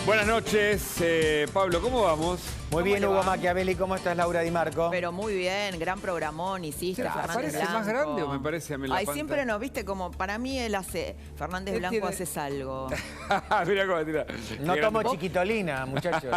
Buenas noches, Pablo, ¿cómo vamos? Muy bien, Hugo Machiavelli, ¿cómo estás, Laura Di Marco? Pero muy bien, gran programón hiciste, Fernández ¿Parece Blanco. más grande o me parece a mí la Ay, pantalla? siempre nos viste como, para mí él hace, Fernández Blanco haces algo. Mirá cómo tira. No tomo chiquitolina, muchachos.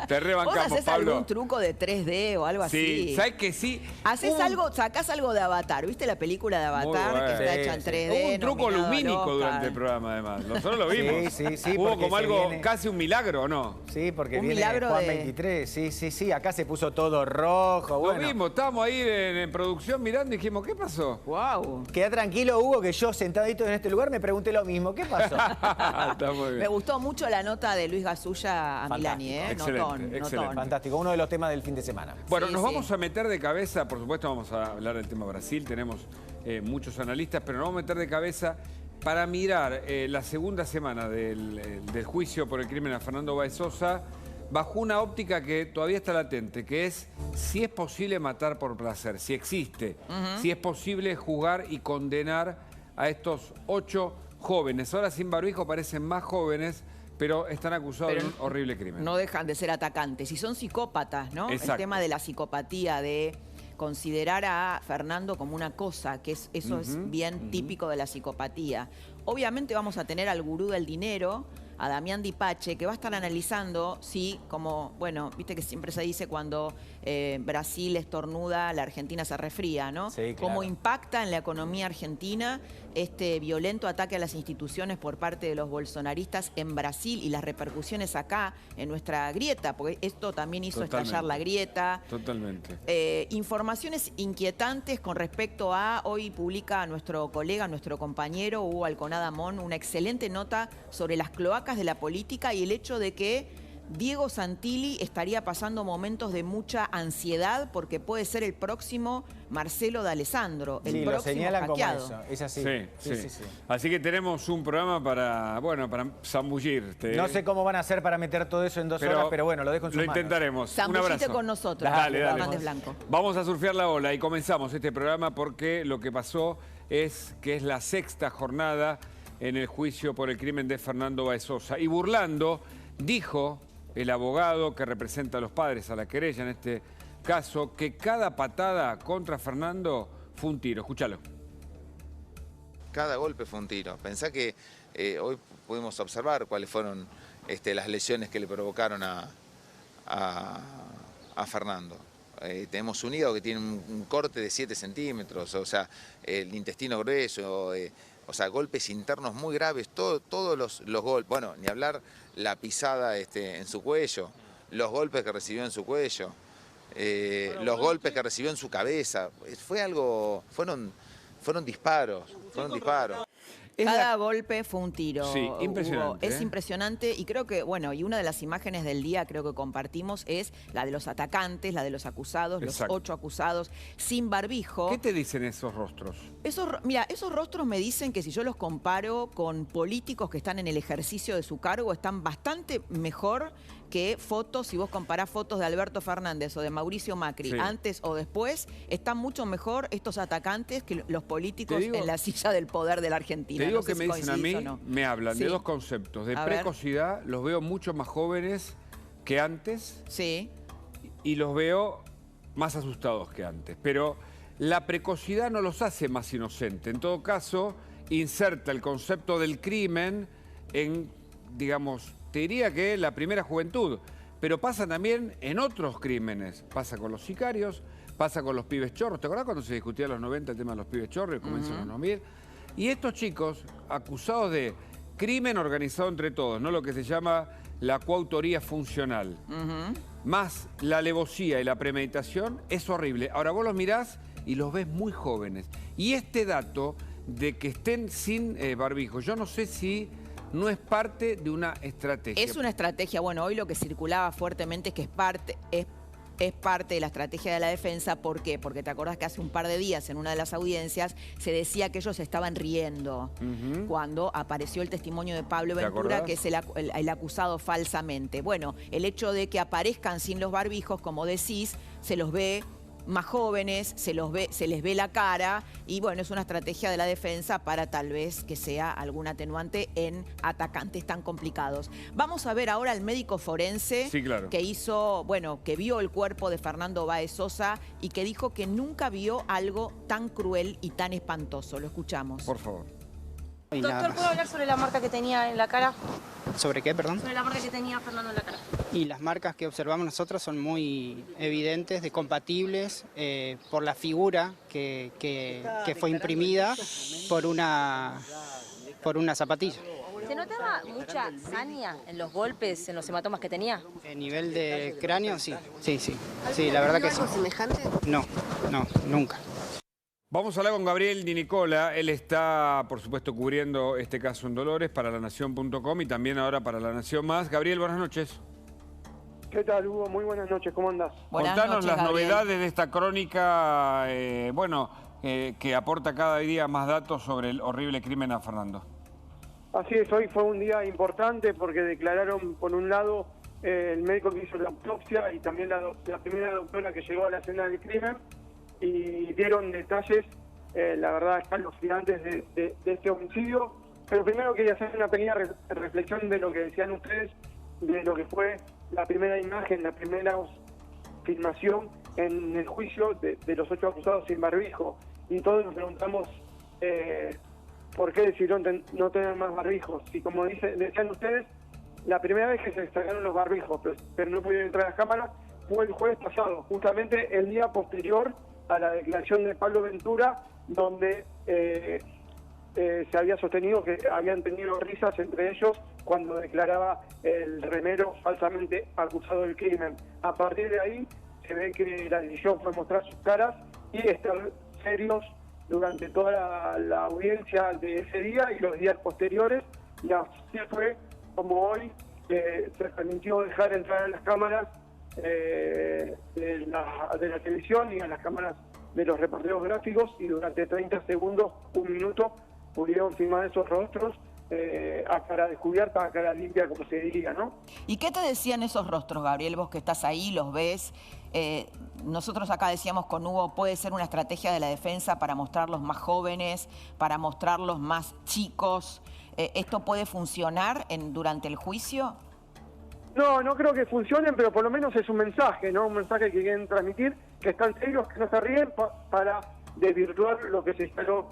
Te ¿Vos rebancamos, haces Pablo. algún truco de 3D o algo así? Sí, ¿sabes que sí? Haces algo, sacás algo de Avatar, ¿viste la película de Avatar bueno. que está Sí, hecha en sí. 3D? Hubo un truco nominado al lumínico Oscar. durante el programa, además. Nosotros lo vimos. Sí, Hubo porque como se algo, viene- casi un milagro, ¿o no? Sí, porque Un viene milagro Juan de- 23. Sí, acá se puso todo rojo. Lo Bueno, vimos, estábamos ahí en producción mirando y dijimos, ¿qué pasó? Wow. queda tranquilo, Hugo, que yo sentadito en este lugar me pregunté lo mismo. ¿Qué pasó? Está muy bien. Me gustó mucho la nota de Luis Gasulla a Fantástico. Milani, ¿eh? Excelente, Notón, excelente. notón. Fantástico, uno de los temas del fin de semana. Bueno, Sí, nos sí. vamos a meter de cabeza, por supuesto vamos a hablar del tema Brasil, tenemos muchos analistas, pero nos vamos a meter de cabeza para mirar la segunda semana del juicio por el crimen a Fernando Báez Sosa bajo una óptica que todavía está latente, que es si es posible matar por placer, si existe, si es posible juzgar y condenar a estos 8 jóvenes. Ahora sin barbijo parecen más jóvenes, pero están acusados de un horrible crimen. No dejan de ser atacantes. Y son psicópatas, ¿no? Exacto. El tema de la psicopatía, de considerar a Fernando como una cosa, que eso es bien típico de la psicopatía. Obviamente vamos a tener al gurú del dinero, a Damián Dipache, que va a estar analizando si, como, bueno, viste que siempre se dice cuando Brasil estornuda, la Argentina se resfría, ¿no? Sí, claro. Cómo impacta en la economía argentina este violento ataque a las instituciones por parte de los bolsonaristas en Brasil y las repercusiones acá en nuestra grieta, porque esto también hizo Totalmente. estallar la grieta. Totalmente. Informaciones inquietantes con respecto a, hoy publica nuestro colega, nuestro compañero Hugo Alconada Mon, una excelente nota sobre las cloacas de la política y el hecho de que Diego Santilli estaría pasando momentos de mucha ansiedad porque puede ser el próximo Marcelo D'Alessandro, el Sí, lo próximo señalan como hackeado. eso. Es así. Sí. Así que tenemos un programa para zambullirte. No sé cómo van a hacer para meter todo eso en 2 horas, pero bueno, lo dejo en sus Lo manos. intentaremos. Un Zambullite abrazo. con nosotros, Dale. Fernández Blanco. Vamos a surfear la ola y comenzamos este programa porque lo que pasó es que es la 6ª jornada en el juicio por el crimen de Fernando Báez Sosa. Y burlando, dijo el abogado que representa a los padres a la querella en este caso, que cada patada contra Fernando fue un tiro. Escúchalo. Cada golpe fue un tiro. Pensá que hoy pudimos observar cuáles fueron las lesiones que le provocaron a Fernando. Tenemos un hígado que tiene un corte de 7 centímetros, o sea, el intestino grueso, o sea, golpes internos muy graves, todos los golpes. Bueno, ni hablar la pisada en su cuello, los golpes que recibió en su cuello, los golpes que recibió en su cabeza. Fueron disparos, Cada golpe fue un tiro. Sí, impresionante, Hugo. Es ¿eh? impresionante y creo que, bueno, y una de las imágenes del día creo que compartimos es la de los atacantes, la de los acusados, Exacto. los 8 acusados, sin barbijo. ¿Qué te dicen esos rostros? Mira, esos rostros me dicen que si yo los comparo con políticos que están en el ejercicio de su cargo, están bastante mejor que fotos, si vos comparás fotos de Alberto Fernández o de Mauricio Macri, Sí. antes o después, están mucho mejor estos atacantes que los políticos Te digo- en la silla del poder de la Argentina. Te digo No sé que si me dicen a mí, coincidís o no. me hablan Sí. de dos conceptos. De A ver. precocidad, los veo mucho más jóvenes que antes Sí. y los veo más asustados que antes. Pero la precocidad no los hace más inocentes. En todo caso, inserta el concepto del crimen en, digamos, te diría que la primera juventud. Pero pasa también en otros crímenes. Pasa con los sicarios, pasa con los pibes chorros. ¿Te acordás cuando se discutía en los 90 el tema de los pibes chorros y comienza en los 2000? Y estos chicos acusados de crimen organizado entre todos, ¿no? Lo que se llama la coautoría funcional. Más la alevosía y la premeditación es horrible. Ahora vos los mirás y los ves muy jóvenes. Y este dato de que estén sin barbijo, yo no sé si no es parte de una estrategia. Es una estrategia, bueno, hoy lo que circulaba fuertemente es que es parte de la estrategia de la defensa. ¿Por qué? Porque te acordás que hace un par de días en una de las audiencias se decía que ellos estaban riendo cuando apareció el testimonio de Pablo ¿Te Ventura, acordás? que es el acusado falsamente. Bueno, el hecho de que aparezcan sin los barbijos, como decís, se los ve más jóvenes, se les ve la cara y bueno, es una estrategia de la defensa para tal vez que sea algún atenuante en atacantes tan complicados. Vamos a ver ahora al médico forense que hizo, bueno, que vio el cuerpo de Fernando Báez Sosa y que dijo que nunca vio algo tan cruel y tan espantoso. Lo escuchamos. Por favor. Doctor, ¿puedo hablar sobre la marca que tenía en la cara? ¿Sobre qué, perdón? Sobre la marca que tenía Fernando en la cara. Y las marcas que observamos nosotros son muy evidentes, de compatibles, por la figura que fue imprimida por una zapatilla. ¿Se notaba mucha saña en los golpes, en los hematomas que tenía? El nivel de cráneo, sí. Sí, la verdad que sí. ¿Algo semejante? No, nunca. Vamos a hablar con Gabriel Di Nicola. Él está, por supuesto, cubriendo este caso en Dolores para lanación.com y también ahora para La Nación Más. Gabriel, buenas noches. ¿Qué tal, Hugo? Muy buenas noches, ¿cómo andás? Contanos las novedades de esta crónica, que aporta cada día más datos sobre el horrible crimen a Fernando. Así es, hoy fue un día importante porque declararon, por un lado, el médico que hizo la autopsia y también la primera doctora que llegó a la escena del crimen, y dieron detalles, la verdad, escalofriantes de este homicidio. Pero primero quería hacer una pequeña reflexión de lo que decían ustedes, de lo que fue la primera imagen, la primera filmación en el juicio de los 8 acusados sin barbijo. Y todos nos preguntamos por qué decidieron no tener más barbijos. Y como decían ustedes, la primera vez que se sacaron los barbijos, pero no pudieron entrar a las cámaras, fue el jueves pasado, justamente el día posterior a la declaración de Pablo Ventura, donde se había sostenido que habían tenido risas entre ellos cuando declaraba el remero falsamente acusado del crimen. A partir de ahí se ve que la decisión fue mostrar sus caras y estar serios durante toda la audiencia de ese día y los días posteriores, y así fue como hoy se permitió dejar entrar a las cámaras de la televisión y a las cámaras de los reporteros gráficos, y durante 30 segundos, un minuto, pudieron filmar esos rostros a cara descubierta, a cara limpia, como se diría, ¿no? ¿Y qué te decían esos rostros, Gabriel? Vos que estás ahí, los ves. Nosotros acá decíamos con Hugo, puede ser una estrategia de la defensa para mostrarlos más jóvenes, para mostrarlos más chicos. ¿Esto puede funcionar durante el juicio? No creo que funcionen, pero por lo menos es un mensaje, ¿no? Un mensaje que quieren transmitir, que están serios, que no se ríen, para desvirtuar lo que se instaló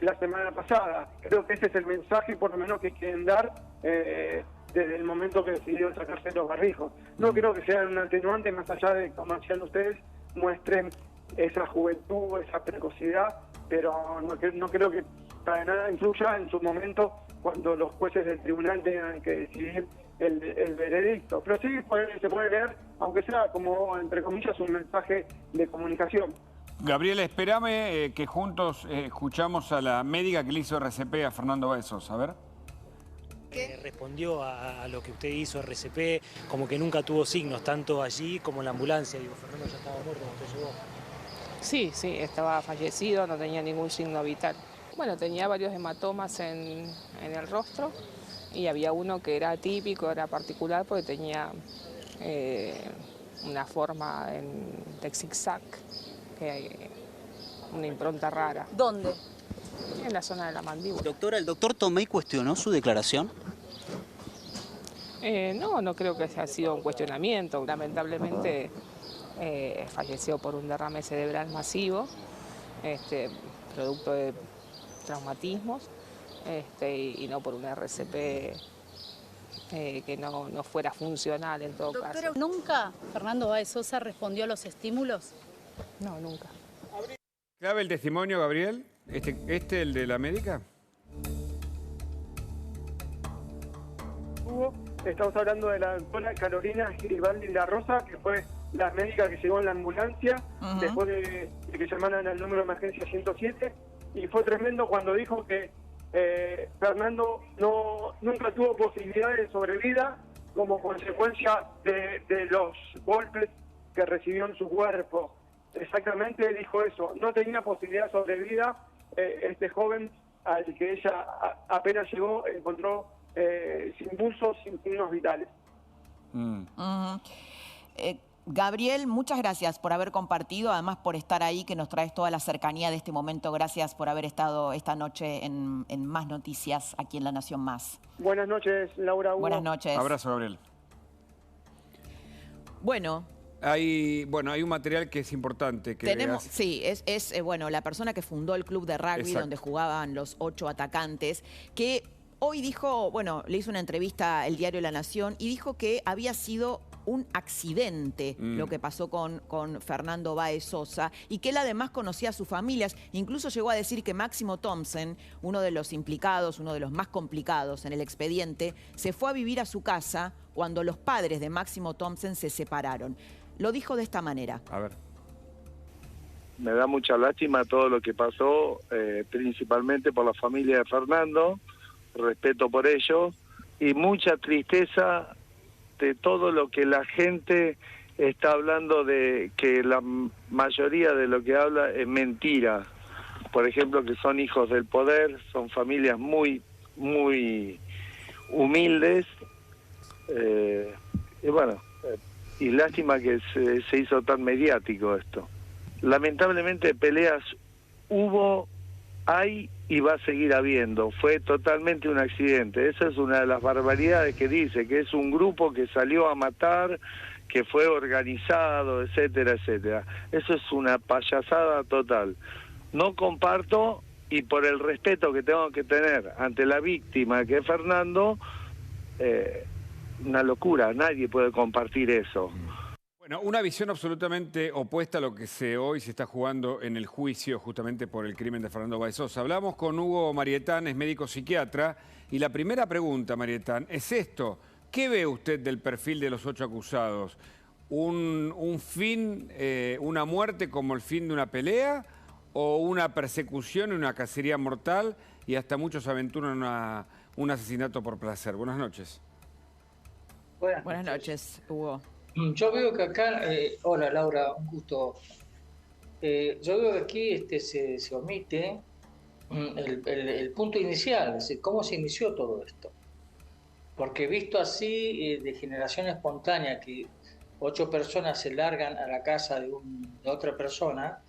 la semana pasada. Creo que ese es el mensaje, por lo menos, que quieren dar desde el momento que decidieron sacarse los barbijos. No creo que sean un atenuante, más allá de, como decían ustedes, muestren esa juventud, esa precocidad, pero no creo que para nada influya en su momento cuando los jueces del tribunal tengan que decidir el veredicto. Pero sí se puede leer, aunque sea como, entre comillas, un mensaje de comunicación. Gabriel, espérame que juntos escuchamos a la médica que le hizo RCP a Fernando Báez Sosa. A ver. Respondió a lo que usted hizo RCP, como que nunca tuvo signos, tanto allí como en la ambulancia. Digo, Fernando ya estaba muerto cuando usted llegó. Sí, estaba fallecido, no tenía ningún signo vital. Bueno, tenía varios hematomas en el rostro y había uno que era atípico, era particular porque tenía una forma de zigzag, una impronta rara. ¿Dónde? En la zona de la mandíbula. Doctora, ¿el doctor Tomei cuestionó su declaración? No creo que haya sido un cuestionamiento. Lamentablemente falleció por un derrame cerebral masivo, producto de traumatismos, y no por un RCP que no fuera funcional en todo caso. ¿Nunca Fernando Báez Sosa respondió a los estímulos? No, nunca. ¿Clave el testimonio, Gabriel? ¿El de la médica? Estamos hablando de la doctora Carolina Giribaldi La Rosa, que fue la médica que llegó en la ambulancia después de que llamaran al número de emergencia 107, y fue tremendo cuando dijo que Fernando nunca tuvo posibilidades de sobrevida como consecuencia de los golpes que recibió en su cuerpo. Exactamente dijo eso, no tenía posibilidad de sobrevida. Este joven al que ella apenas llegó encontró sin pulsos, sin signos vitales. Gabriel, muchas gracias por haber compartido, además por estar ahí, que nos traes toda la cercanía de este momento. Gracias por haber estado esta noche en Más Noticias, aquí en La Nación Más. Buenas noches, Laura. Hugo. Buenas noches. Abrazo, Gabriel. Bueno. Hay un material que es importante. Que Sí, es la persona que fundó el club de rugby, exacto, donde jugaban los 8 atacantes, que hoy dijo, le hizo una entrevista el diario La Nación y dijo que había sido un accidente lo que pasó con Fernando Báez Sosa, y que él además conocía a sus familias. Incluso llegó a decir que Máximo Thompson, uno de los implicados, uno de los más complicados en el expediente, se fue a vivir a su casa cuando los padres de Máximo Thompson se separaron. Lo dijo de esta manera. A ver. Me da mucha lástima todo lo que pasó, principalmente por la familia de Fernando, respeto por ellos, y mucha tristeza de todo lo que la gente está hablando, de que la mayoría de lo que habla es mentira. Por ejemplo, que son hijos del poder, son familias muy, muy humildes, y lástima que se hizo tan mediático esto. Lamentablemente peleas hubo, hay y va a seguir habiendo. Fue totalmente un accidente. Esa es una de las barbaridades que dice, que es un grupo que salió a matar, que fue organizado, etcétera, etcétera. Eso es una payasada total. No comparto, y por el respeto que tengo que tener ante la víctima, que es Fernando, una locura. Nadie puede compartir eso. Bueno, una visión absolutamente opuesta a lo que hoy se está jugando en el juicio justamente por el crimen de Fernando Báez Sosa. Hablamos con Hugo Marietán, es médico psiquiatra, y la primera pregunta, Marietán, es esto. ¿Qué ve usted del perfil de los 8 acusados? ¿Un fin, una muerte como el fin de una pelea, o una persecución, una cacería mortal y hasta muchos aventuran un asesinato por placer? Buenas noches. Buenas noches, Hugo. Yo veo que acá, hola Laura, un gusto. Yo veo que aquí se omite el punto inicial, es decir, cómo se inició todo esto. Porque visto así, de generación espontánea, que 8 personas se largan a la casa de otra persona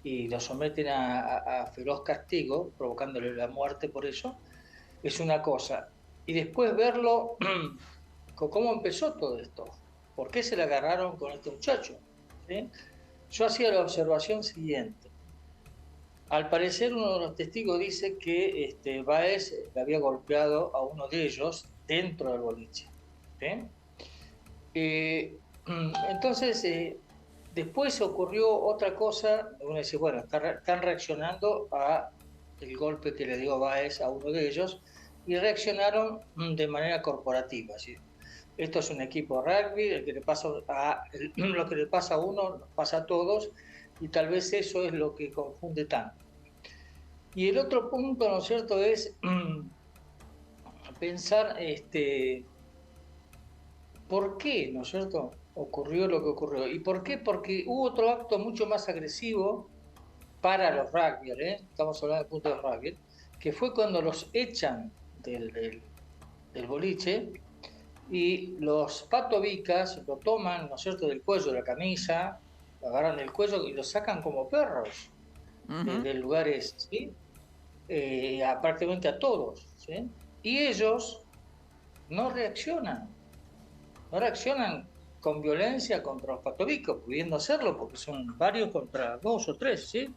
y lo someten a feroz castigo, provocándole la muerte por eso, es una cosa. Y después verlo, cómo empezó todo esto. ¿Por qué se le agarraron con este muchacho? ¿Sí? Yo hacía la observación siguiente. Al parecer uno de los testigos dice que Báez le había golpeado a uno de ellos dentro del boliche. ¿Sí? Entonces, después ocurrió otra cosa. Uno dice, bueno, están reaccionando a el golpe que le dio Báez a uno de ellos, y reaccionaron de manera corporativa, ¿sí? Esto es un equipo de rugby, lo que le pasa a uno nos pasa a todos, y tal vez eso es lo que confunde tanto. Y el otro punto, ¿no es cierto?, es pensar por qué, ¿no es cierto?, ocurrió lo que ocurrió. ¿Y por qué? Porque hubo otro acto mucho más agresivo para los rugbyers, estamos hablando del punto de rugby, que fue cuando los echan del boliche, y los patovicas lo toman, ¿no es cierto?, del cuello de la camisa, lo agarran el cuello y lo sacan como perros del lugar ese, ¿sí? Prácticamente a todos, ¿sí? Y ellos no reaccionan con violencia contra los patovicos, pudiendo hacerlo porque son varios contra 2 o 3, ¿sí?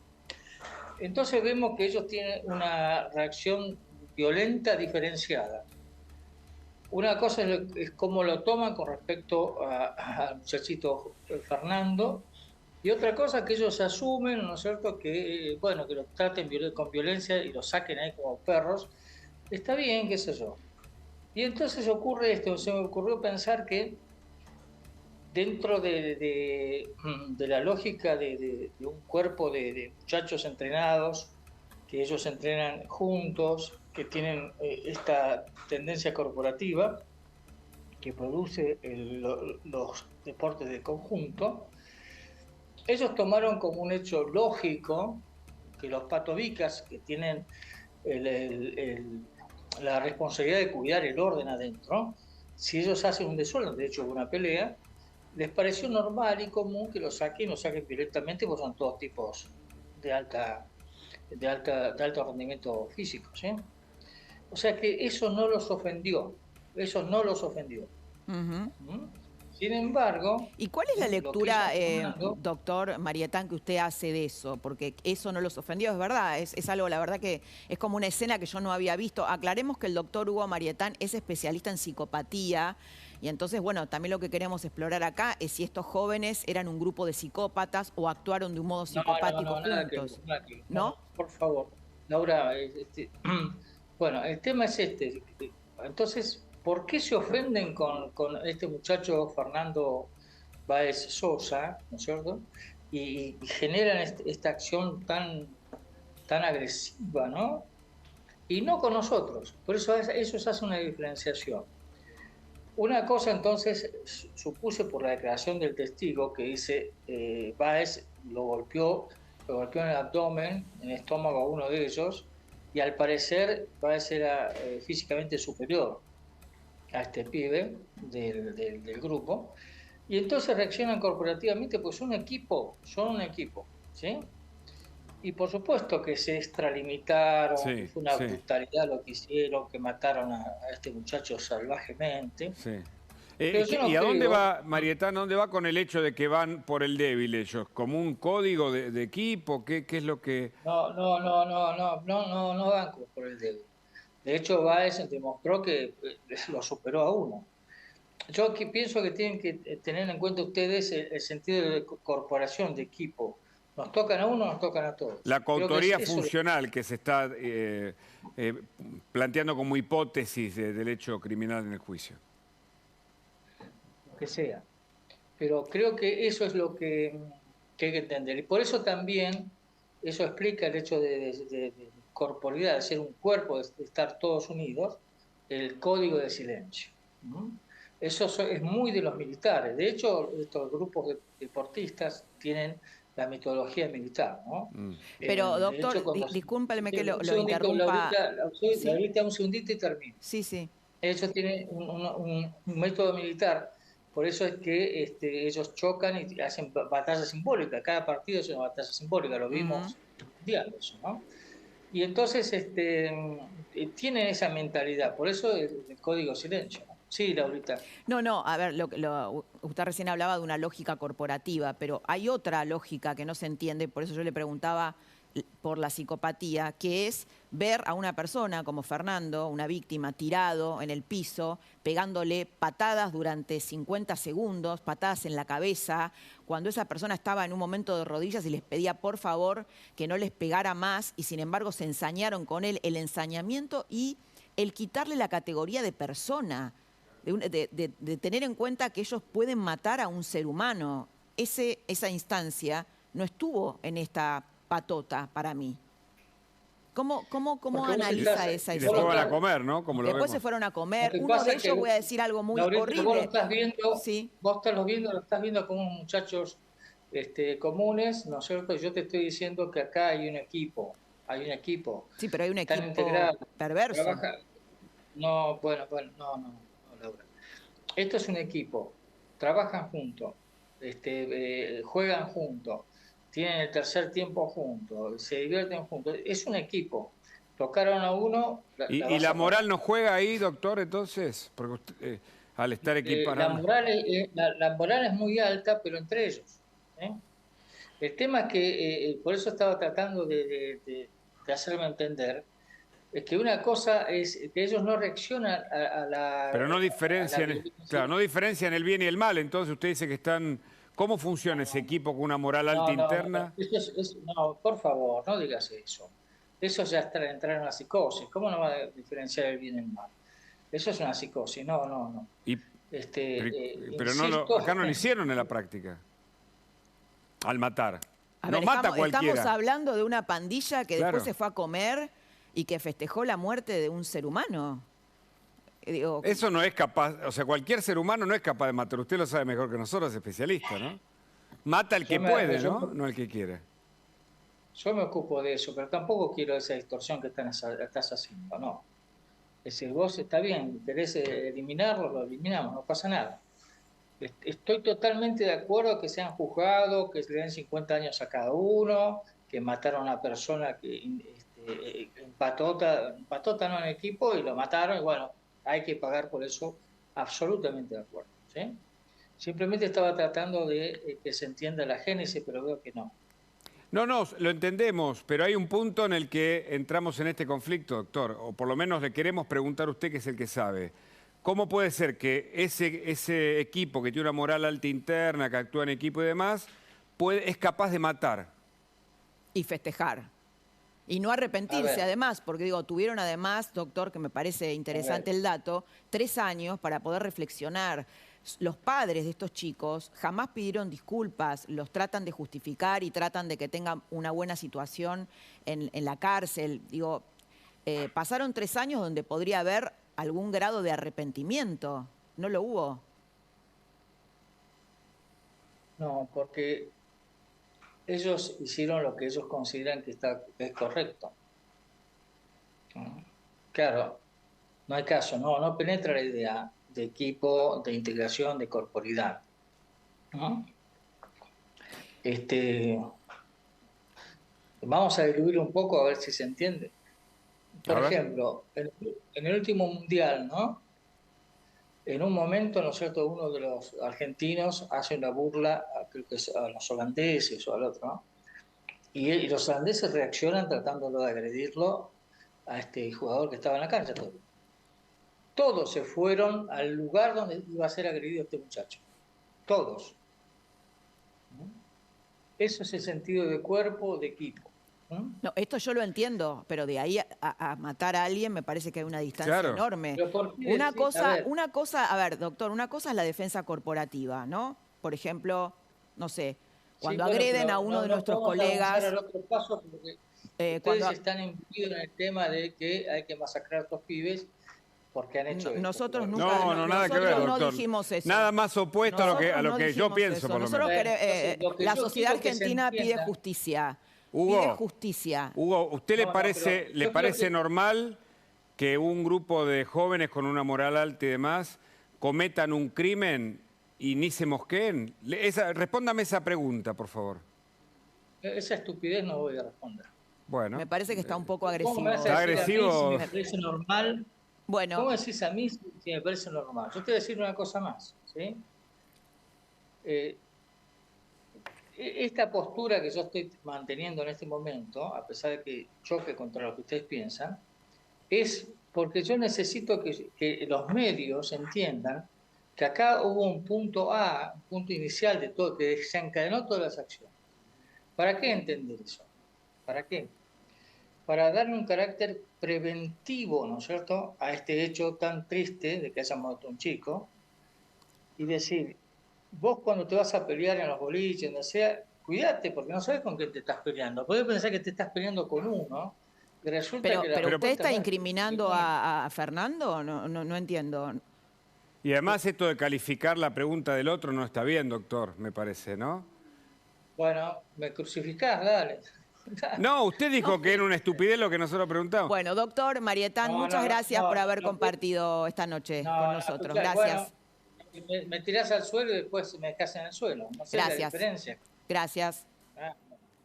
Entonces vemos que ellos tienen una reacción violenta diferenciada. Una cosa es cómo lo toman con respecto al muchachito Fernando, y otra cosa es que ellos asumen, ¿no es cierto?, que que los traten con violencia y los saquen ahí como perros. Está bien, qué sé yo. Y entonces ocurre esto, se me ocurrió pensar que dentro de la lógica de un cuerpo de muchachos entrenados, que ellos entrenan juntos, que tienen esta tendencia corporativa que produce los deportes de conjunto, ellos tomaron como un hecho lógico que los patovicas, que tienen la responsabilidad de cuidar el orden adentro, si ellos hacen un desorden, de hecho una pelea, les pareció normal y común que lo saquen directamente, porque son todos tipos de alto rendimiento físico, ¿sí? O sea que eso no los ofendió, Ujú. Sin embargo... ¿Y cuál es la lectura, lo que hizo Fernando, doctor Marietán, que usted hace de eso? Porque eso no los ofendió, es verdad, es algo, la verdad que es como una escena que yo no había visto. Aclaremos que el doctor Hugo Marietán es especialista en psicopatía, y entonces, bueno, también lo que queremos explorar acá es si estos jóvenes eran un grupo de psicópatas o actuaron de un modo psicopático juntos. ¿No? Por favor, Laura, bueno, el tema es entonces, ¿por qué se ofenden con este muchacho Fernando Báez Sosa, ¿no es cierto? Y generan esta acción tan agresiva, ¿no? Y no con nosotros. Por eso se hace una diferenciación. Una cosa entonces supuse por la declaración del testigo que dice Báez lo golpeó en el abdomen, en el estómago a uno de ellos, y al parecer Báez era físicamente superior a este pibe del grupo, y entonces reaccionan corporativamente, pues son un equipo, ¿sí? Y por supuesto que se extralimitaron, Sí, fue una sí. brutalidad lo que hicieron, que mataron a este muchacho salvajemente. Sí. Pero yo no ¿Y a dónde creo- va, Marietán, dónde va con el hecho de que van por el débil ellos? ¿Como un código de equipo? ¿Qué es lo que...? No van por el débil. De hecho, Báez demostró que lo superó a uno. Yo aquí pienso que tienen que tener en cuenta ustedes el sentido de corporación, de equipo. Nos tocan a uno, nos tocan a todos. La Creo que coautoría eso funcional que se está planteando como hipótesis del hecho criminal en el juicio. lo que sea. Pero creo que eso es lo que hay que entender. Y por eso también, eso explica el hecho de corporeidad, de ser un cuerpo, de estar todos unidos, el código de silencio. ¿No? Eso es muy de los militares. De hecho, estos grupos deportistas tienen la metodología militar, ¿no? Pero, De doctor, hecho, cuando- discúlpeme que lo Un segundito, interrumpa. Laurita, un segundito y termino. Sí. Ellos tienen un método militar, por eso es que ellos chocan y hacen batallas simbólicas. Cada partido es una batalla simbólica, lo vimos mundial eso, ¿no? Y entonces tienen esa mentalidad, por eso el código silencio, ¿no? Sí, Laurita. No, a ver, usted recién hablaba de una lógica corporativa, pero hay otra lógica que no se entiende, por eso yo le preguntaba por la psicopatía, que es ver a una persona como Fernando, una víctima, tirado en el piso, pegándole patadas durante 50 segundos, patadas en la cabeza, cuando esa persona estaba en un momento de rodillas y les pedía por favor que no les pegara más, y sin embargo se ensañaron con él, el ensañamiento y el quitarle la categoría de persona, de tener en cuenta que ellos pueden matar a un ser humano. Esa instancia no estuvo en esta patota para mí. ¿Cómo analiza esa Y escena? después van a comer, ¿no? Como lo Después vemos. se fueron a comer. Lo que Uno pasa de es ellos, que, voy a decir algo muy Laurita, horrible. vos lo estás viendo, Sí. vos lo estás viendo como muchachos comunes, ¿no es cierto? Yo te estoy diciendo que acá hay un equipo. Sí, pero hay un Están equipo integrados. perverso. No, no, Laura. Esto es un equipo. Trabajan juntos, juegan juntos, tienen el tercer tiempo juntos, se divierten juntos. Es un equipo. Tocaron a uno. ¿Y la moral no juega ahí, doctor, entonces? Porque usted, al estar equiparado... La moral es muy alta, pero entre ellos. El tema es que, por eso estaba tratando de hacerme entender, es que una cosa es que ellos no reaccionan a la... Pero no a la diferencian, violencia. claro, no diferencian el bien y el mal. Entonces usted dice que están... ¿Cómo funciona ese equipo con una moral alta interna? No, por favor, no digas eso. Eso ya es entrar en una psicosis. ¿Cómo no va a diferenciar el bien y el mal? Eso es una psicosis. No. Pero insisto, acá no lo hicieron en la práctica. Al matar. A No ver, mata a cualquiera. estamos hablando de una pandilla que Claro. después se fue a comer y que festejó la muerte de un ser humano. Digo, Eso no es capaz, o sea, cualquier ser humano no es capaz de matar. Usted lo sabe mejor que nosotros, es especialista, ¿no? Mata al que puede, ¿no? No al que quiere. Yo me ocupo de eso, pero tampoco quiero esa distorsión que estás haciendo, no. Es decir, vos está bien, querés eliminarlo, lo eliminamos, no pasa nada. Estoy totalmente de acuerdo que sean juzgados, que se le den 50 años a cada uno, que mataron a una persona que empató no en equipo y lo mataron, y bueno, hay que pagar por eso, absolutamente de acuerdo, ¿sí? Simplemente estaba tratando de que se entienda la génesis, pero veo que no. No, lo entendemos, pero hay un punto en el que entramos en este conflicto, doctor, o por lo menos le queremos preguntar a usted, que es el que sabe. ¿Cómo puede ser que ese equipo que tiene una moral alta interna, que actúa en equipo y demás, es capaz de matar? Y festejar. Y no arrepentirse, además, porque digo, tuvieron además, doctor, que me parece interesante el dato, 3 años para poder reflexionar. Los padres de estos chicos jamás pidieron disculpas, los tratan de justificar y tratan de que tengan una buena situación en la cárcel. Digo, pasaron 3 años donde podría haber algún grado de arrepentimiento. ¿No lo hubo? No, porque ellos hicieron lo que ellos consideran que es correcto. Claro, no hay caso, no penetra la idea de equipo, de integración, de corporidad, ¿no? Vamos a diluir un poco a ver si se entiende. Por ejemplo, en el último mundial, ¿no? En un momento, ¿no es cierto?, uno de los argentinos hace una burla, creo que a los holandeses o al otro, ¿no? Y los holandeses reaccionan tratándolo de agredirlo a este jugador que estaba en la cancha. Todos se fueron al lugar donde iba a ser agredido este muchacho. Todos. Eso es el sentido de cuerpo, de equipo. No, esto yo lo entiendo, pero de ahí a matar a alguien me parece que hay una distancia enorme. Una cosa, a ver, doctor, una cosa es la defensa corporativa, ¿no? Por ejemplo, no sé, cuando agreden a uno de nuestros colegas. Al otro paso porque ustedes están imbuidos en el tema de que hay que masacrar a estos pibes porque han hecho esto. Nosotros nunca nada que ver, doctor. No dijimos eso. Nada más opuesto a lo que yo pienso, por lo menos. La sociedad argentina pide justicia. Hugo, pide justicia. Hugo, ¿usted le parece normal que un grupo de jóvenes con una moral alta y demás cometan un crimen y ni se mosqueen? Respóndame esa pregunta, por favor. Esa estupidez no voy a responder. Bueno. Me parece que está un poco agresivo. ¿Está agresivo? Si me parece normal. Bueno. ¿Cómo decís a mí si me parece normal? Yo te voy a decir una cosa más, ¿sí? Esta postura que yo estoy manteniendo en este momento, a pesar de que choque contra lo que ustedes piensan, es porque yo necesito que los medios entiendan que acá hubo un punto A, un punto inicial de todo, que desencadenó todas las acciones. ¿Para qué entender eso? ¿Para qué? Para darle un carácter preventivo, ¿no es cierto?, a este hecho tan triste de que haya muerto un chico, y decir, vos cuando te vas a pelear en los boliches, donde sea, cuídate, porque no sabes con quién te estás peleando. Podés pensar que te estás peleando con uno, y resulta pero que ¿usted está incriminando a Fernando? No entiendo. Y además esto de calificar la pregunta del otro no está bien, doctor, me parece, ¿no? Bueno, me crucificás, dale. No, usted dijo que era una estupidez lo que nosotros preguntamos. Bueno, doctor Marietán, muchas gracias por haber compartido esta noche con nosotros. Gracias. Bueno, me tirás al suelo y después me dejás en el suelo. No sé la diferencia. Gracias.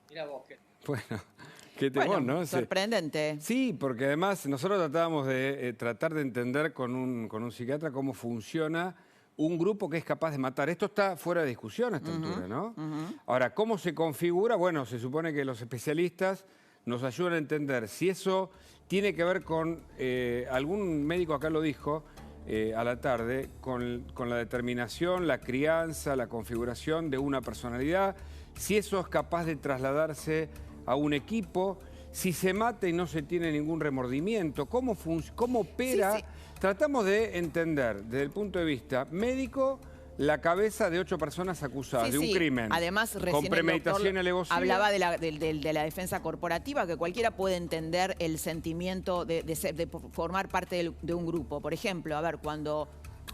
Mira vos qué. Bueno, qué temor, ¿no? Sorprendente. Sí, porque además nosotros tratábamos de tratar de entender con un psiquiatra cómo funciona un grupo que es capaz de matar. Esto está fuera de discusión a esta altura, ¿no? Ahora, ¿cómo se configura? Bueno, se supone que los especialistas nos ayudan a entender si eso tiene que ver con, algún médico acá lo dijo, a la tarde, con la determinación, la crianza, la configuración de una personalidad, si eso es capaz de trasladarse a un equipo, si se mata y no se tiene ningún remordimiento, cómo opera. Sí. Tratamos de entender, desde el punto de vista médico, la cabeza de 8 personas acusadas de un crimen. Además, recién con premeditación y alevosía. Hablaba de la defensa corporativa, que cualquiera puede entender el sentimiento de formar parte de un grupo. Por ejemplo, a ver, cuando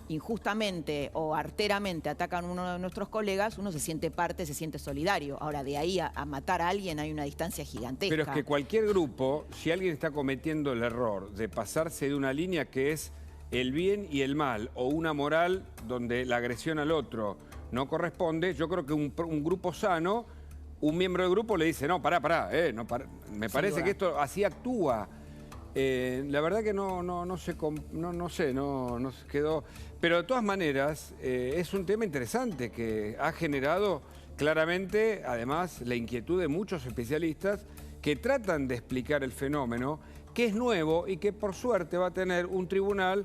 injustamente o arteramente atacan a uno de nuestros colegas, uno se siente parte, se siente solidario. Ahora, de ahí a matar a alguien hay una distancia gigantesca. Pero es que cualquier grupo, si alguien está cometiendo el error de pasarse de una línea que es el bien y el mal, o una moral donde la agresión al otro no corresponde, yo creo que un grupo sano, un miembro del grupo le dice, no, pará, me parece que esto así actúa. La verdad que no se quedó. Pero de todas maneras, es un tema interesante que ha generado claramente, además, la inquietud de muchos especialistas que tratan de explicar el fenómeno, que es nuevo y que por suerte va a tener un tribunal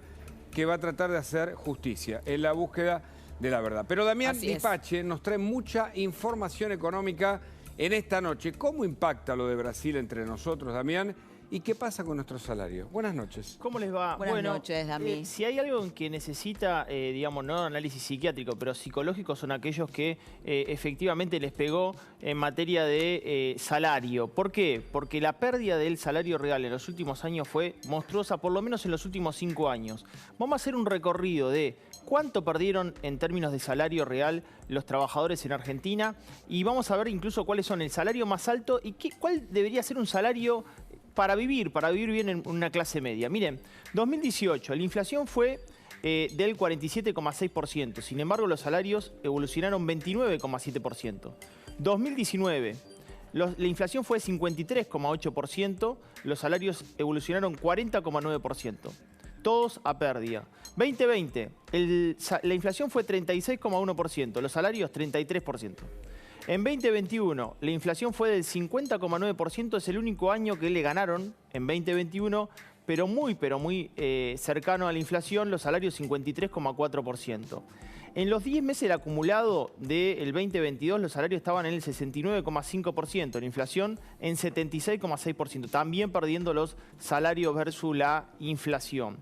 que va a tratar de hacer justicia en la búsqueda de la verdad. Pero Damián Dipache nos trae mucha información económica en esta noche. ¿Cómo impacta lo de Brasil entre nosotros, Damián? ¿Y qué pasa con nuestro salario? Buenas noches. ¿Cómo les va? Buenas noches, Dami. Si hay algo en que necesita, digamos, no análisis psiquiátrico, pero psicológico, son aquellos que efectivamente les pegó en materia de salario. ¿Por qué? Porque la pérdida del salario real en los últimos años fue monstruosa, por lo menos en los últimos 5 años. Vamos a hacer un recorrido de cuánto perdieron en términos de salario real los trabajadores en Argentina y vamos a ver incluso cuáles son el salario más alto y cuál debería ser un salario para vivir bien en una clase media. Miren, 2018, la inflación fue del 47,6%. Sin embargo, los salarios evolucionaron 29,7%. 2019, la inflación fue 53,8%. Los salarios evolucionaron 40,9%. Todos a pérdida. 2020, la inflación fue 36,1%. Los salarios 33%. En 2021, la inflación fue del 50,9%, es el único año que le ganaron en 2021, pero muy cercano a la inflación, los salarios 53,4%. En los 10 meses del acumulado del 2022, los salarios estaban en el 69,5%, la inflación en 76,6%, también perdiendo los salarios versus la inflación.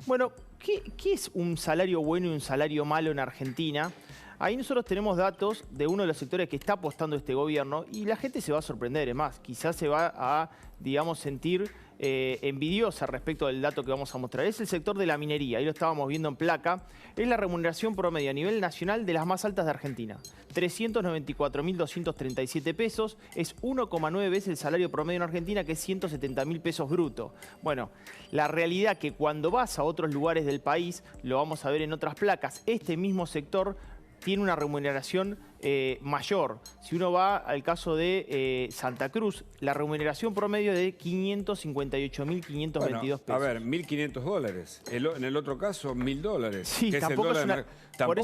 Bueno, ¿qué es un salario bueno y un salario malo en Argentina? Ahí nosotros tenemos datos de uno de los sectores que está apostando este gobierno y la gente se va a sorprender, es más, quizás se va a, digamos, sentir envidiosa respecto del dato que vamos a mostrar. Es el sector de la minería, ahí lo estábamos viendo en placa. Es la remuneración promedio a nivel nacional de las más altas de Argentina. 394.237 pesos, es 1,9 veces el salario promedio en Argentina, que es 170.000 pesos bruto. Bueno, la realidad que cuando vas a otros lugares del país, lo vamos a ver en otras placas, este mismo sector tiene una remuneración mayor. Si uno va al caso de Santa Cruz, la remuneración promedio es de 558.522 pesos. A ver, $1.500. En el otro caso, $1.000. Sí, que tampoco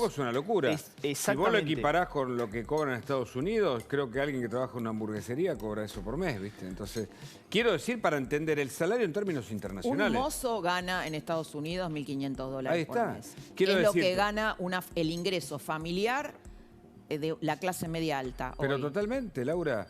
es una locura. Si vos lo equiparás con lo que cobran en Estados Unidos, creo que alguien que trabaja en una hamburguesería cobra eso por mes, ¿viste? Entonces, quiero decir, para entender el salario en términos internacionales. Un mozo gana en Estados Unidos $1.500 Ahí está. por mes. Quiero es lo decirte. que gana el ingreso familiar de la clase media alta. Pero hoy. totalmente, Laura.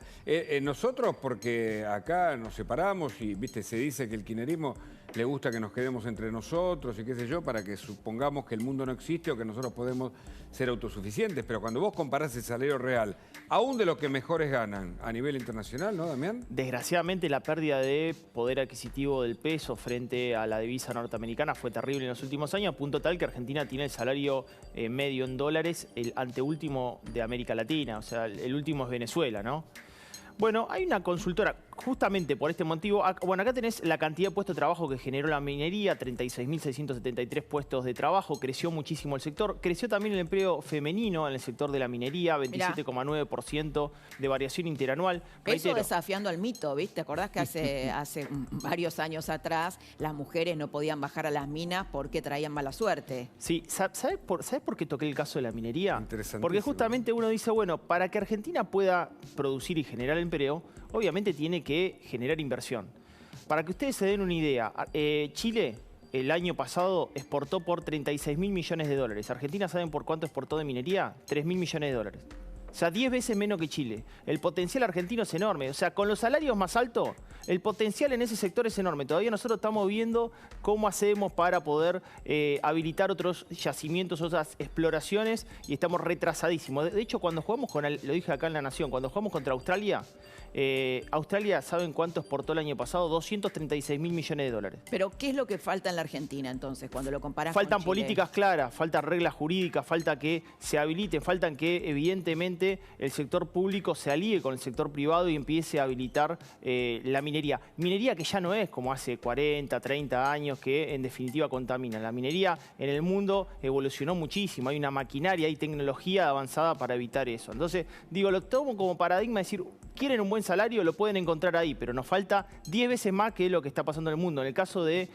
Nosotros, porque acá nos separamos y, viste, se dice que el kirchnerismo le gusta que nos quedemos entre nosotros y qué sé yo, para que supongamos que el mundo no existe o que nosotros podemos ser autosuficientes. Pero cuando vos comparás el salario real, aún de los que mejores ganan a nivel internacional, ¿no, Damián? Desgraciadamente, la pérdida de poder adquisitivo del peso frente a la divisa norteamericana fue terrible en los últimos años, a punto tal que Argentina tiene el salario medio en dólares, el anteúltimo de América Latina, o sea, el último es Venezuela, ¿no? Bueno, hay una consultora, justamente por este motivo, bueno, acá tenés la cantidad de puestos de trabajo que generó la minería, 36.673 puestos de trabajo, creció muchísimo el sector, creció también el empleo femenino en el sector de la minería, 27,9% de variación interanual. Eso desafiando al mito, ¿viste? ¿Te acordás que hace varios años atrás las mujeres no podían bajar a las minas porque traían mala suerte? Sí, ¿sabés por qué toqué el caso de la minería? Interesantísimo. Porque justamente uno dice, bueno, para que Argentina pueda producir y generar empleo, obviamente tiene que generar inversión. Para que ustedes se den una idea, Chile el año pasado exportó por 36.000 millones de dólares. Argentina, ¿saben por cuánto exportó de minería? 3.000 millones de dólares. O sea, 10 veces menos que Chile. El potencial argentino es enorme. O sea, con los salarios más altos, el potencial en ese sector es enorme. Todavía nosotros estamos viendo cómo hacemos para poder habilitar otros yacimientos, otras exploraciones, y estamos retrasadísimos. De hecho, cuando jugamos lo dije acá en La Nación, cuando jugamos contra Australia, Australia, ¿saben cuánto exportó el año pasado? 236.000 millones de dólares. Pero ¿qué es lo que falta en la Argentina entonces cuando lo comparás Faltan con Chile? políticas claras, faltan reglas jurídicas, falta que se habiliten, faltan que evidentemente el sector público se alíe con el sector privado y empiece a habilitar la minería. Minería que ya no es como hace 40, 30 años que en definitiva contamina. La minería en el mundo evolucionó muchísimo, hay una maquinaria, hay tecnología avanzada para evitar eso. Entonces, digo, lo tomo como paradigma de decir, quieren un buen salario, lo pueden encontrar ahí, pero nos falta 10 veces más que lo que está pasando en el mundo. En el caso de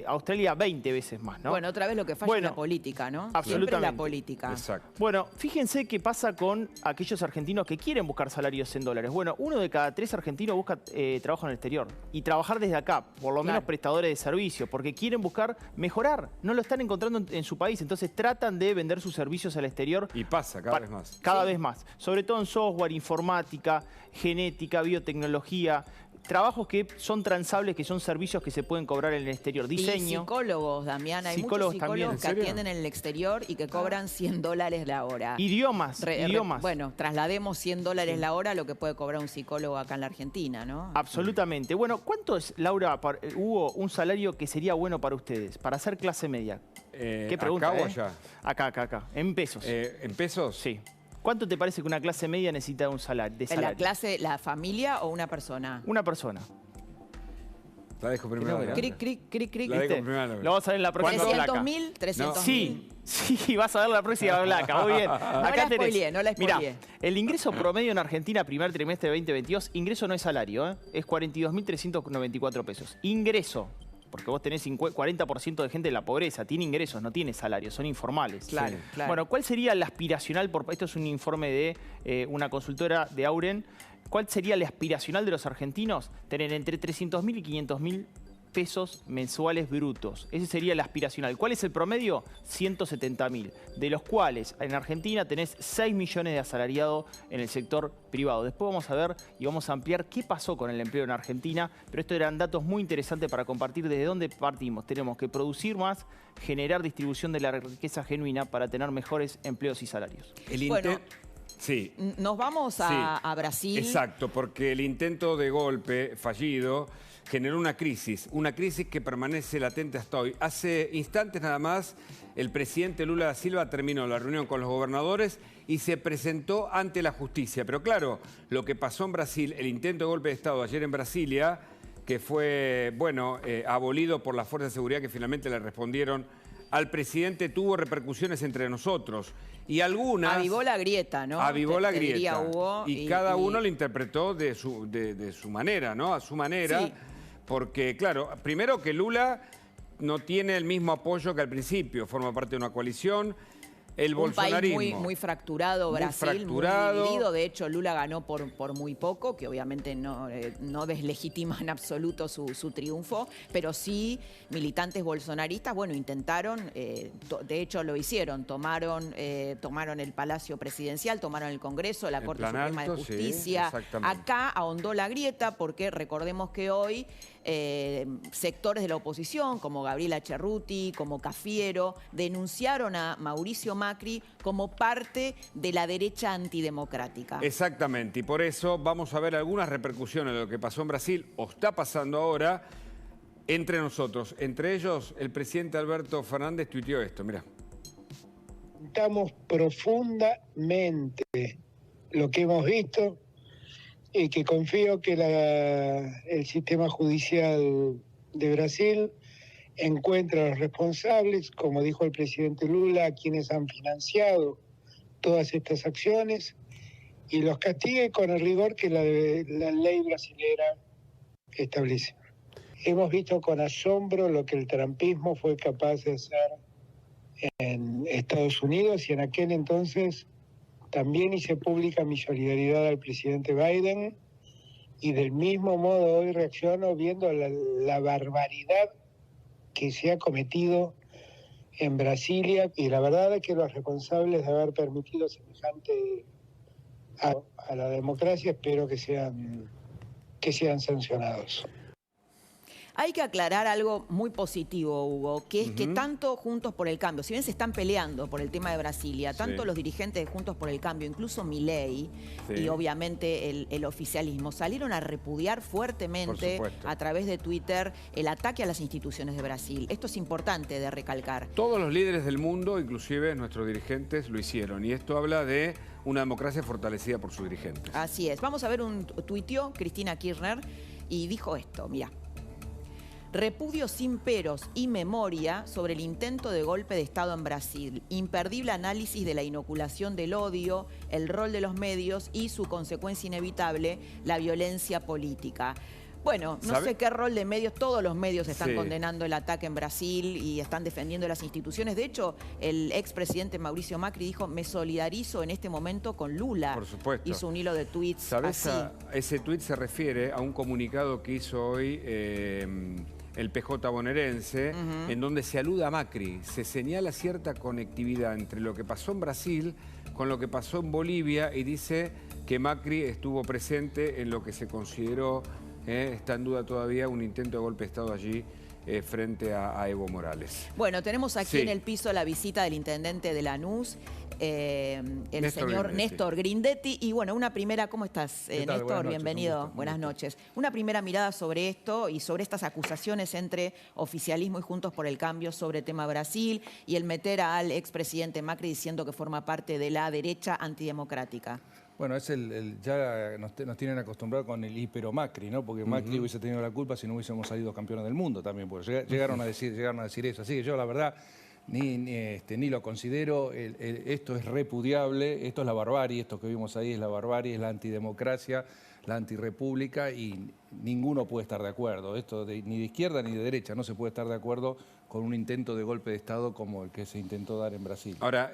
Australia, 20 veces más, ¿no? Bueno, otra vez lo que falla es la política, ¿no? Absolutamente. Siempre la política. Exacto. Bueno, fíjense qué pasa con aquellos argentinos que quieren buscar salarios en dólares. Bueno, 1 de cada 3 argentinos busca trabajo en el exterior. Y trabajar desde acá, por lo menos prestadores de servicios, porque quieren buscar mejorar. No lo están encontrando en su país, entonces tratan de vender sus servicios al exterior. Y pasa cada vez más. Cada vez más. Sobre todo en software, informática, genética, biotecnología. Trabajos que son transables, que son servicios que se pueden cobrar en el exterior. Diseño. Y psicólogos, Damián. Hay muchos psicólogos que atienden en el exterior y que cobran $100 la hora. Idiomas. Bueno, traslademos $100 la hora a lo que puede cobrar un psicólogo acá en la Argentina, ¿no? Absolutamente. Bueno, ¿cuánto es, Laura, Hugo, un salario que sería bueno para ustedes, para hacer clase media? ¿Qué pregunta? ¿Acá o allá? Acá. En pesos. ¿En pesos? Sí. ¿Cuánto te parece que una clase media necesita un salario? ¿En la clase, la familia o una persona? Una persona. La dejo primero. Cric. La dejo primero. Lo vamos a ver en la próxima placa. ¿300.000? ¿300.000? Sí, vas a ver la próxima placa. Muy bien. Acá tenés. No la spoileé. Mirá, el ingreso promedio en Argentina, primer trimestre de 2022, ingreso no es salario, es 42.394 pesos. Ingreso. Porque vos tenés 40% de gente en la pobreza, tiene ingresos, no tiene salarios, son informales. Claro. Bueno, ¿cuál sería la aspiracional? Esto es un informe de una consultora de Auren. ¿Cuál sería la aspiracional de los argentinos? Tener entre 300.000 y 500.000 pesos mensuales brutos. Ese sería el aspiracional. ¿Cuál es el promedio? 170.000. De los cuales en Argentina tenés 6 millones de asalariados en el sector privado. Después vamos a ver y vamos a ampliar qué pasó con el empleo en Argentina. Pero estos eran datos muy interesantes para compartir desde dónde partimos. Tenemos que producir más, generar distribución de la riqueza genuina para tener mejores empleos y salarios. Sí. Nos vamos a Brasil. Exacto, porque el intento de golpe fallido generó una crisis que permanece latente hasta hoy. Hace instantes nada más, el presidente Lula da Silva terminó la reunión con los gobernadores y se presentó ante la justicia. Pero claro, lo que pasó en Brasil, el intento de golpe de Estado ayer en Brasilia, que fue, abolido por las fuerzas de seguridad que finalmente le respondieron al presidente, tuvo repercusiones entre nosotros. Y algunas... Avivó la grieta, ¿no? Avivó la grieta. Diría Hugo, y cada uno lo interpretó de su manera, ¿no? A su manera. Sí. Porque, claro, primero que Lula no tiene el mismo apoyo que al principio. Forma parte de una coalición. El bolsonarismo. Un país muy fracturado, Brasil, muy dividido. De hecho, Lula ganó por muy poco, que obviamente no deslegitima en absoluto su triunfo, pero sí militantes bolsonaristas, intentaron, de hecho lo hicieron, tomaron el Palacio Presidencial, tomaron el Congreso, la Corte Suprema de Justicia. Sí, acá ahondó la grieta porque recordemos que hoy sectores de la oposición, como Gabriela Cerruti, como Cafiero, denunciaron a Mauricio Macri como parte de la derecha antidemocrática. Exactamente, y por eso vamos a ver algunas repercusiones de lo que pasó en Brasil, o está pasando ahora, entre nosotros. Entre ellos, el presidente Alberto Fernández tuiteó esto, mirá. Lamentamos profundamente lo que hemos visto y que confío que el sistema judicial de Brasil encuentre a los responsables, como dijo el presidente Lula, a quienes han financiado todas estas acciones, y los castigue con el rigor que la ley brasilera establece. Hemos visto con asombro lo que el trumpismo fue capaz de hacer en Estados Unidos, y en aquel entonces también hice pública mi solidaridad al presidente Biden, y del mismo modo hoy reacciono viendo la barbaridad que se ha cometido en Brasilia, y la verdad es que los responsables de haber permitido semejante a la democracia espero que sean sancionados. Hay que aclarar algo muy positivo, Hugo, que es que tanto Juntos por el Cambio, si bien se están peleando por el tema de Brasilia, tanto los dirigentes de Juntos por el Cambio, incluso Milei y obviamente el oficialismo, salieron a repudiar fuertemente a través de Twitter el ataque a las instituciones de Brasil. Esto es importante de recalcar. Todos los líderes del mundo, inclusive nuestros dirigentes, lo hicieron. Y esto habla de una democracia fortalecida por sus dirigentes. Así es. Vamos a ver un tuiteo, Cristina Kirchner, y dijo esto, mira. Repudio sin peros y memoria sobre el intento de golpe de Estado en Brasil. Imperdible análisis de la inoculación del odio, el rol de los medios y su consecuencia inevitable, la violencia política. Bueno, no sé qué rol de medios, todos los medios están condenando el ataque en Brasil y están defendiendo las instituciones. De hecho, el expresidente Mauricio Macri dijo, me solidarizo en este momento con Lula. Por supuesto. Hizo un hilo de tweets así. Ese tuit se refiere a un comunicado que hizo hoy el PJ bonaerense, en donde se aluda a Macri. Se señala cierta conectividad entre lo que pasó en Brasil con lo que pasó en Bolivia y dice que Macri estuvo presente en lo que se consideró, está en duda todavía, un intento de golpe de Estado allí frente a Evo Morales. Bueno, tenemos aquí en el piso la visita del intendente de Lanús, el señor Néstor Grindetti. Y bueno, una primera, ¿cómo estás, Néstor? Bienvenido, buenas noches. Una primera mirada sobre esto y sobre estas acusaciones entre oficialismo y Juntos por el Cambio sobre tema Brasil y el meter al expresidente Macri diciendo que forma parte de la derecha antidemocrática. Bueno, es ya nos tienen acostumbrados con el hipero-Macri, ¿no? Porque Macri hubiese tenido la culpa si no hubiésemos salido campeones del mundo también. Porque llegaron a decir eso. Así que yo, la verdad, ni lo considero. Esto es repudiable, esto es la barbarie, esto que vimos ahí es la barbarie, es la antidemocracia, la antirrepública y ninguno puede estar de acuerdo. Esto ni de izquierda ni de derecha no se puede estar de acuerdo con un intento de golpe de Estado como el que se intentó dar en Brasil. Ahora,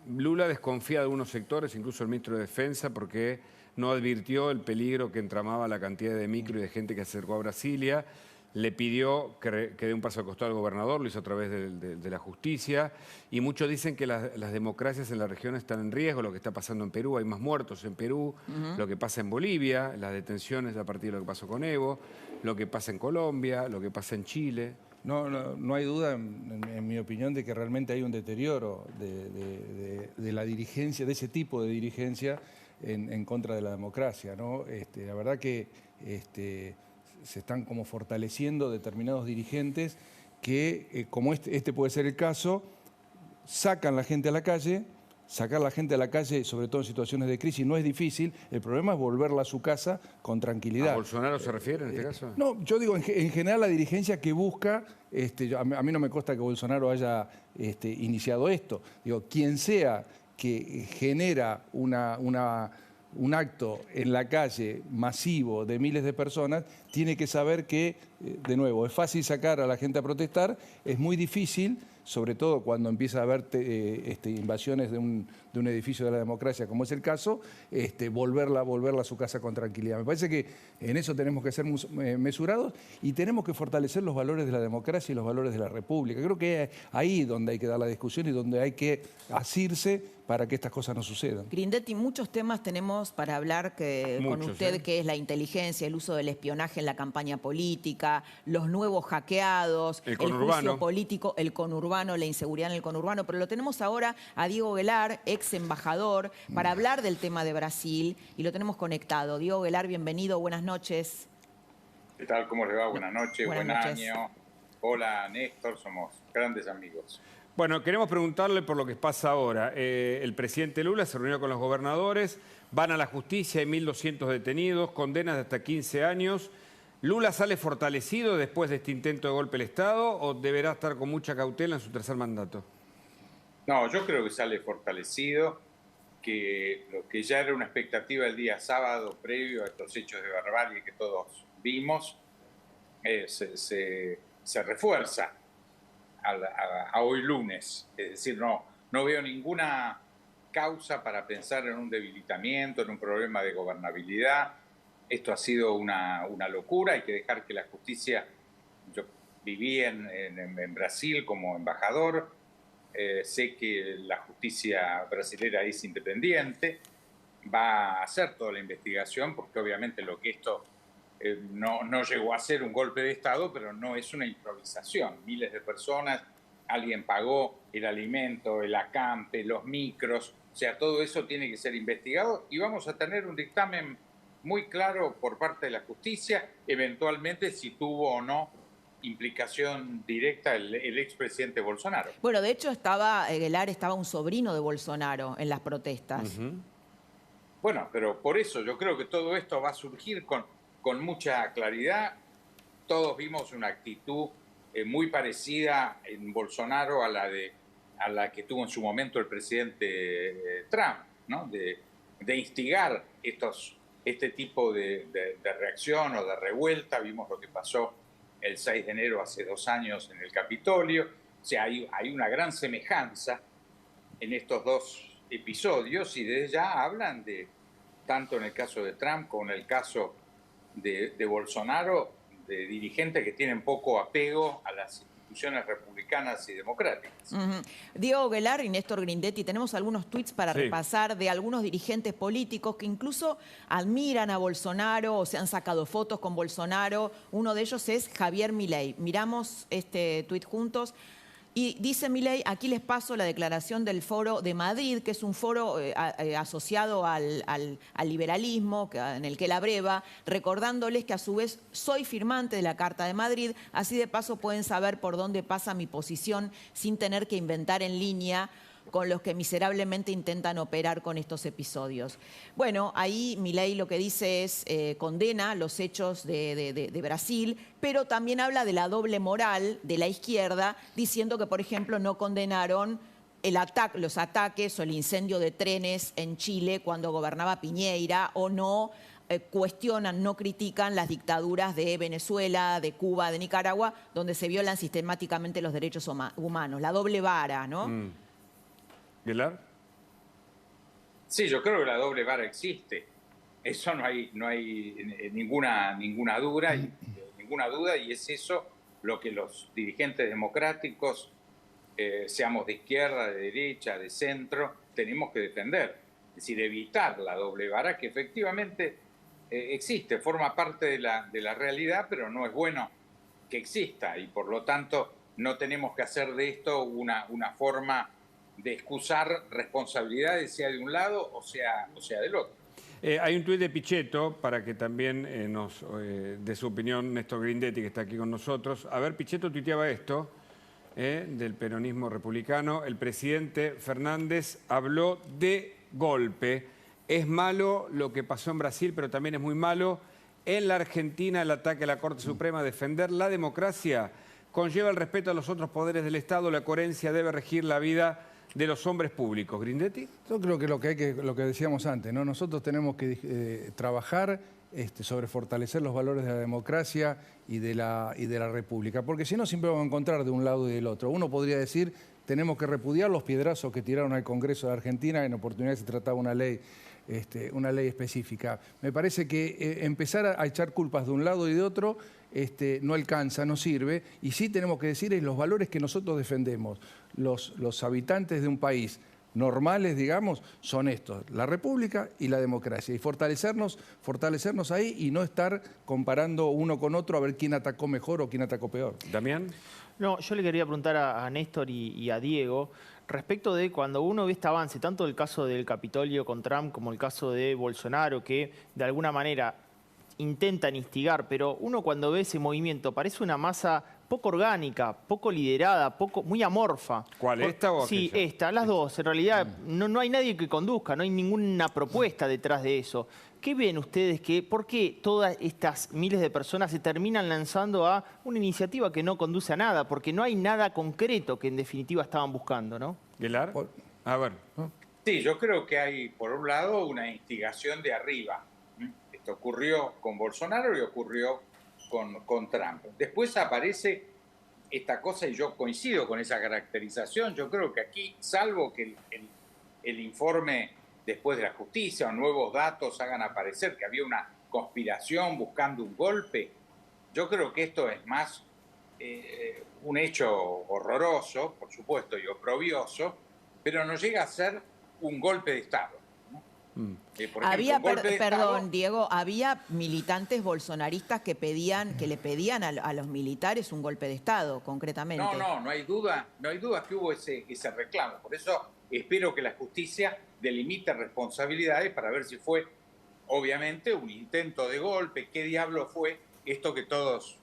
Lula desconfía de algunos sectores, incluso el ministro de Defensa, porque no advirtió el peligro que entramaba la cantidad de micro y de gente que se acercó a Brasilia. Le pidió que dé un paso al costado al gobernador, lo hizo a través de la justicia. Y muchos dicen que las democracias en la región están en riesgo, lo que está pasando en Perú, hay más muertos en Perú, lo que pasa en Bolivia, las detenciones a partir de lo que pasó con Evo, lo que pasa en Colombia, lo que pasa en Chile. No hay duda, en mi opinión, de que realmente hay un deterioro de la dirigencia, de ese tipo de dirigencia en contra de la democracia, ¿no? La verdad que se están como fortaleciendo determinados dirigentes que, como este puede ser el caso, sacan la gente a la calle. Sacar a la gente a la calle, sobre todo en situaciones de crisis, no es difícil. El problema es volverla a su casa con tranquilidad. ¿A Bolsonaro se refiere en este caso? No, yo digo en general la dirigencia que busca, a mí no me consta que Bolsonaro haya iniciado esto. Digo, quien sea que genera un acto en la calle masivo de miles de personas, tiene que saber que, de nuevo, es fácil sacar a la gente a protestar, es muy difícil, sobre todo cuando empieza a haber invasiones de un edificio de la democracia, como es el caso, volverla a su casa con tranquilidad. Me parece que en eso tenemos que ser mesurados y tenemos que fortalecer los valores de la democracia y los valores de la república. Creo que es ahí donde hay que dar la discusión y donde hay que asirse para que estas cosas no sucedan. Grindetti, muchos temas tenemos para hablar con usted, que es la inteligencia, el uso del espionaje en la campaña política, los nuevos hackeados, el juicio político, el conurbano, la inseguridad en el conurbano. Pero lo tenemos ahora a Diego Guelar, ex embajador, para hablar del tema de Brasil, y lo tenemos conectado. Diego Guelar, bienvenido, buenas noches. ¿Qué tal? ¿Cómo le va? Buenas noches, buen año. Hola, Néstor, somos grandes amigos. Bueno, queremos preguntarle por lo que pasa ahora. El presidente Lula se reunió con los gobernadores, van a la justicia, hay 1.200 detenidos, condenas de hasta 15 años. ¿Lula sale fortalecido después de este intento de golpe del Estado o deberá estar con mucha cautela en su tercer mandato? No, yo creo que sale fortalecido, que lo que ya era una expectativa el día sábado previo a estos hechos de barbarie que todos vimos, se refuerza a hoy lunes. Es decir, no veo ninguna causa para pensar en un debilitamiento, en un problema de gobernabilidad. Esto ha sido una locura, hay que dejar que la justicia... Yo viví en Brasil como embajador, sé que la justicia brasilera es independiente, va a hacer toda la investigación porque obviamente lo que esto no llegó a ser un golpe de Estado, pero no es una improvisación. Miles de personas, alguien pagó el alimento, el acampe, los micros, o sea, todo eso tiene que ser investigado y vamos a tener un dictamen muy claro por parte de la justicia, eventualmente si tuvo o no implicación directa el expresidente Bolsonaro. Bueno, de hecho Aguilar estaba un sobrino de Bolsonaro en las protestas. Bueno, pero por eso yo creo que todo esto va a surgir con mucha claridad. Todos vimos una actitud muy parecida en Bolsonaro a la que tuvo en su momento el presidente Trump, ¿no? De instigar este tipo de reacción o de revuelta. Vimos lo que pasó el 6 de enero hace 2 años en el Capitolio. O sea, hay una gran semejanza en estos dos episodios y desde ya hablan de, tanto en el caso de Trump como en el caso de Bolsonaro, de dirigentes que tienen poco apego a las instituciones republicanas y democráticas. Diego Aguilar y Néstor Grindetti, tenemos algunos tuits para repasar de algunos dirigentes políticos que incluso admiran a Bolsonaro o se han sacado fotos con Bolsonaro. Uno de ellos es Javier Milei. Miramos este tuit juntos. Y dice Milei, aquí les paso la declaración del Foro de Madrid, que es un foro asociado al liberalismo, en el que él abreva, recordándoles que a su vez soy firmante de la Carta de Madrid, así de paso pueden saber por dónde pasa mi posición sin tener que inventar en línea con los que miserablemente intentan operar con estos episodios. Bueno, ahí Milei lo que dice es, condena los hechos de Brasil, pero también habla de la doble moral de la izquierda, diciendo que, por ejemplo, no condenaron los ataques o el incendio de trenes en Chile cuando gobernaba Piñera, o no cuestionan, no critican las dictaduras de Venezuela, de Cuba, de Nicaragua, donde se violan sistemáticamente los derechos humanos. La doble vara, ¿no? ¿Aguilar? Sí, yo creo que la doble vara existe. Eso no hay ninguna duda y es eso lo que los dirigentes democráticos, seamos de izquierda, de derecha, de centro, tenemos que defender. Es decir, evitar la doble vara que efectivamente existe, forma parte de la realidad, pero no es bueno que exista y por lo tanto no tenemos que hacer de esto una forma de excusar responsabilidades, sea de un lado o sea del otro. Hay un tuit de Pichetto, para que también nos dé su opinión Néstor Grindetti, que está aquí con nosotros. A ver, Pichetto tuiteaba esto, del peronismo republicano. El presidente Fernández habló de golpe. Es malo lo que pasó en Brasil, pero también es muy malo en la Argentina el ataque a la Corte Suprema. Defender la democracia conlleva el respeto a los otros poderes del Estado. La coherencia debe regir la vida de los hombres públicos. ¿Grindetti? Yo creo que lo que decíamos antes, ¿no? Nosotros tenemos que trabajar sobre fortalecer los valores de la democracia y de la república, porque si no siempre vamos a encontrar de un lado y del otro. Uno podría decir, tenemos que repudiar los piedrazos que tiraron al Congreso de Argentina, en oportunidad se trataba una ley específica. Me parece que empezar a echar culpas de un lado y de otro no alcanza, no sirve, y sí tenemos que decir los valores que nosotros defendemos. Los habitantes de un país normales, digamos, son estos, la república y la democracia, y fortalecernos ahí y no estar comparando uno con otro a ver quién atacó mejor o quién atacó peor. ¿Damián? No, yo le quería preguntar a Néstor y a Diego respecto de cuando uno ve este avance, tanto el caso del Capitolio con Trump como el caso de Bolsonaro, que de alguna manera intentan instigar, pero uno cuando ve ese movimiento parece una masa poco orgánica, poco liderada, muy amorfa. ¿Cuál, esta o aquella? Sí, esta, las dos. En realidad no hay nadie que conduzca, no hay ninguna propuesta detrás de eso. ¿Qué ven ustedes? ¿Por qué todas estas miles de personas se terminan lanzando a una iniciativa que no conduce a nada? Porque no hay nada concreto que en definitiva estaban buscando, ¿no? ¿Aguilar? A ver. Sí, yo creo que hay, por un lado, una instigación de arriba. Esto ocurrió con Bolsonaro y ocurrió con Trump. Después aparece esta cosa, y yo coincido con esa caracterización. Yo creo que aquí, salvo que el informe después de la justicia o nuevos datos hagan aparecer que había una conspiración buscando un golpe, yo creo que esto es más un hecho horroroso, por supuesto, y oprobioso, pero no llega a ser un golpe de Estado, ¿no? Había, perdón, Diego, había militantes bolsonaristas que le pedían a los militares un golpe de Estado, concretamente. No hay duda que hubo ese reclamo. Por eso espero que la justicia delimite responsabilidades para ver si fue, obviamente, un intento de golpe. ¿Qué diablo fue esto que todos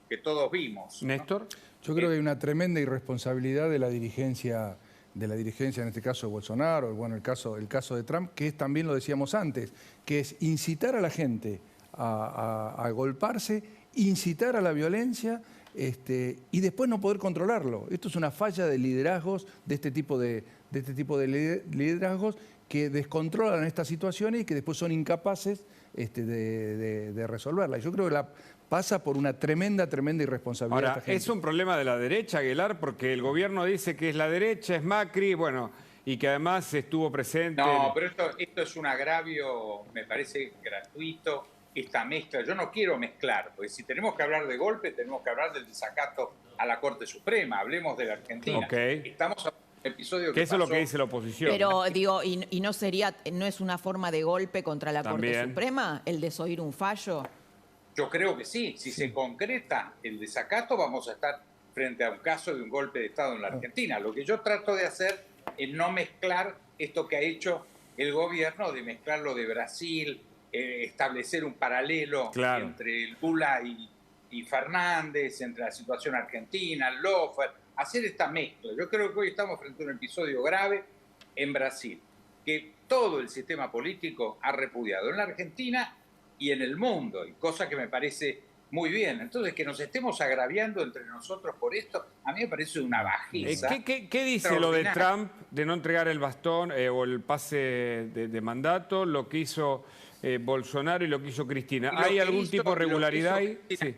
vimos? Néstor. Yo creo que hay una tremenda irresponsabilidad de la dirigencia, en este caso de Bolsonaro, bueno, el caso de Trump, que es también, lo decíamos antes, que es incitar a la gente a golparse, incitar a la violencia y después no poder controlarlo. Esto es una falla de liderazgos, de este tipo de liderazgos que descontrolan estas situaciones y que después son incapaces de resolverla. Y yo creo que pasa por una tremenda irresponsabilidad. Ahora, de esta gente. es un problema de la derecha, Aguilar, porque el gobierno dice que es la derecha, es Macri, bueno, y que además estuvo presente... No, pero esto es un agravio, me parece, gratuito, esta mezcla. Yo no quiero mezclar, porque si tenemos que hablar de golpe, tenemos que hablar del desacato a la Corte Suprema, hablemos de la Argentina. Okay. Estamos a un episodio que eso es lo que dice la oposición. Pero, digo, ¿y no es una forma de golpe contra la Corte Suprema el desoír un fallo? Yo creo que sí. Si se concreta el desacato, vamos a estar frente a un caso de un golpe de Estado en la Argentina. Lo que yo trato de hacer es no mezclar esto que ha hecho el gobierno, de mezclar lo de Brasil, establecer un paralelo entre Lula y Fernández, entre la situación argentina, Lofer, hacer esta mezcla. Yo creo que hoy estamos frente a un episodio grave en Brasil, que todo el sistema político ha repudiado en la Argentina y en el mundo, y cosa que me parece muy bien. Entonces, que nos estemos agraviando entre nosotros por esto, a mí me parece una bajeza. ¿Qué dice lo de Trump de no entregar el bastón o el pase de mandato, lo que hizo Bolsonaro y lo que hizo Cristina? ¿Hay algún tipo de regularidad ahí? Sí.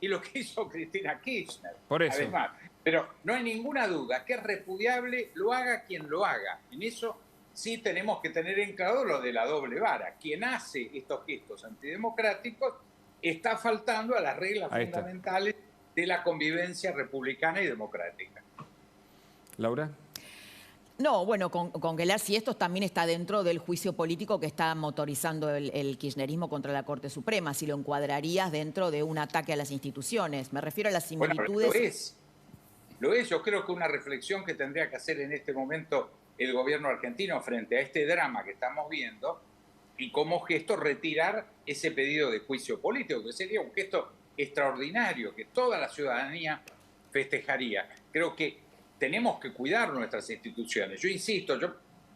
Y lo que hizo Cristina Kirchner. Por eso. Además, pero no hay ninguna duda que es repudiable, lo haga quien lo haga. En eso sí tenemos que tener en claro lo de la doble vara. Quien hace estos gestos antidemocráticos está faltando a las reglas fundamentales de la convivencia republicana y democrática. Laura. No, bueno, con Aguilar, si esto también está dentro del juicio político que está motorizando el kirchnerismo contra la Corte Suprema, si lo encuadrarías dentro de un ataque a las instituciones. Me refiero a las similitudes... Bueno, lo es. Yo creo que una reflexión que tendría que hacer en este momento el gobierno argentino frente a este drama que estamos viendo, y como gesto retirar ese pedido de juicio político, que sería un gesto extraordinario, que toda la ciudadanía festejaría. Creo que tenemos que cuidar nuestras instituciones. Yo insisto,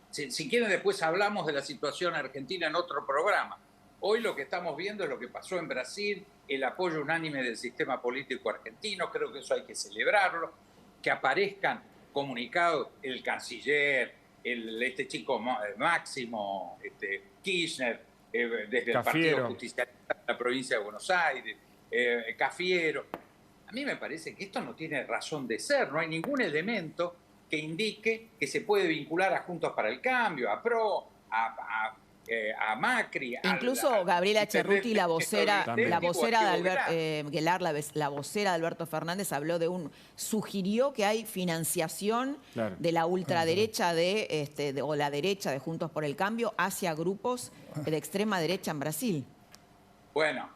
si quieren después hablamos de la situación argentina en otro programa. Hoy lo que estamos viendo es lo que pasó en Brasil, el apoyo unánime del sistema político argentino, creo que eso hay que celebrarlo, que aparezcan comunicados el canciller, este chico Máximo, Kirchner, desde el Partido Justicialista de la provincia de Buenos Aires, Cafiero. A mí me parece que esto no tiene razón de ser, no hay ningún elemento que indique que se puede vincular a Juntos para el Cambio, a PRO, a Macri. Incluso Gabriela Cerruti, la vocera de Alberto Fernández, sugirió que hay financiación de la ultraderecha o la derecha de Juntos por el Cambio hacia grupos de extrema derecha en Brasil. Bueno,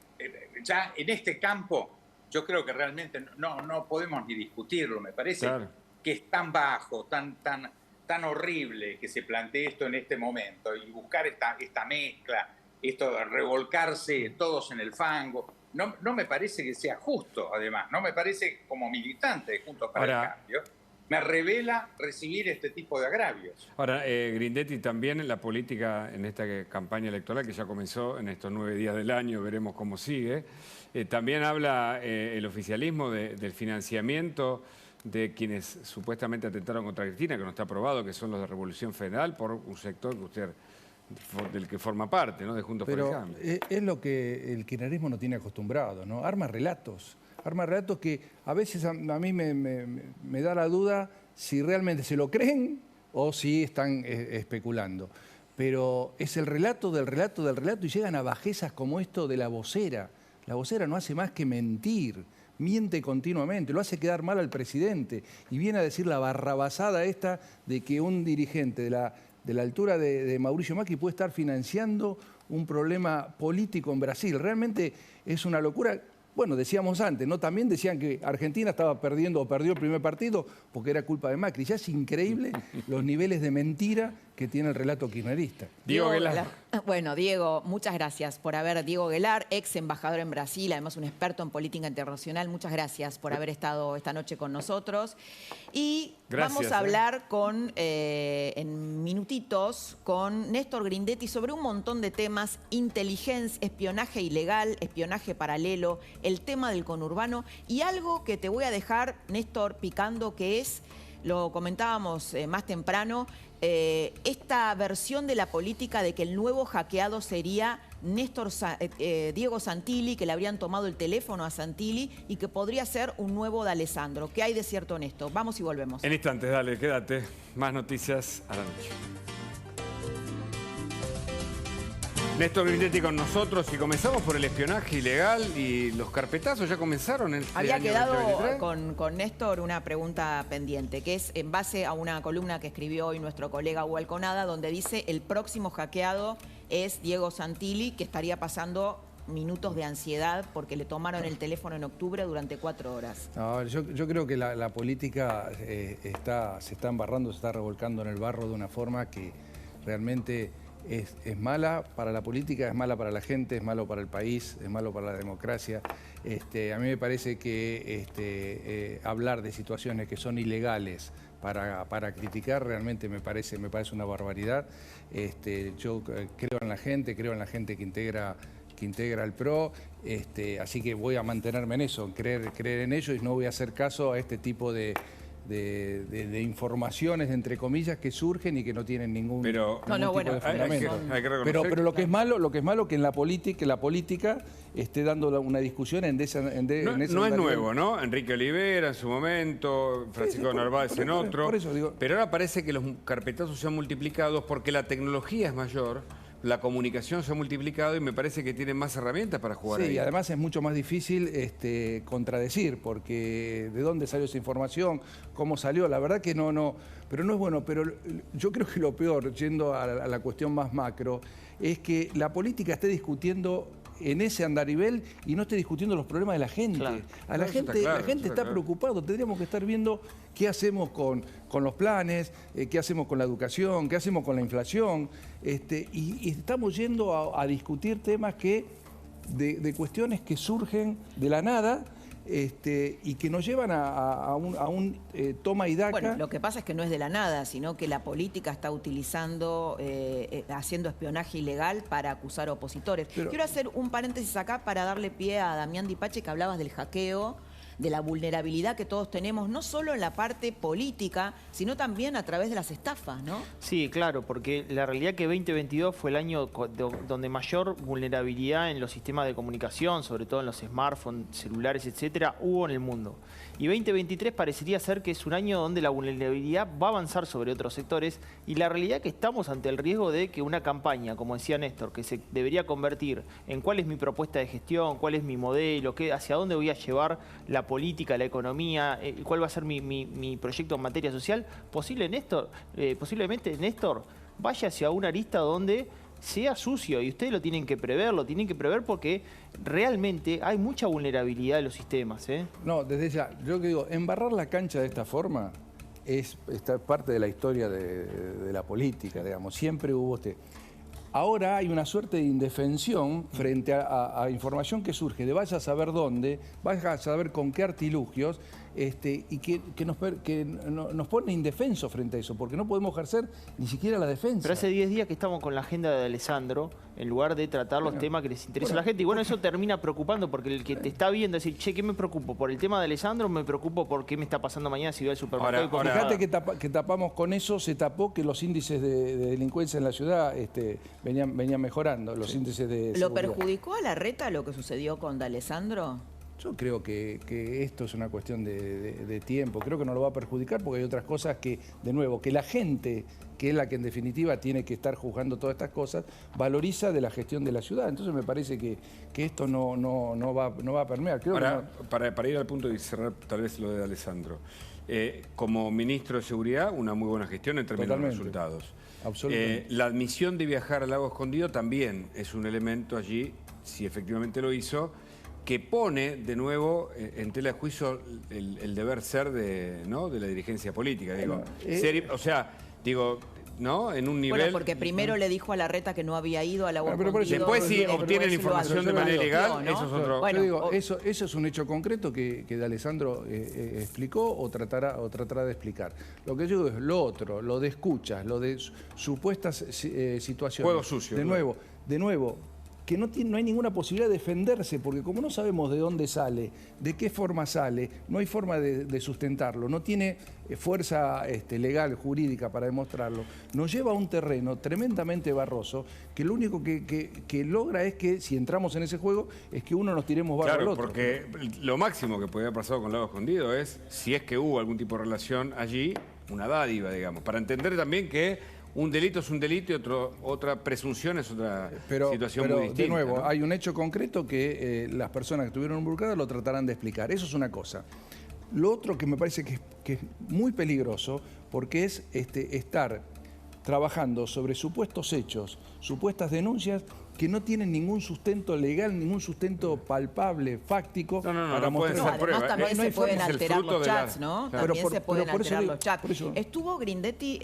ya en este campo yo creo que realmente no podemos ni discutirlo. Me parece que es tan bajo, tan horrible que se plantee esto en este momento y buscar esta mezcla, esto de revolcarse todos en el fango. No me parece que sea justo, además. No me parece, como militante de Juntos para el Cambio, me revela recibir este tipo de agravios. Ahora, Grindetti, también en la política, en esta campaña electoral que ya comenzó en estos 9 días del año, veremos cómo sigue, también habla el oficialismo del financiamiento de quienes supuestamente atentaron contra Cristina, que no está aprobado, que son los de Revolución Federal, por un sector que usted, del que forma parte, ¿no? De Juntos por el Cambio. Es lo que el kirchnerismo no tiene acostumbrado, ¿no? Arma relatos que a veces a mí me da la duda si realmente se lo creen o si están especulando. Pero es el relato del relato del relato y llegan a bajezas como esto de la vocera. La vocera no hace más que mentir. Miente continuamente, lo hace quedar mal al presidente y viene a decir la barrabasada esta de que un dirigente de la altura de Mauricio Macri puede estar financiando un problema político en Brasil. Realmente es una locura. Bueno, decíamos antes, ¿no? También decían que Argentina estaba perdiendo o perdió el primer partido porque era culpa de Macri. Ya es increíble los niveles de mentira que tiene el relato kirchnerista. Diego Aguilar. Bueno, Diego, muchas gracias por haber... Diego Aguilar, ex embajador en Brasil, además un experto en política internacional. Muchas gracias por haber estado esta noche con nosotros. Y vamos a hablar en minutitos con Néstor Grindetti sobre un montón de temas: inteligencia, espionaje ilegal, espionaje paralelo, el tema del conurbano y algo que te voy a dejar, Néstor, picando, que es, lo comentábamos más temprano, esta versión de la política de que el nuevo hackeado sería Diego Santilli, que le habrían tomado el teléfono a Santilli y que podría ser un nuevo D'Alessandro. ¿Qué hay de cierto en esto? Vamos y volvemos. En instantes, dale, quédate. Más noticias a la noche. Néstor Grindetti con nosotros y comenzamos por el espionaje ilegal y los carpetazos ya comenzaron en este Había año quedado 2023. con Néstor una pregunta pendiente, que es en base a una columna que escribió hoy nuestro colega Hugo Alconada, donde dice el próximo hackeado es Diego Santilli, que estaría pasando minutos de ansiedad porque le tomaron el teléfono en octubre durante 4 horas. No, yo creo que la política se está embarrando, se está revolcando en el barro de una forma que realmente es mala para la política, es mala para la gente, es malo para el país, es malo para la democracia. A mí me parece que hablar de situaciones que son ilegales para criticar realmente me parece una barbaridad. Yo creo en la gente que integra el PRO, así que voy a mantenerme en eso, creer en ello, y no voy a hacer caso a este tipo de informaciones, entre comillas, que surgen y que no tienen ningún tipo de fundamento. Pero lo que es malo que en la política esté dando una discusión en ese No es nuevo, ¿no? Enrique Olivera en su momento, Francisco Narváez en otro. Por eso digo. Pero ahora parece que los carpetazos se han multiplicado porque la tecnología es mayor, la comunicación se ha multiplicado y me parece que tienen más herramientas para jugar ahí. Sí, y además es mucho más difícil contradecir, porque ¿de dónde salió esa información? ¿Cómo salió? La verdad que no, pero no es bueno. Pero yo creo que lo peor, yendo a la cuestión más macro, es que la política esté discutiendo en ese andarivel y no esté discutiendo los problemas de la gente. Claro. La gente está preocupada. Tendríamos que estar viendo qué hacemos con los planes, qué hacemos con la educación, qué hacemos con la inflación. Y estamos yendo a discutir temas de cuestiones que surgen de la nada, y que nos llevan a un toma y daca. Bueno, lo que pasa es que no es de la nada, sino que la política está utilizando, haciendo espionaje ilegal para acusar a opositores. Quiero hacer un paréntesis acá para darle pie a Damián Dipache, que hablabas del hackeo, de la vulnerabilidad que todos tenemos, no solo en la parte política, sino también a través de las estafas, ¿no? Sí, claro, porque la realidad que 2022 fue el año donde mayor vulnerabilidad en los sistemas de comunicación, sobre todo en los smartphones, celulares, etcétera, hubo en el mundo. Y 2023 parecería ser que es un año donde la vulnerabilidad va a avanzar sobre otros sectores, y la realidad es que estamos ante el riesgo de que una campaña, como decía Néstor, que se debería convertir en cuál es mi propuesta de gestión, cuál es mi modelo, hacia dónde voy a llevar la política, la economía, cuál va a ser mi proyecto en materia social, posiblemente Néstor vaya hacia una arista donde sea sucio, y ustedes lo tienen que prever porque realmente hay mucha vulnerabilidad en los sistemas. No, desde ya, yo digo, embarrar la cancha de esta forma es parte de la historia de la política, digamos, siempre hubo Ahora hay una suerte de indefensión frente a información que surge de vaya a saber dónde, vaya a saber con qué artilugios, y que nos pone indefensos frente a eso, porque no podemos ejercer ni siquiera la defensa. Pero hace 10 días que estamos con la agenda de D'Alessandro, en lugar de tratar los temas que les interesa a la gente. Y bueno, eso termina preocupando, porque el que te está viendo es decir, che, ¿qué me preocupo? ¿Por el tema de D'Alessandro? ¿Me preocupo por qué me está pasando mañana si voy al supermercado? Fíjate que tapamos con eso, se tapó que los índices de delincuencia en la ciudad venían mejorando, los índices de seguridad. ¿Lo perjudicó a Larreta lo que sucedió con D'Alessandro? Yo creo que esto es una cuestión de tiempo. Creo que no lo va a perjudicar porque hay otras cosas que, de nuevo, que la gente, que es la que en definitiva tiene que estar juzgando todas estas cosas, valoriza de la gestión de la ciudad. Entonces me parece que esto no va a permear. Creo Ahora, para ir al punto y cerrar tal vez lo de Alessandro, como ministro de Seguridad, una muy buena gestión en términos de resultados. Absolutamente. La admisión de viajar al Lago Escondido también es un elemento allí, si efectivamente lo hizo, que pone de nuevo en tela de juicio el deber ser de la dirigencia política. Digo, o sea, digo, ¿no? En un nivel... Bueno, porque primero le dijo a Larreta que no había ido al Agua Escondido. Después si obtienen información de manera ilegal, ¿no? Eso es otro... Bueno, digo, eso es un hecho concreto que de Alessandro explicó o tratará de explicar. Lo que yo digo es lo otro, lo de escuchas, lo de supuestas situaciones. Juego sucio. De nuevo, que no hay ninguna posibilidad de defenderse, porque como no sabemos de dónde sale, de qué forma sale, no hay forma de sustentarlo, no tiene fuerza legal, jurídica para demostrarlo, nos lleva a un terreno tremendamente barroso, que lo único que logra es que, si entramos en ese juego, es que uno nos tiremos barro al otro. Porque lo máximo que podría haber pasado con Lago Escondido es, si es que hubo algún tipo de relación allí, una dádiva, digamos, para entender también que un delito es un delito y otra presunción es otra situación muy distinta. De nuevo, ¿no? hay un hecho concreto que las personas que estuvieron involucradas lo tratarán de explicar. Eso es una cosa. Lo otro que me parece que es muy peligroso, porque es estar trabajando sobre supuestos hechos, supuestas denuncias que no tienen ningún sustento legal, ningún sustento palpable, fáctico, para mostrar. Además también se pueden alterar los chats, ¿no? También se pueden alterar los chats. Estuvo Grindetti,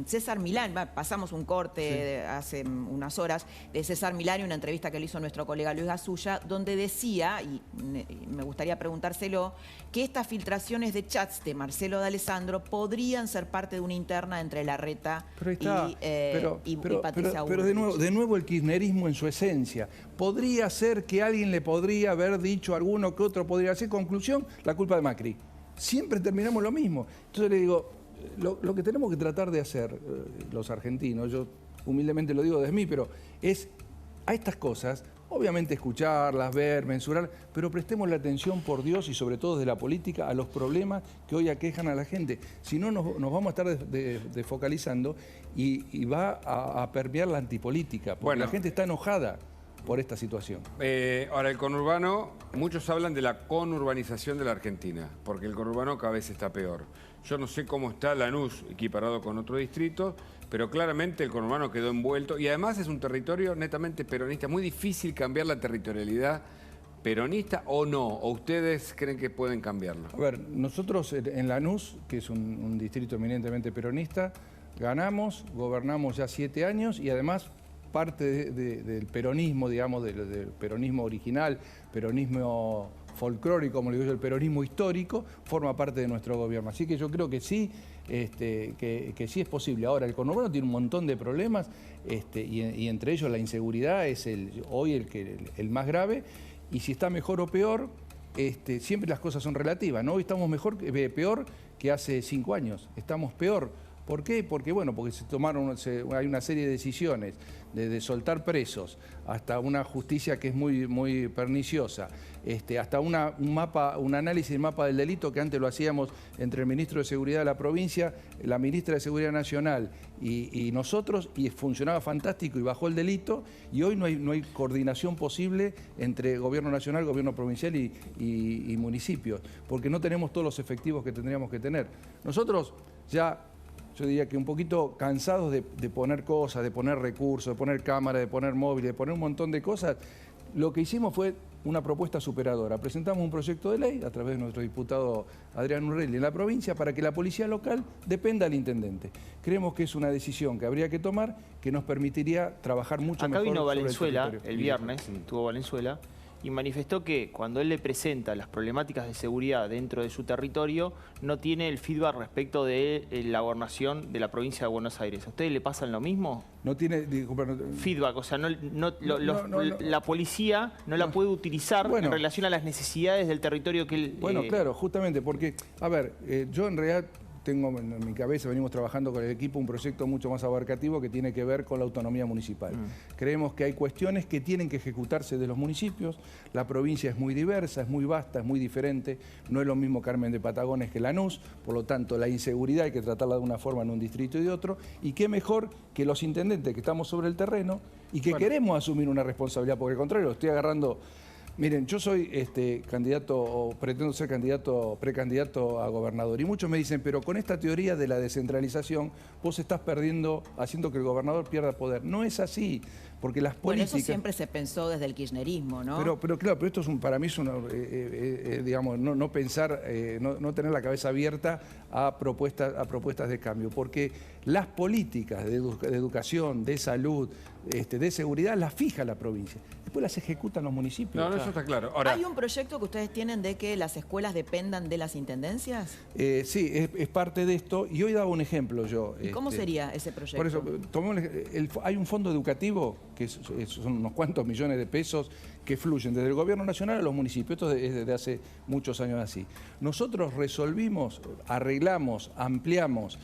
César Milán, pasamos un corte hace unas horas de César Milán y una entrevista que le hizo nuestro colega Luis Gasulla, donde decía, y me gustaría preguntárselo, que estas filtraciones de chats de Marcelo de Alessandro podrían ser parte de una interna entre Larreta y Patricia Bullrich. Pero de nuevo el kirchnerismo en su esencia. Podría ser que alguien le podría haber dicho, alguno que otro podría hacer. Conclusión, la culpa de Macri. Siempre terminamos lo mismo. Entonces le digo, lo que tenemos que tratar de hacer los argentinos, yo humildemente lo digo desde mí, pero es a estas cosas, obviamente escucharlas, ver, mensurar, pero prestemos la atención, por Dios, y sobre todo desde la política, a los problemas que hoy aquejan a la gente. Si no, nos vamos a estar desfocalizando y va a permear la antipolítica, porque la gente está enojada por esta situación. Ahora, el conurbano, muchos hablan de la conurbanización de la Argentina, porque el conurbano cada vez está peor. Yo no sé cómo está Lanús equiparado con otro distrito, pero claramente el conurbano quedó envuelto y además es un territorio netamente peronista. Es muy difícil cambiar la territorialidad peronista o no, o ustedes creen que pueden cambiarlo. A ver, nosotros en Lanús, que es un distrito eminentemente peronista, ganamos, gobernamos ya 7 años y además parte del peronismo, digamos, del peronismo original, peronismo folclórico, como le digo yo, el peronismo histórico, forma parte de nuestro gobierno. Así que yo creo que sí, que sí es posible. Ahora, el conurbano tiene un montón de problemas y entre ellos la inseguridad es hoy el más grave, y si está mejor o peor, siempre las cosas son relativas, ¿no? Hoy estamos peor que hace 5 años, estamos peor. ¿Por qué? Porque hay una serie de decisiones, de soltar presos, hasta una justicia que es muy, muy perniciosa, hasta un análisis del mapa del delito que antes lo hacíamos entre el ministro de Seguridad de la provincia, la ministra de Seguridad Nacional y nosotros, y funcionaba fantástico y bajó el delito, y hoy no hay coordinación posible entre gobierno nacional, gobierno provincial y municipios, porque no tenemos todos los efectivos que tendríamos que tener. Nosotros ya... Yo diría que un poquito cansados de poner cosas, de poner recursos, de poner cámaras, de poner móviles, de poner un montón de cosas, lo que hicimos fue una propuesta superadora. Presentamos un proyecto de ley a través de nuestro diputado Adrián Urrelli en la provincia para que la policía local dependa del intendente. Creemos que es una decisión que habría que tomar, que nos permitiría trabajar mucho mejor. Acá vino sobre Valenzuela el viernes, estuvo Valenzuela, y manifestó que cuando él le presenta las problemáticas de seguridad dentro de su territorio, no tiene el feedback respecto de la gobernación de la provincia de Buenos Aires. ¿A ustedes le pasan lo mismo? No tiene... Feedback, o sea, la policía no la puede utilizar en relación a las necesidades del territorio que él... Bueno, claro, justamente porque, a ver, yo en realidad tengo en mi cabeza, venimos trabajando con el equipo, un proyecto mucho más abarcativo que tiene que ver con la autonomía municipal. Creemos que hay cuestiones que tienen que ejecutarse de los municipios. La provincia es muy diversa, es muy vasta, es muy diferente. No es lo mismo Carmen de Patagones que Lanús, por lo tanto la inseguridad hay que tratarla de una forma en un distrito y de otro. Y qué mejor que los intendentes que estamos sobre el terreno y que queremos asumir una responsabilidad, porque al contrario, estoy agarrando... Miren, yo soy candidato, o pretendo ser precandidato a gobernador, y muchos me dicen, pero con esta teoría de la descentralización, vos estás haciendo que el gobernador pierda poder. No es así, porque las políticas... Bueno, eso siempre se pensó desde el kirchnerismo, ¿no? Pero claro, pero esto es para mí es digamos, no pensar, no tener la cabeza abierta a propuestas de cambio, porque las políticas de educación, de salud, de seguridad, las fija la provincia. Después las ejecutan los municipios. No, eso está claro. Ahora, ¿hay un proyecto que ustedes tienen de que las escuelas dependan de las intendencias? Sí, es parte de esto. Y hoy daba un ejemplo yo. ¿Y cómo sería ese proyecto? Por eso, hay un fondo educativo, que son unos cuantos millones de pesos, que fluyen desde el gobierno nacional a los municipios. Esto es desde hace muchos años así. Nosotros resolvimos, arreglamos, ampliamos,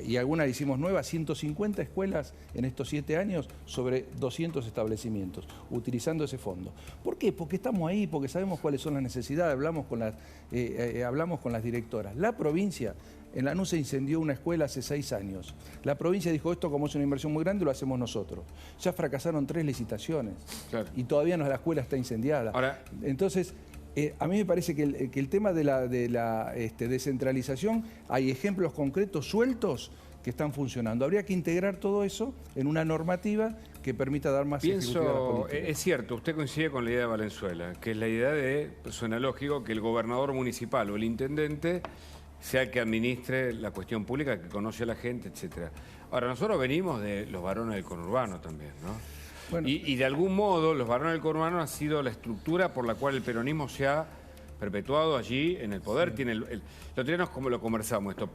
y algunas hicimos nuevas, 150 escuelas en estos 7 años sobre 200 establecimientos, utilizando ese fondo. ¿Por qué? Porque estamos ahí, porque sabemos cuáles son las necesidades, hablamos con las directoras. La provincia, en Lanús se incendió una escuela hace 6 años. La provincia dijo, esto como es una inversión muy grande, lo hacemos nosotros. Ya fracasaron 3 licitaciones, y todavía la escuela está incendiada. Ahora, entonces... a mí me parece que el tema de la descentralización, hay ejemplos concretos sueltos que están funcionando. Habría que integrar todo eso en una normativa que permita dar más ejecución a la política. Es cierto, usted coincide con la idea de Valenzuela, que es la idea de, suena lógico, que el gobernador municipal o el intendente sea el que administre la cuestión pública, que conoce a la gente, etc. Ahora, nosotros venimos de los varones del conurbano también, ¿no? Bueno. Y de algún modo los varones del conurbano ha sido la estructura por la cual el peronismo se ha perpetuado allí en el poder. Sí. Lo tenemos como lo conversamos esto.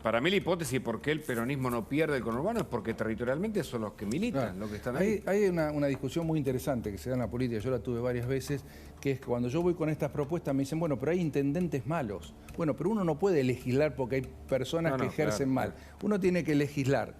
Para mí la hipótesis por qué el peronismo no pierde el conurbano es porque territorialmente son los que militan, los que están ahí. Hay una discusión muy interesante que se da en la política, yo la tuve varias veces, que es que cuando yo voy con estas propuestas me dicen, bueno, pero hay intendentes malos. Bueno, pero uno no puede legislar porque hay personas que ejercen mal. Uno tiene que legislar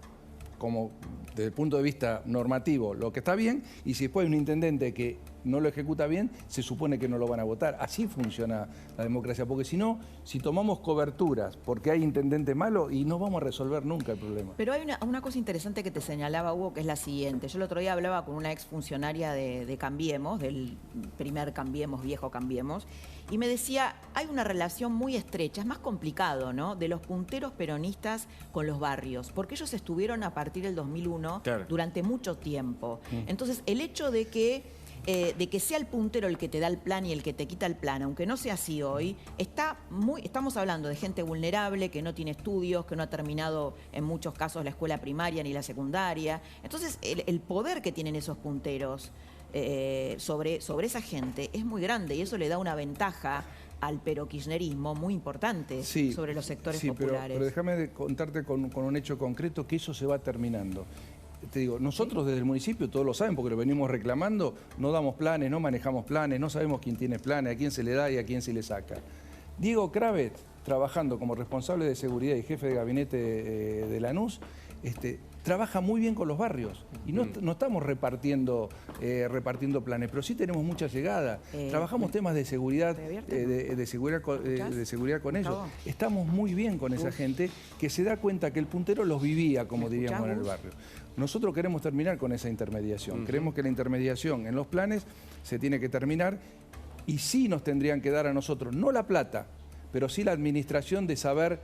como desde el punto de vista normativo lo que está bien, y si después hay un intendente que no lo ejecuta bien, se supone que no lo van a votar. Así funciona la democracia, porque si no, si tomamos coberturas porque hay intendente malo, y no vamos a resolver nunca el problema. Pero hay una cosa interesante que te señalaba, Hugo, que es la siguiente. Yo el otro día hablaba con una exfuncionaria de Cambiemos, del primer Cambiemos, viejo Cambiemos, y me decía, hay una relación muy estrecha, es más complicado, ¿no?, de los punteros peronistas con los barrios, porque ellos estuvieron a partir del 2001 durante mucho tiempo. Entonces, el hecho de que sea el puntero el que te da el plan y el que te quita el plan, aunque no sea así hoy, estamos hablando de gente vulnerable, que no tiene estudios, que no ha terminado en muchos casos la escuela primaria ni la secundaria. Entonces, el poder que tienen esos punteros sobre esa gente es muy grande, y eso le da una ventaja al kirchnerismo muy importante sobre los sectores populares. Pero déjame contarte con un hecho concreto, que eso se va terminando. Te digo, nosotros desde el municipio, todos lo saben porque lo venimos reclamando, no damos planes, no manejamos planes, no sabemos quién tiene planes, a quién se le da y a quién se le saca. Diego Kravet, trabajando como responsable de seguridad y jefe de gabinete de Lanús, trabaja muy bien con los barrios, y no estamos repartiendo planes, pero sí tenemos mucha llegada. Trabajamos temas de seguridad, de seguridad con ellos. Estamos muy bien con esa gente que se da cuenta que el puntero los vivía, como diríamos, en el barrio. Nosotros queremos terminar con esa intermediación. Creemos que la intermediación en los planes se tiene que terminar, y sí nos tendrían que dar a nosotros, no la plata, pero sí la administración de saber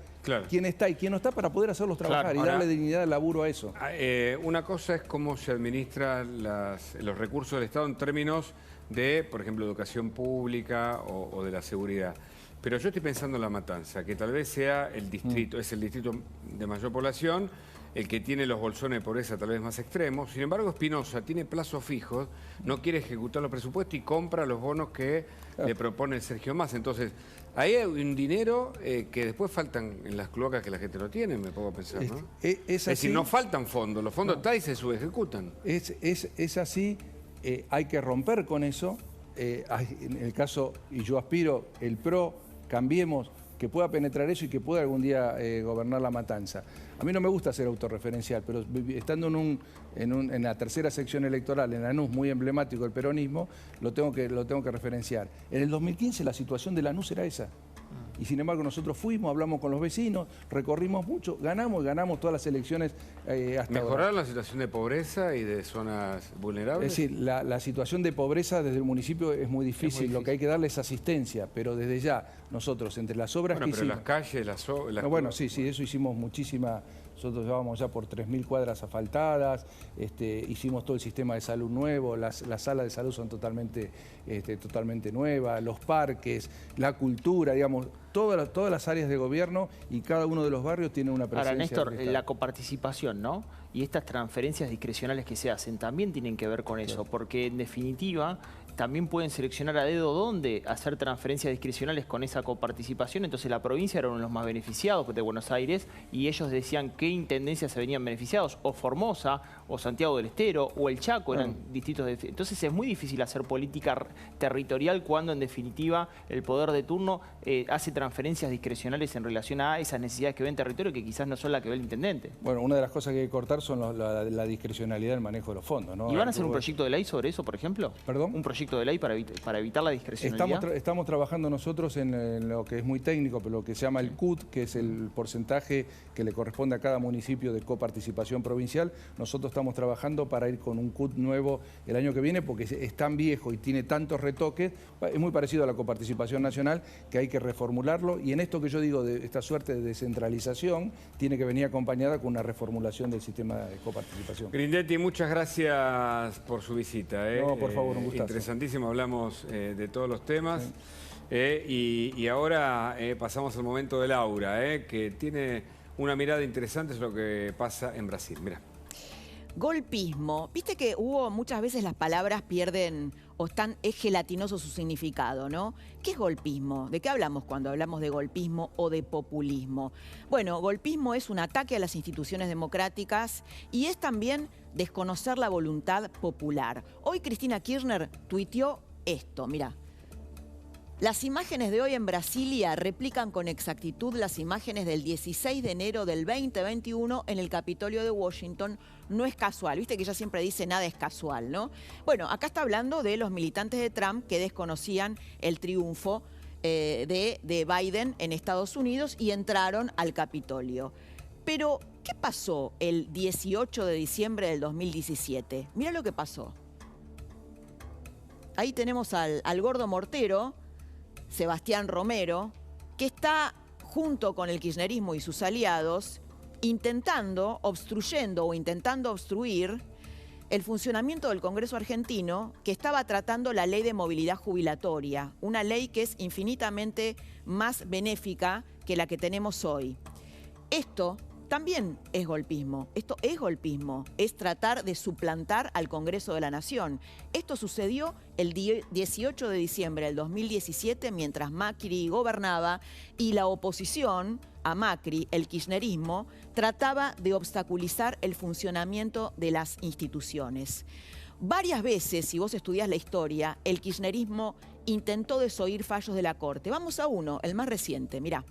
quién está y quién no está, para poder hacerlos trabajar y darle dignidad al laburo a eso. Una cosa es cómo se administran los recursos del Estado en términos de, por ejemplo, educación pública o de la seguridad. Pero yo estoy pensando en La Matanza, que tal vez sea el distrito, es el distrito de mayor población, el que tiene los bolsones de pobreza tal vez más extremos. Sin embargo, Espinosa tiene plazos fijos, no quiere ejecutar los presupuestos y compra los bonos que le propone Sergio Massa. Entonces, ahí hay un dinero que después faltan en las cloacas que la gente no tiene, me pongo a pensar, ¿no? Es decir, no faltan fondos, los fondos están y se subejecutan. Es así, hay que romper con eso. En el caso, y yo aspiro, el PRO, Cambiemos, que pueda penetrar eso y que pueda algún día gobernar La Matanza. A mí no me gusta ser autorreferencial, pero estando en la tercera sección electoral, en Lanús, muy emblemático del peronismo, lo tengo que referenciar. En el 2015 la situación de Lanús era esa. Y sin embargo nosotros fuimos, hablamos con los vecinos, recorrimos mucho, ganamos todas las elecciones hasta ahora. ¿Mejorar la situación de pobreza y de zonas vulnerables? Es decir, la situación de pobreza desde el municipio es muy difícil, lo que hay que darle es asistencia, pero desde ya nosotros entre las obras que hicimos... pero las calles, las... Bueno, sí, eso hicimos muchísima... Nosotros llevamos ya por 3.000 cuadras asfaltadas, hicimos todo el sistema de salud nuevo, las salas de salud son totalmente nuevas, los parques, la cultura, digamos, todas las áreas de gobierno y cada uno de los barrios tiene una presencia. Ahora, Néstor, la coparticipación, ¿no? Y estas transferencias discrecionales que se hacen también tienen que ver con eso, porque en definitiva también pueden seleccionar a dedo dónde hacer transferencias discrecionales con esa coparticipación. Entonces la provincia era uno de los más beneficiados de Buenos Aires y ellos decían qué intendencias se venían beneficiados, o Formosa, o Santiago del Estero, o el Chaco, eran distritos de... Entonces es muy difícil hacer política territorial cuando en definitiva el poder de turno hace transferencias discrecionales en relación a esas necesidades que ve en territorio que quizás no son las que ve el intendente. Bueno, una de las cosas que hay que cortar son la discrecionalidad del manejo de los fondos, ¿no? ¿Y van a hacer un proyecto de ley sobre eso, por ejemplo? ¿Perdón? ¿Un proyecto de ley para evitar la discrecionalidad? Estamos trabajando nosotros en lo que es muy técnico, pero lo que se llama el CUT, que es el porcentaje que le corresponde a cada municipio de coparticipación provincial. Nosotros estamos trabajando para ir con un CUT nuevo el año que viene, porque es tan viejo y tiene tantos retoques, es muy parecido a la coparticipación nacional, que hay que reformularlo. Y en esto que yo digo, de esta suerte de descentralización, tiene que venir acompañada con una reformulación del sistema de coparticipación. Grindetti, muchas gracias por su visita. No, por favor, un gustazo. Interesantísimo, hablamos de todos los temas. Sí. Y ahora pasamos al momento de Laura, que tiene una mirada interesante sobre lo que pasa en Brasil. Mirá. Golpismo. Viste que muchas veces las palabras pierden o es gelatinoso su significado, ¿no? ¿Qué es golpismo? ¿De qué hablamos cuando hablamos de golpismo o de populismo? Bueno, golpismo es un ataque a las instituciones democráticas y es también desconocer la voluntad popular. Hoy Cristina Kirchner tuiteó esto, mirá. Las imágenes de hoy en Brasilia replican con exactitud las imágenes del 16 de enero del 2021 en el Capitolio de Washington. No es casual, viste que ella siempre dice nada es casual, ¿no? Bueno, acá está hablando de los militantes de Trump que desconocían el triunfo de Biden en Estados Unidos y entraron al Capitolio. Pero, ¿qué pasó el 18 de diciembre del 2017? Mira lo que pasó. Ahí tenemos al gordo mortero, Sebastián Romero, que está junto con el kirchnerismo y sus aliados intentando obstruir el funcionamiento del Congreso argentino, que estaba tratando la ley de movilidad jubilatoria, una ley que es infinitamente más benéfica que la que tenemos hoy. Esto también es golpismo. Esto es golpismo. Es tratar de suplantar al Congreso de la Nación. Esto sucedió el 18 de diciembre del 2017, mientras Macri gobernaba y la oposición a Macri, el kirchnerismo, trataba de obstaculizar el funcionamiento de las instituciones. Varias veces, si vos estudiás la historia, el kirchnerismo intentó desoír fallos de la Corte. Vamos a uno, el más reciente, mirá.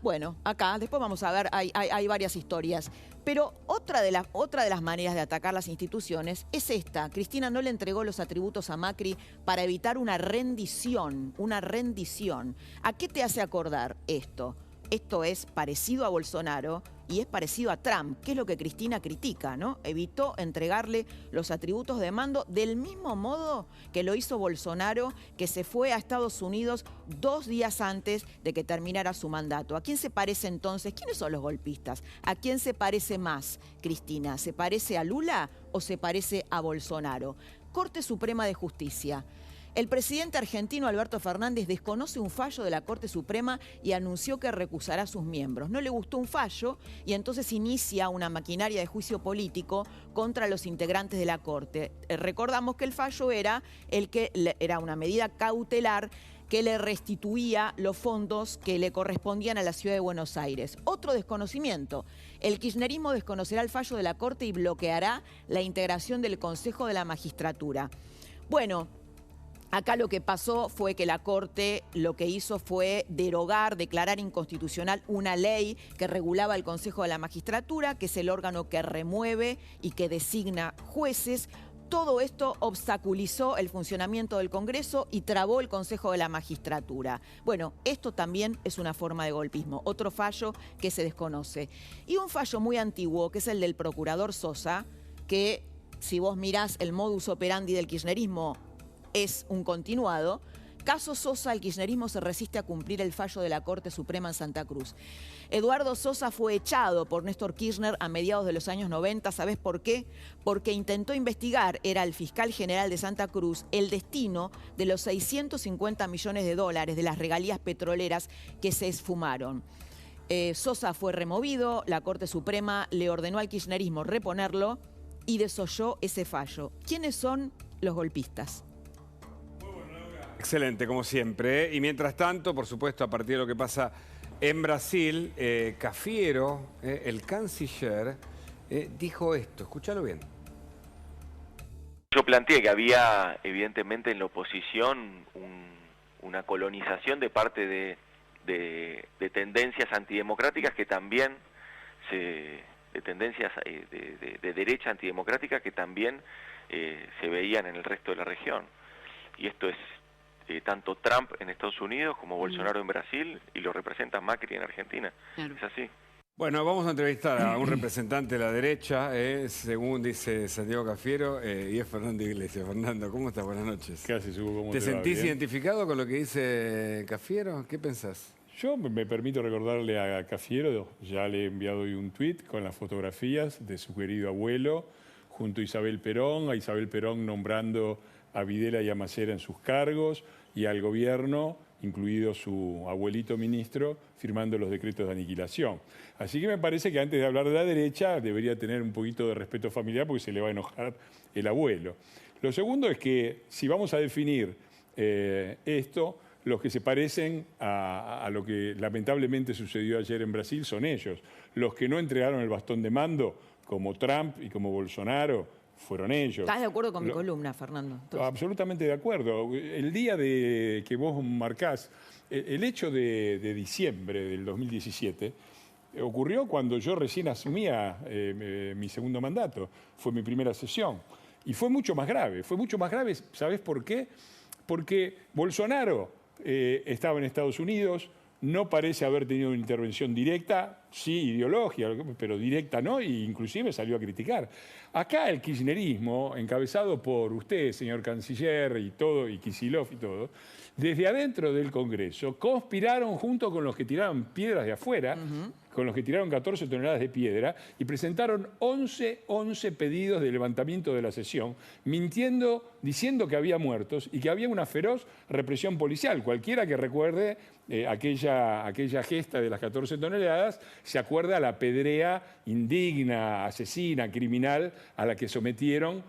Bueno, acá, después vamos a ver, hay varias historias. Pero otra de las maneras de atacar las instituciones es esta. Cristina no le entregó los atributos a Macri para evitar una rendición, ¿A qué te hace acordar esto? Esto es parecido a Bolsonaro y es parecido a Trump, que es lo que Cristina critica, ¿no? Evitó entregarle los atributos de mando del mismo modo que lo hizo Bolsonaro, que se fue a Estados Unidos 2 días antes de que terminara su mandato. ¿A quién se parece entonces? ¿Quiénes son los golpistas? ¿A quién se parece más, Cristina? ¿Se parece a Lula o se parece a Bolsonaro? Corte Suprema de Justicia. El presidente argentino Alberto Fernández desconoce un fallo de la Corte Suprema y anunció que recusará a sus miembros. No le gustó un fallo y entonces inicia una maquinaria de juicio político contra los integrantes de la Corte. Recordamos que el fallo era una medida cautelar que le restituía los fondos que le correspondían a la ciudad de Buenos Aires. Otro desconocimiento. El kirchnerismo desconocerá el fallo de la Corte y bloqueará la integración del Consejo de la Magistratura. Bueno, Acá lo que pasó fue que la Corte lo que hizo fue declarar inconstitucional una ley que regulaba el Consejo de la Magistratura, que es el órgano que remueve y que designa jueces. Todo esto obstaculizó el funcionamiento del Congreso y trabó el Consejo de la Magistratura. Bueno, esto también es una forma de golpismo, otro fallo que se desconoce. Y un fallo muy antiguo, que es el del procurador Sosa, que si vos mirás el modus operandi del kirchnerismo, es un continuado. Caso Sosa, el kirchnerismo se resiste a cumplir el fallo de la Corte Suprema en Santa Cruz. Eduardo Sosa fue echado por Néstor Kirchner a mediados de los años 90. ¿Sabés por qué? Porque intentó investigar, era el fiscal general de Santa Cruz, el destino de los 650 millones de dólares de las regalías petroleras que se esfumaron. Sosa fue removido, la Corte Suprema le ordenó al kirchnerismo reponerlo y desoyó ese fallo. ¿Quiénes son los golpistas? Excelente, como siempre. Y mientras tanto, por supuesto, a partir de lo que pasa en Brasil, Cafiero, el canciller, dijo esto. Escúchalo bien. Yo planteé que había, evidentemente, en la oposición una colonización de parte de tendencias antidemocráticas que también de tendencias de derecha antidemocrática que también se veían en el resto de la región. Y esto es tanto Trump en Estados Unidos como Bolsonaro en Brasil, y lo representa Macri en Argentina. Claro. Es así. Bueno, vamos a entrevistar a un representante de la derecha, según dice Santiago Cafiero, y es Fernando Iglesias. Fernando, ¿cómo estás? Buenas noches. ¿Qué haces, Hugo? ¿Cómo ¿Te te va? sentís ¿Bien? identificado con lo que dice Cafiero? ¿Qué pensás? Yo me permito recordarle a Cafiero, ya le he enviado hoy un tuit con las fotografías de su querido abuelo, junto a Isabel Perón nombrando a Videla y a Macera en sus cargos, y al gobierno, incluido su abuelito ministro, firmando los decretos de aniquilación. Así que me parece que antes de hablar de la derecha debería tener un poquito de respeto familiar porque se le va a enojar el abuelo. Lo segundo es que si vamos a definir esto, los que se parecen a lo que lamentablemente sucedió ayer en Brasil son ellos. Los que no entregaron el bastón de mando, como Trump y como Bolsonaro, fueron ellos. ¿Estás de acuerdo con mi columna, Fernando? Entonces, absolutamente de acuerdo. El día que vos marcás, el hecho de diciembre del 2017 ocurrió cuando yo recién asumía mi segundo mandato. Fue mi primera sesión. Y fue mucho más grave. Fue mucho más grave, ¿sabés por qué? Porque Bolsonaro estaba en Estados Unidos, no parece haber tenido una intervención directa, sí ideológica, pero directa no, e inclusive salió a criticar. Acá el kirchnerismo, encabezado por usted, señor canciller, y todo, y Kicillof y todo, desde adentro del Congreso conspiraron junto con los que tiraron piedras de afuera, con los que tiraron 14 toneladas de piedra, y presentaron 11 pedidos de levantamiento de la sesión, mintiendo, diciendo que había muertos y que había una feroz represión policial. Cualquiera que recuerde aquella gesta de las 14 toneladas, se acuerda la pedrea indigna, asesina, criminal a la que sometieron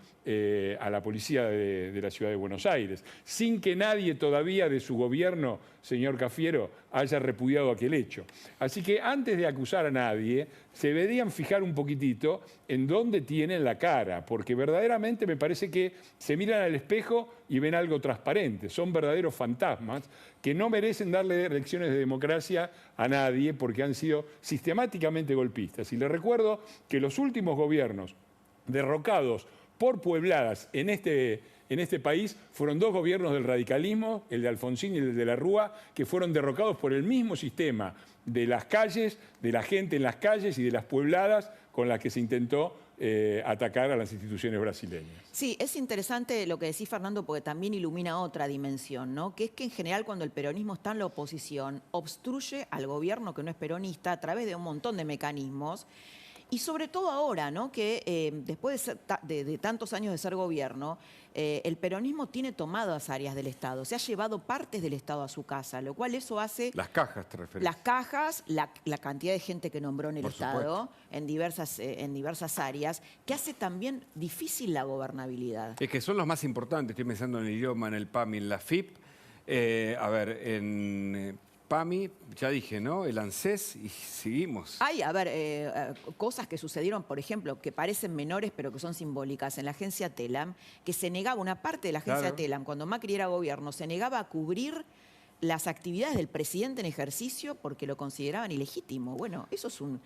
a la policía de la ciudad de Buenos Aires, sin que nadie todavía de su gobierno, señor Cafiero, haya repudiado aquel hecho. Así que antes de acusar a nadie, se deberían fijar un poquitito en dónde tienen la cara, porque verdaderamente me parece que se miran al espejo y ven algo transparente. Son verdaderos fantasmas que no merecen darle lecciones de democracia a nadie porque han sido sistemáticamente golpistas. Y les recuerdo que los últimos gobiernos derrocados por puebladas en este país fueron dos gobiernos del radicalismo, el de Alfonsín y el de la Rúa, que fueron derrocados por el mismo sistema de las calles, de la gente en las calles y de las puebladas con las que se intentó atacar a las instituciones brasileñas. Sí, es interesante lo que decís, Fernando, porque también ilumina otra dimensión, ¿no? Que es que en general cuando el peronismo está en la oposición, obstruye al gobierno que no es peronista a través de un montón de mecanismos. Y sobre todo ahora, ¿no? Que después de tantos años de ser gobierno, el peronismo tiene tomadas áreas del Estado. Se ha llevado partes del Estado a su casa, lo cual eso hace... Las cajas, te refieres. Las cajas, la cantidad de gente que nombró en el Estado, en diversas áreas, que hace también difícil la gobernabilidad. Es que son los más importantes. Estoy pensando en el idioma, en el PAMI, en la FIP. PAMI, ya dije, ¿no? El ANSES y seguimos. Hay, a ver, cosas que sucedieron, por ejemplo, que parecen menores pero que son simbólicas. En la agencia Telam, que se negaba, una parte de la agencia Telam, cuando Macri era gobierno, se negaba a cubrir las actividades del presidente en ejercicio porque lo consideraban ilegítimo. Bueno, esos son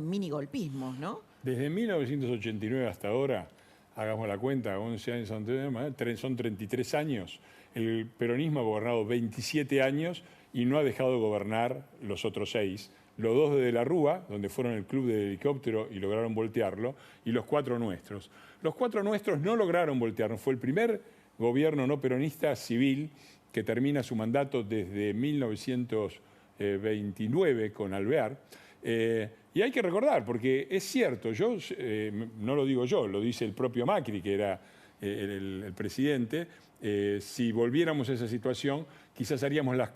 mini golpismos, ¿no? Desde 1989 hasta ahora, hagamos la cuenta, 11 años, son 33 años. El peronismo ha gobernado 27 años y no ha dejado de gobernar los otros 6. Los 2 de la Rúa, donde fueron el club de helicóptero y lograron voltearlo, y los 4 nuestros. Los 4 nuestros no lograron voltearnos. Fue el primer gobierno no peronista civil que termina su mandato desde 1929 con Alvear. Y hay que recordar, porque es cierto, no lo digo yo, lo dice el propio Macri, que era el presidente. Si volviéramos a esa situación, quizás haríamos las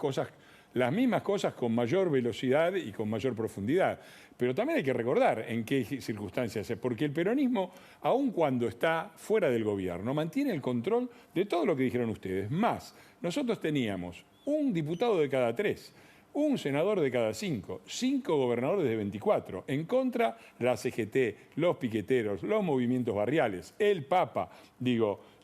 mismas cosas con mayor velocidad y con mayor profundidad. Pero también hay que recordar en qué circunstancias es, porque el peronismo, aun cuando está fuera del gobierno, mantiene el control de todo lo que dijeron ustedes. Más, nosotros teníamos un diputado de cada 3, un senador de cada 5, 5 gobernadores de 24, en contra la CGT, los piqueteros, los movimientos barriales, el Papa,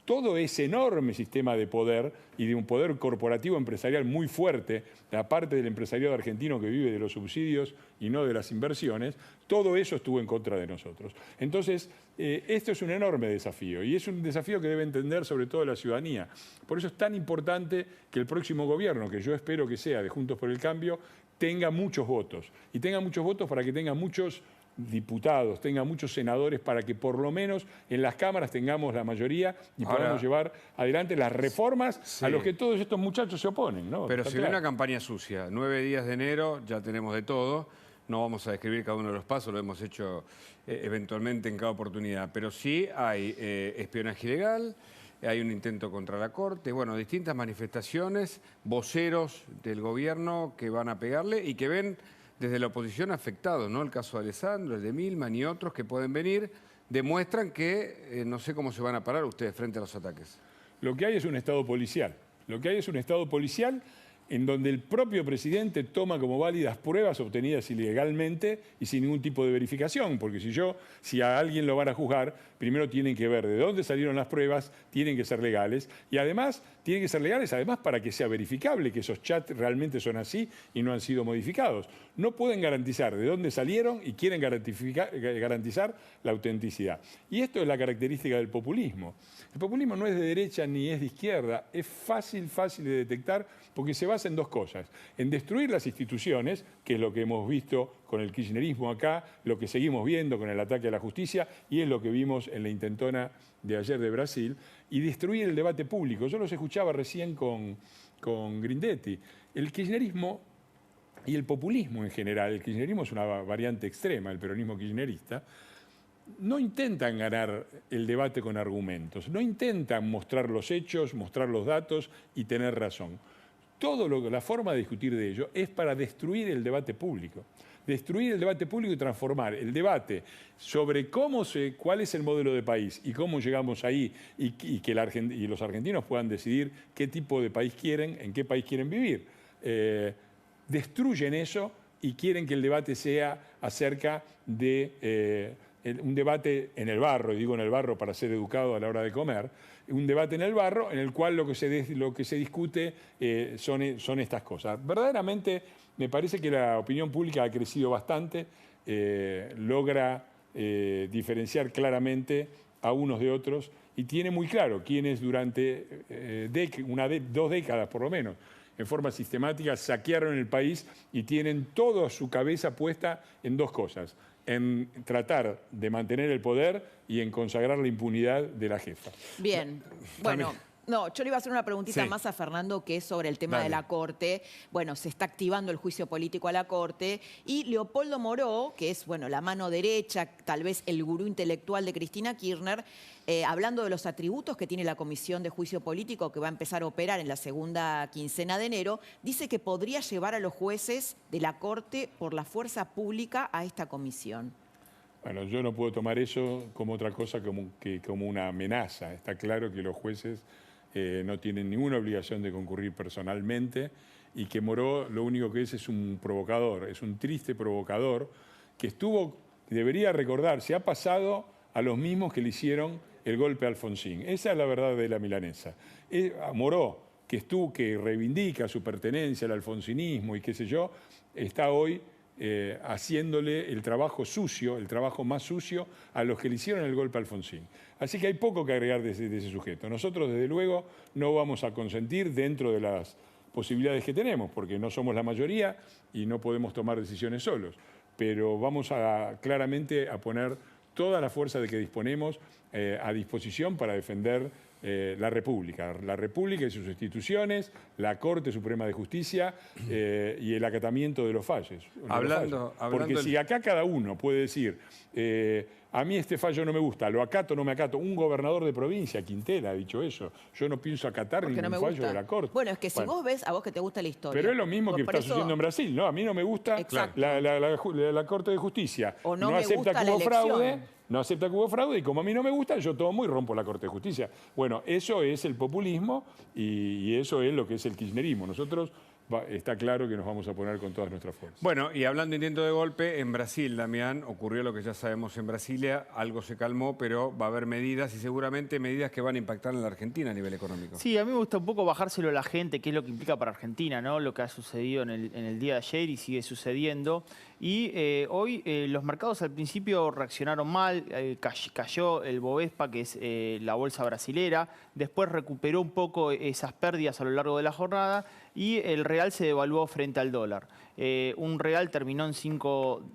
todo ese enorme sistema de poder y de un poder corporativo empresarial muy fuerte, la parte del empresariado argentino que vive de los subsidios y no de las inversiones, todo eso estuvo en contra de nosotros. Entonces, esto es un enorme desafío y es un desafío que debe entender sobre todo la ciudadanía. Por eso es tan importante que el próximo gobierno, que yo espero que sea de Juntos por el Cambio, tenga muchos votos. Y tenga muchos votos para que tenga muchos diputados, tenga muchos senadores, para que por lo menos en las cámaras tengamos la mayoría y podamos llevar adelante las reformas a los que todos estos muchachos se oponen, ¿no? Pero se ve una campaña sucia. 9 días de enero, ya tenemos de todo. No vamos a describir cada uno de los pasos, lo hemos hecho eventualmente en cada oportunidad. Pero sí hay espionaje ilegal, hay un intento contra la Corte, bueno, distintas manifestaciones, voceros del gobierno que van a pegarle y que ven desde la oposición afectados, ¿no? El caso de Alessandro, el de Milman y otros que pueden venir, demuestran que no sé cómo se van a parar ustedes frente a los ataques. Lo que hay es un Estado policial. Lo que hay es un Estado policial en donde el propio presidente toma como válidas pruebas obtenidas ilegalmente y sin ningún tipo de verificación, porque si a alguien lo van a juzgar, primero tienen que ver de dónde salieron las pruebas, tienen que ser legales, y además tienen que ser legales para que sea verificable que esos chats realmente son así y no han sido modificados. No pueden garantizar de dónde salieron y quieren garantizar la autenticidad. Y esto es la característica del populismo. El populismo no es de derecha ni es de izquierda, es fácil de detectar porque se basa en 2 cosas. En destruir las instituciones, que es lo que hemos visto con el kirchnerismo acá, lo que seguimos viendo con el ataque a la justicia y es lo que vimos en la intentona de ayer de Brasil, y destruir el debate público. Yo los escuchaba recién con Grindetti. El kirchnerismo y el populismo en general, el kirchnerismo es una variante extrema, el peronismo kirchnerista, no intentan ganar el debate con argumentos, no intentan mostrar los hechos, mostrar los datos y tener razón. La forma de discutir de ello es para destruir el debate público. Destruir el debate público y transformar el debate sobre cuál es el modelo de país y cómo llegamos ahí y que los argentinos puedan decidir qué tipo de país quieren, en qué país quieren vivir. Destruyen eso y quieren que el debate sea acerca de un debate en el barro, y digo en el barro para ser educado a la hora de comer, un debate en el barro en el cual lo que se discute son estas cosas. Verdaderamente me parece que la opinión pública ha crecido bastante, logra diferenciar claramente a unos de otros y tiene muy claro quiénes durante 2 décadas por lo menos, en forma sistemática, saquearon el país y tienen toda su cabeza puesta en 2 cosas: en tratar de mantener el poder y en consagrar la impunidad de la jefa. Bien, bueno. No, yo le iba a hacer una preguntita más a Fernando, que es sobre el tema de la Corte. Bueno, se está activando el juicio político a la Corte y Leopoldo Moró, que es, bueno, la mano derecha, tal vez el gurú intelectual de Cristina Kirchner, hablando de los atributos que tiene la Comisión de Juicio Político que va a empezar a operar en la segunda quincena de enero, dice que podría llevar a los jueces de la Corte por la fuerza pública a esta comisión. Bueno, yo no puedo tomar eso como otra cosa como una amenaza. Está claro que los jueces no tienen ninguna obligación de concurrir personalmente y que Moró lo único que es un provocador, es un triste provocador que debería recordarse, ha pasado a los mismos que le hicieron el golpe a Alfonsín. Esa es la verdad de la milanesa. Moró, que reivindica su pertenencia al alfonsinismo y qué sé yo, está hoy haciéndole el trabajo sucio, el trabajo más sucio a los que le hicieron el golpe a Alfonsín. Así que hay poco que agregar de ese sujeto. Nosotros, desde luego, no vamos a consentir dentro de las posibilidades que tenemos, porque no somos la mayoría y no podemos tomar decisiones solos. Pero vamos claramente a poner toda la fuerza de que disponemos a disposición para defender la República y sus instituciones, la Corte Suprema de Justicia y el acatamiento de los fallos. Porque si acá cada uno puede decir, a mí este fallo no me gusta, lo acato, no me acato. Un gobernador de provincia, Quintela, ha dicho eso. Yo no pienso acatar ningún fallo de la Corte. Bueno, es que si vos ves, a vos que te gusta la historia. Pero es lo mismo que está sucediendo en Brasil, ¿no? A mí no me gusta la Corte de Justicia. O no acepta que hubo fraude. No acepta que hubo fraude y como a mí no me gusta, yo tomo y rompo la Corte de Justicia. Bueno, eso es el populismo y eso es lo que es el kirchnerismo. Nosotros está claro que nos vamos a poner con todas nuestras fuerzas. Bueno, y hablando de intento de golpe, en Brasil, Damián, ocurrió lo que ya sabemos en Brasilia, algo se calmó, pero va a haber medidas y seguramente medidas que van a impactar en la Argentina a nivel económico. Sí, a mí me gusta un poco bajárselo a la gente, qué es lo que implica para Argentina, ¿no? Lo que ha sucedido en el día de ayer y sigue sucediendo. Y hoy los mercados al principio reaccionaron mal, cayó el Bovespa, que es la bolsa brasilera, después recuperó un poco esas pérdidas a lo largo de la jornada y el real se devaluó frente al dólar. Un dólar terminó en 5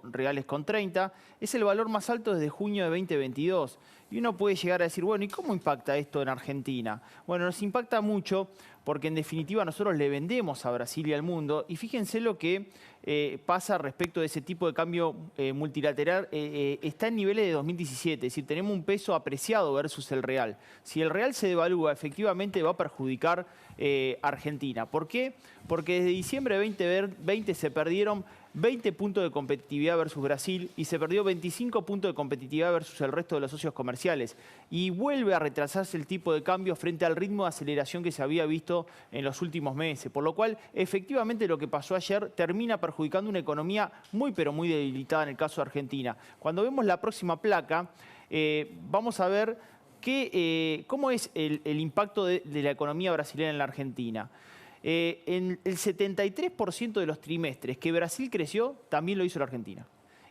reales con 30. Es el valor más alto desde junio de 2022. Y uno puede llegar a decir, bueno, ¿y cómo impacta esto en Argentina? Bueno, nos impacta mucho porque en definitiva nosotros le vendemos a Brasil y al mundo. Y fíjense lo que pasa respecto de ese tipo de cambio multilateral. Está en niveles de 2017, es decir, tenemos un peso apreciado versus el real. Si el real se devalúa, efectivamente va a perjudicar a Argentina. ¿Por qué? Porque desde diciembre de 2020 se perdieron 20 puntos de competitividad versus Brasil y se perdió 25 puntos de competitividad versus el resto de los socios comerciales. Y vuelve a retrasarse el tipo de cambio frente al ritmo de aceleración que se había visto en los últimos meses. Por lo cual, efectivamente, lo que pasó ayer termina perjudicando una economía muy, pero muy debilitada en el caso de Argentina. Cuando vemos la próxima placa, vamos a ver cómo es el impacto de la economía brasileña en la Argentina. En el 73% de los trimestres que Brasil creció, también lo hizo la Argentina.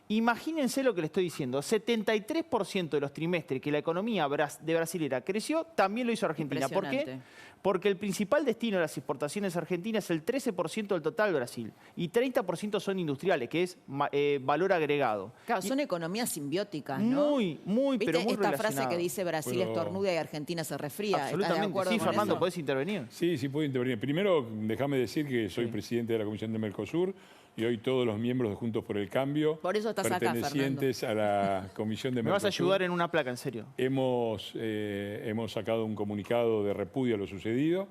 Imagínense lo que le estoy diciendo. 73% de los trimestres que la economía de brasilera creció, también lo hizo Argentina. ¿Por qué? Porque el principal destino de las exportaciones argentinas es el 13% del total Brasil. Y 30% son industriales, que es valor agregado. Claro, son economías simbióticas, ¿no? Muy, pero muy esta relacionadas. frase que dice Brasil estornuda y Argentina se resfría. Absolutamente. Sí, Fernando, ¿podés intervenir? Sí, puedo intervenir. Primero, déjame decir que soy presidente de la Comisión de Mercosur y hoy todos los miembros de Juntos por el Cambio, por eso estás pertenecientes a la Comisión de Mercosur. Me vas a ayudar en una placa, en serio. Hemos sacado un comunicado de repudio a lo sucedido.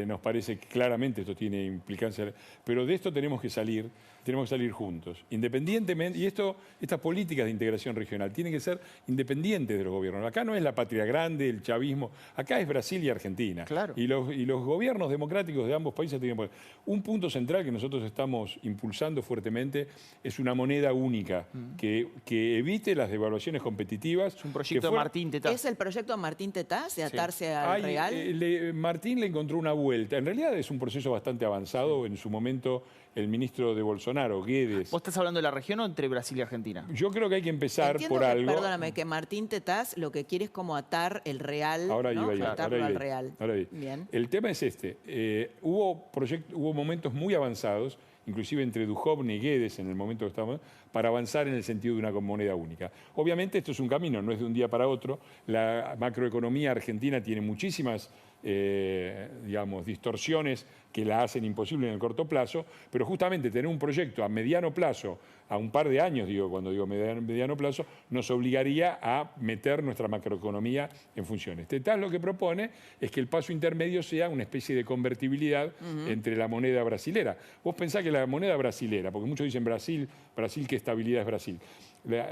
Nos parece que claramente esto tiene implicancia, pero de esto tenemos que salir juntos, independientemente, y estas políticas de integración regional tienen que ser independientes de los gobiernos. Acá no es la patria grande, el chavismo, acá es Brasil y Argentina. Claro. Y los gobiernos democráticos de ambos países tienen un punto central que nosotros estamos impulsando fuertemente, es una moneda única que evite las devaluaciones competitivas. Es un proyecto de Martín Tetaz. ¿Es el proyecto de Martín Tetaz de atarse al real? Martín le encontró una vuelta. En realidad es un proceso bastante avanzado. En su momento el ministro de Bolsonaro, Guedes. ¿Vos estás hablando de la región o entre Brasil y Argentina? Yo creo que hay que empezar por algo. Perdóname, que Martín Tetaz lo que quiere es como atar el real, atarlo al real. Bien. El tema es este. Hubo momentos muy avanzados, inclusive entre Duhovne y Guedes en el momento que estábamos, para avanzar en el sentido de una moneda única. Obviamente esto es un camino, no es de un día para otro. La macroeconomía argentina tiene muchísimas distorsiones que la hacen imposible en el corto plazo, pero justamente tener un proyecto a mediano plazo, a un par de años, cuando digo mediano plazo, nos obligaría a meter nuestra macroeconomía en funciones. TETAS lo que propone es que el paso intermedio sea una especie de convertibilidad entre la moneda brasilera. Vos pensás que la moneda brasilera, porque muchos dicen Brasil, qué estabilidad es Brasil.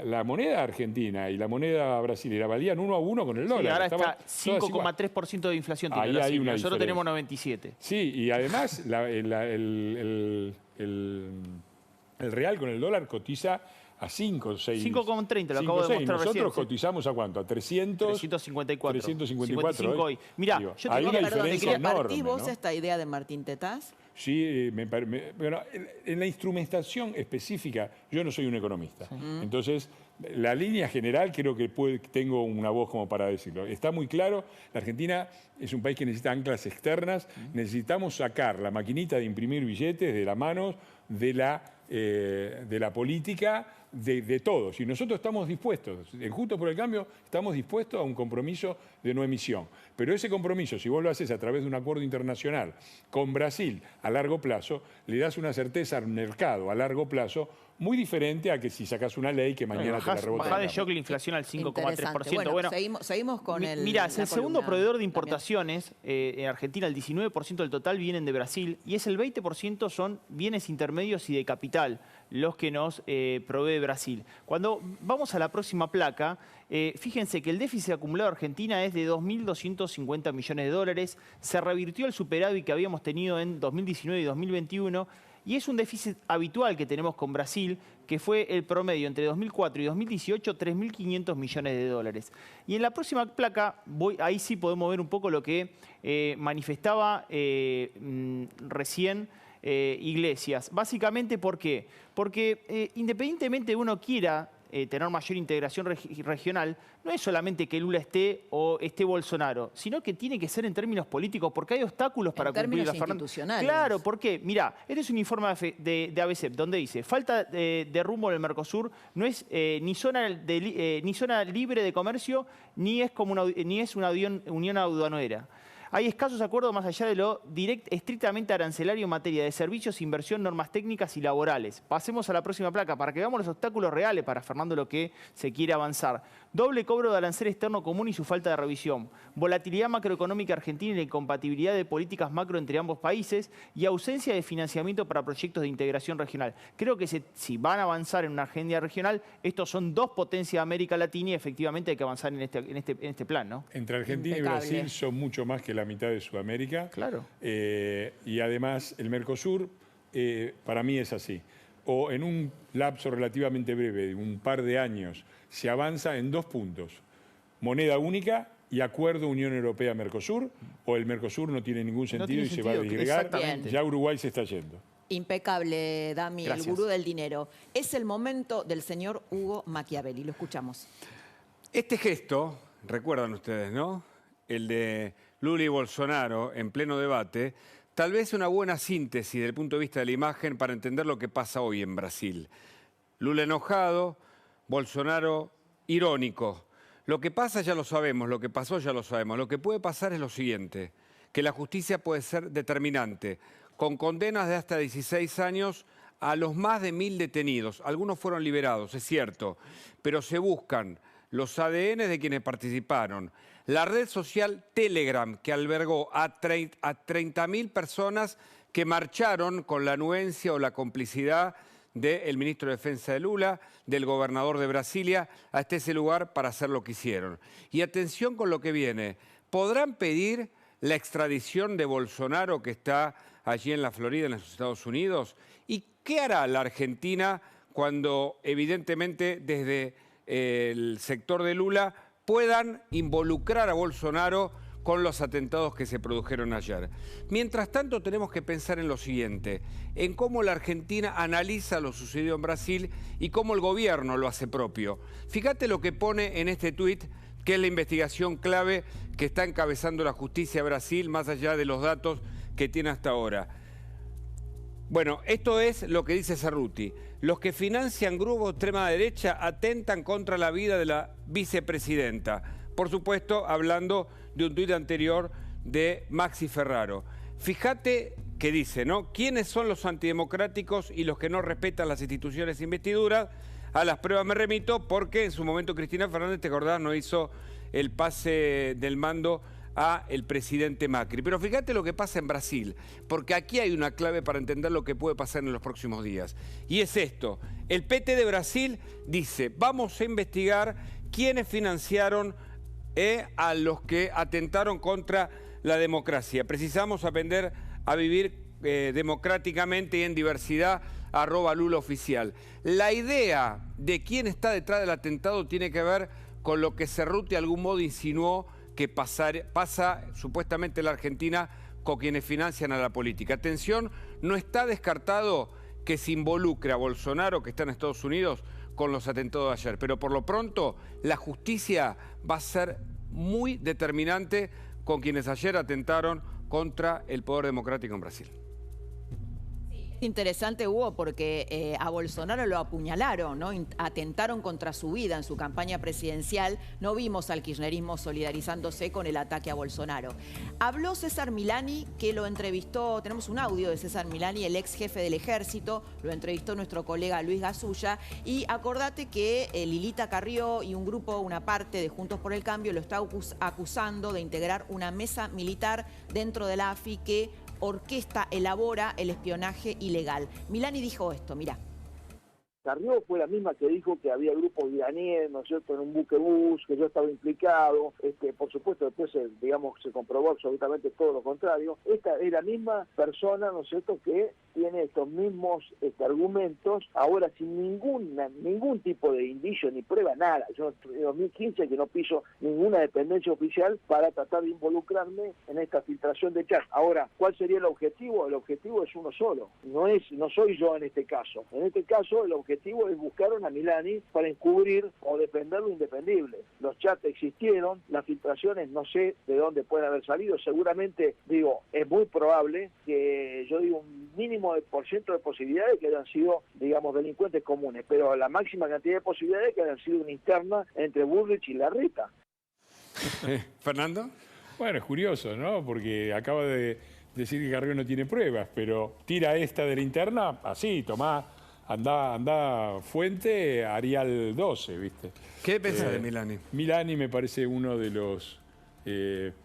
La moneda argentina y la moneda brasilera valían 1 a 1 con el dólar. Sí, ahora está 5,3% de inflación. Tiene Ahí hay una Nosotros diferencia. tenemos 97. Sí, y además el real con el dólar cotiza a 5 o 6. 5,30, lo acabo de mostrar Nosotros recién. cotizamos a ¿cuánto? A 354. 354 hoy. Mirá, Digo, yo hay tengo una diferencia enorme, ¿Partís vos ¿no? esta idea de Martín Tetaz? Sí, bueno, en la instrumentación específica, yo no soy un economista. Entonces, la línea general creo que tengo una voz como para decirlo. Está muy claro, la Argentina es un país que necesita anclas externas, necesitamos sacar la maquinita de imprimir billetes de la mano de la política, de todos. Y nosotros estamos dispuestos, en Juntos por el Cambio, estamos dispuestos a un compromiso de no emisión. Pero ese compromiso, si vos lo haces a través de un acuerdo internacional con Brasil a largo plazo, le das una certeza al mercado a largo plazo muy diferente a que si sacás una ley que mañana te la rebotan. Bajá de shock la inflación al 5,3%. Bueno, seguimos con Mirá, es el segundo proveedor de Damián. importaciones. En Argentina el 19% del total vienen de Brasil y es el 20% son bienes intermedios y de capital los que nos provee Brasil. Cuando vamos a la próxima placa, fíjense que el déficit acumulado de Argentina es de 2.250 millones de dólares. Se revirtió el superávit que habíamos tenido en 2019 y 2021. Y es un déficit habitual que tenemos con Brasil, que fue el promedio entre 2004 y 2018, 3.500 millones de dólares. Y en la próxima placa, ahí sí podemos ver un poco lo que manifestaba recién Iglesias. Básicamente, ¿por qué? Porque independientemente uno quiera tener mayor integración regional, no es solamente que Lula esté o esté Bolsonaro, sino que tiene que ser en términos políticos, porque hay obstáculos para cumplir la institucionales. Claro, ¿por qué? Mirá, este es un informe de ABCEP donde dice, falta de rumbo en el Mercosur, no es ni zona libre de comercio, ni es una unión aduanera. Hay escasos acuerdos más allá de lo estrictamente arancelario en materia de servicios, inversión, normas técnicas y laborales. Pasemos a la próxima placa para que veamos los obstáculos reales para Fernando lo que se quiere avanzar. Doble cobro de arancel externo común y su falta de revisión. Volatilidad macroeconómica argentina y la incompatibilidad de políticas macro entre ambos países y ausencia de financiamiento para proyectos de integración regional. Creo que si van a avanzar en una agenda regional, estos son dos potencias de América Latina y efectivamente hay que avanzar en este plan, ¿no? Entre Argentina y Brasil son mucho más que la mitad de Sudamérica. Claro. Y además el Mercosur para mí es así. O en un lapso relativamente breve, de un par de años, se avanza en 2 puntos. Moneda única y acuerdo Unión Europea-Mercosur, o el Mercosur no tiene ningún sentido y se va a disgregar. Ya Uruguay se está yendo. Impecable, Dami, Gracias. el gurú del dinero. Es el momento del señor Hugo Machiavelli. Lo escuchamos. Este gesto, recuerdan ustedes, ¿no? El de Lula y Bolsonaro en pleno debate, tal vez una buena síntesis desde el punto de vista de la imagen para entender lo que pasa hoy en Brasil. Lula enojado, Bolsonaro irónico. Lo que pasa ya lo sabemos, lo que pasó ya lo sabemos. Lo que puede pasar es lo siguiente, que la justicia puede ser determinante, con condenas de hasta 16 años a los más de 1.000 detenidos. Algunos fueron liberados, es cierto, pero se buscan los ADN de quienes participaron. La red social Telegram, que albergó a 30.000 personas que marcharon con la anuencia o la complicidad del ministro de Defensa de Lula, del gobernador de Brasilia, hasta ese lugar para hacer lo que hicieron. Y atención con lo que viene. ¿Podrán pedir la extradición de Bolsonaro, que está allí en la Florida, en los Estados Unidos? ¿Y qué hará la Argentina cuando, evidentemente, desde el sector de Lula puedan involucrar a Bolsonaro con los atentados que se produjeron ayer? Mientras tanto, tenemos que pensar en lo siguiente, en cómo la Argentina analiza lo sucedido en Brasil y cómo el gobierno lo hace propio. Fíjate lo que pone en este tuit, que es la investigación clave que está encabezando la justicia de Brasil, más allá de los datos que tiene hasta ahora. Bueno, esto es lo que dice Cerruti. Los que financian grupos de extrema derecha atentan contra la vida de la vicepresidenta. Por supuesto, hablando de un tuit anterior de Maxi Ferraro. Fíjate que que dice, ¿no? ¿Quiénes son los antidemocráticos y los que no respetan las instituciones de investidura? A las pruebas me remito porque en su momento Cristina Fernández, te acordás, no hizo el pase del mando a el presidente Macri. Pero fíjate lo que pasa en Brasil, porque aquí hay una clave para entender lo que puede pasar en los próximos días. Y es esto, el PT de Brasil dice, vamos a investigar quiénes financiaron a los que atentaron contra la democracia. Precisamos aprender a vivir democráticamente y en diversidad, @LulaOficial. La idea de quién está detrás del atentado tiene que ver con lo que Cerruti de algún modo insinuó que pasa supuestamente en la Argentina con quienes financian a la política. Atención, no está descartado que se involucre a Bolsonaro, que está en Estados Unidos, con los atentados de ayer. Pero por lo pronto, la justicia va a ser muy determinante con quienes ayer atentaron contra el poder democrático en Brasil. Interesante, Hugo, porque a Bolsonaro lo apuñalaron, ¿no? Atentaron contra su vida en su campaña presidencial. No vimos al kirchnerismo solidarizándose con el ataque a Bolsonaro. Habló César Milani, que lo entrevistó, tenemos un audio de César Milani, el ex jefe del ejército, lo entrevistó nuestro colega Luis Gasulla, y acordate que Lilita Carrió y un grupo, una parte de Juntos por el Cambio, lo está acusando de integrar una mesa militar dentro de la AFI que orquesta, elabora el espionaje ilegal. Milani dijo esto, mirá. Carrió fue la misma que dijo que había grupos iraníes, ¿no es cierto?, en un buquebús, que yo estaba implicado. Por supuesto, después, se comprobó absolutamente todo lo contrario. Esta es la misma persona, ¿no es cierto?, que tiene estos mismos argumentos, ahora sin ningún tipo de indicio ni prueba, nada. Yo en 2015 que no piso ninguna dependencia oficial para tratar de involucrarme en esta filtración de chat. Ahora, ¿cuál sería el objetivo? El objetivo es uno solo, no soy yo en este caso. En este caso, el objetivo es buscar a Milani para encubrir o defender lo indefendible. Los chats existieron, las filtraciones no sé de dónde pueden haber salido, seguramente, es muy probable que, un mínimo de % de posibilidades que hayan sido, delincuentes comunes, pero la máxima cantidad de posibilidades que hayan sido una interna entre Bullrich y Larreta. ¿Fernando? Bueno, es curioso, ¿no? Porque acaba de decir que Carrió no tiene pruebas, pero tira esta de la interna, así, tomá, anda fuente, Arial 12, ¿viste? ¿Qué pensás de Milani? Milani me parece uno de los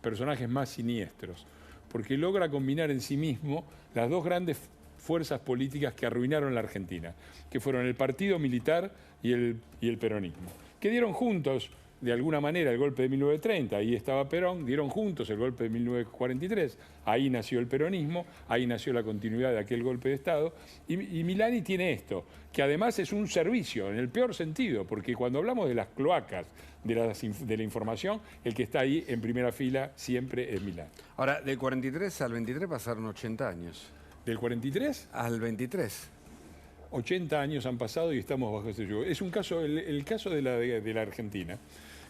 personajes más siniestros, porque logra combinar en sí mismo las dos grandes fuerzas políticas que arruinaron la Argentina, que fueron el partido militar y el peronismo, que dieron juntos, de alguna manera, el golpe de 1930, ahí estaba Perón, dieron juntos el golpe de 1943, ahí nació el peronismo, ahí nació la continuidad de aquel golpe de Estado, y Milani tiene esto, que además es un servicio, en el peor sentido, porque cuando hablamos de las cloacas de la información, el que está ahí en primera fila siempre es Milani. Ahora, del 43 al 23 pasaron 80 años. ¿Del 43? Al 23. 80 años han pasado y estamos bajo ese yugo. Es un caso, el caso de la Argentina,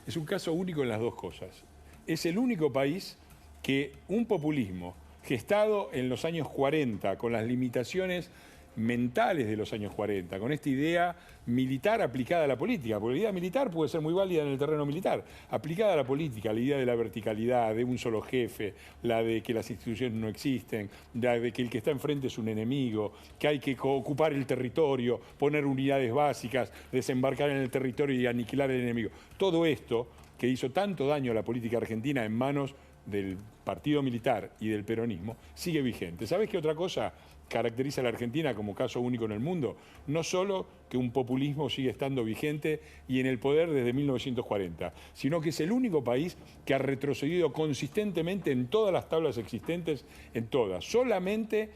es un caso único en las dos cosas. Es el único país que un populismo gestado en los años 40, con las limitaciones mentales de los años 40, con esta idea militar aplicada a la política, porque la idea militar puede ser muy válida en el terreno militar, aplicada a la política, la idea de la verticalidad, de un solo jefe, la de que las instituciones no existen, la de que el que está enfrente es un enemigo, que hay que ocupar el territorio, poner unidades básicas, desembarcar en el territorio y aniquilar al enemigo. Todo esto que hizo tanto daño a la política argentina en manos del partido militar y del peronismo, sigue vigente. ¿Sabés qué otra cosa caracteriza a la Argentina como caso único en el mundo? No solo que un populismo sigue estando vigente y en el poder desde 1940, sino que es el único país que ha retrocedido consistentemente en todas las tablas existentes, en todas. Solamente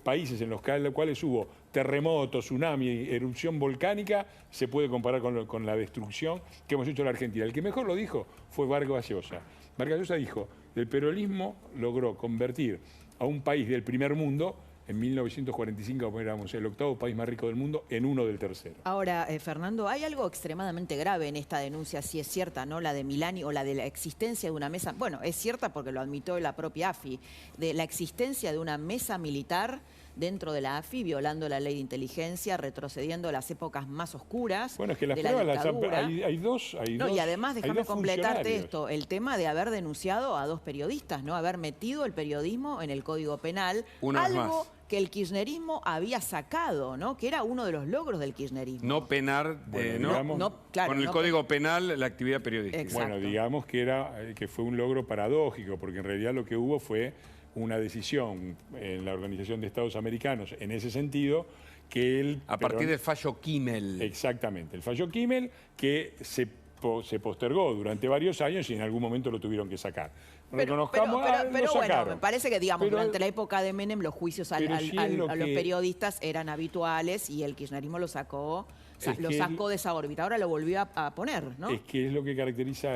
países en los cuales hubo terremotos, tsunami, erupción volcánica, se puede comparar con la destrucción que hemos hecho en la Argentina. El que mejor lo dijo fue Vargas Llosa. Vargas Llosa dijo, el peronismo logró convertir a un país del primer mundo, en 1945 éramos el 8º país más rico del mundo, en uno del tercero. Ahora, Fernando, hay algo extremadamente grave en esta denuncia, si es cierta, ¿no? La de Milani o la de la existencia de una mesa, bueno, es cierta porque lo admitió la propia AFI, de la existencia de una mesa militar dentro de la AFI, violando la ley de inteligencia, retrocediendo a las épocas más oscuras. Bueno, es que las de la pruebas dictadura. hay dos. No, y además, hay déjame dos completarte funcionarios. esto, el tema de haber denunciado a 2 periodistas, ¿no? Haber metido el periodismo en el Código Penal, Una vez algo más. que el kirchnerismo había sacado, ¿no? Que era uno de los logros del kirchnerismo. No penar, Bueno, digamos- claro, con el no Código Penal la actividad periodística. Exacto. Bueno, digamos que fue un logro paradójico, porque en realidad lo que hubo fue una decisión en la Organización de Estados Americanos en ese sentido, que él... A partir del fallo Kimmel. Exactamente, el fallo Kimmel que se postergó durante varios años y en algún momento lo tuvieron que sacar. Reconozcamos, pero lo bueno, sacaron. me parece que, digamos, Pero- durante la época de Menem los juicios pero sí es lo a los que- periodistas eran habituales y el kirchnerismo lo sacó, Es lo que sacó de esa órbita. Ahora lo volvió a poner, ¿no? Es que es lo que caracteriza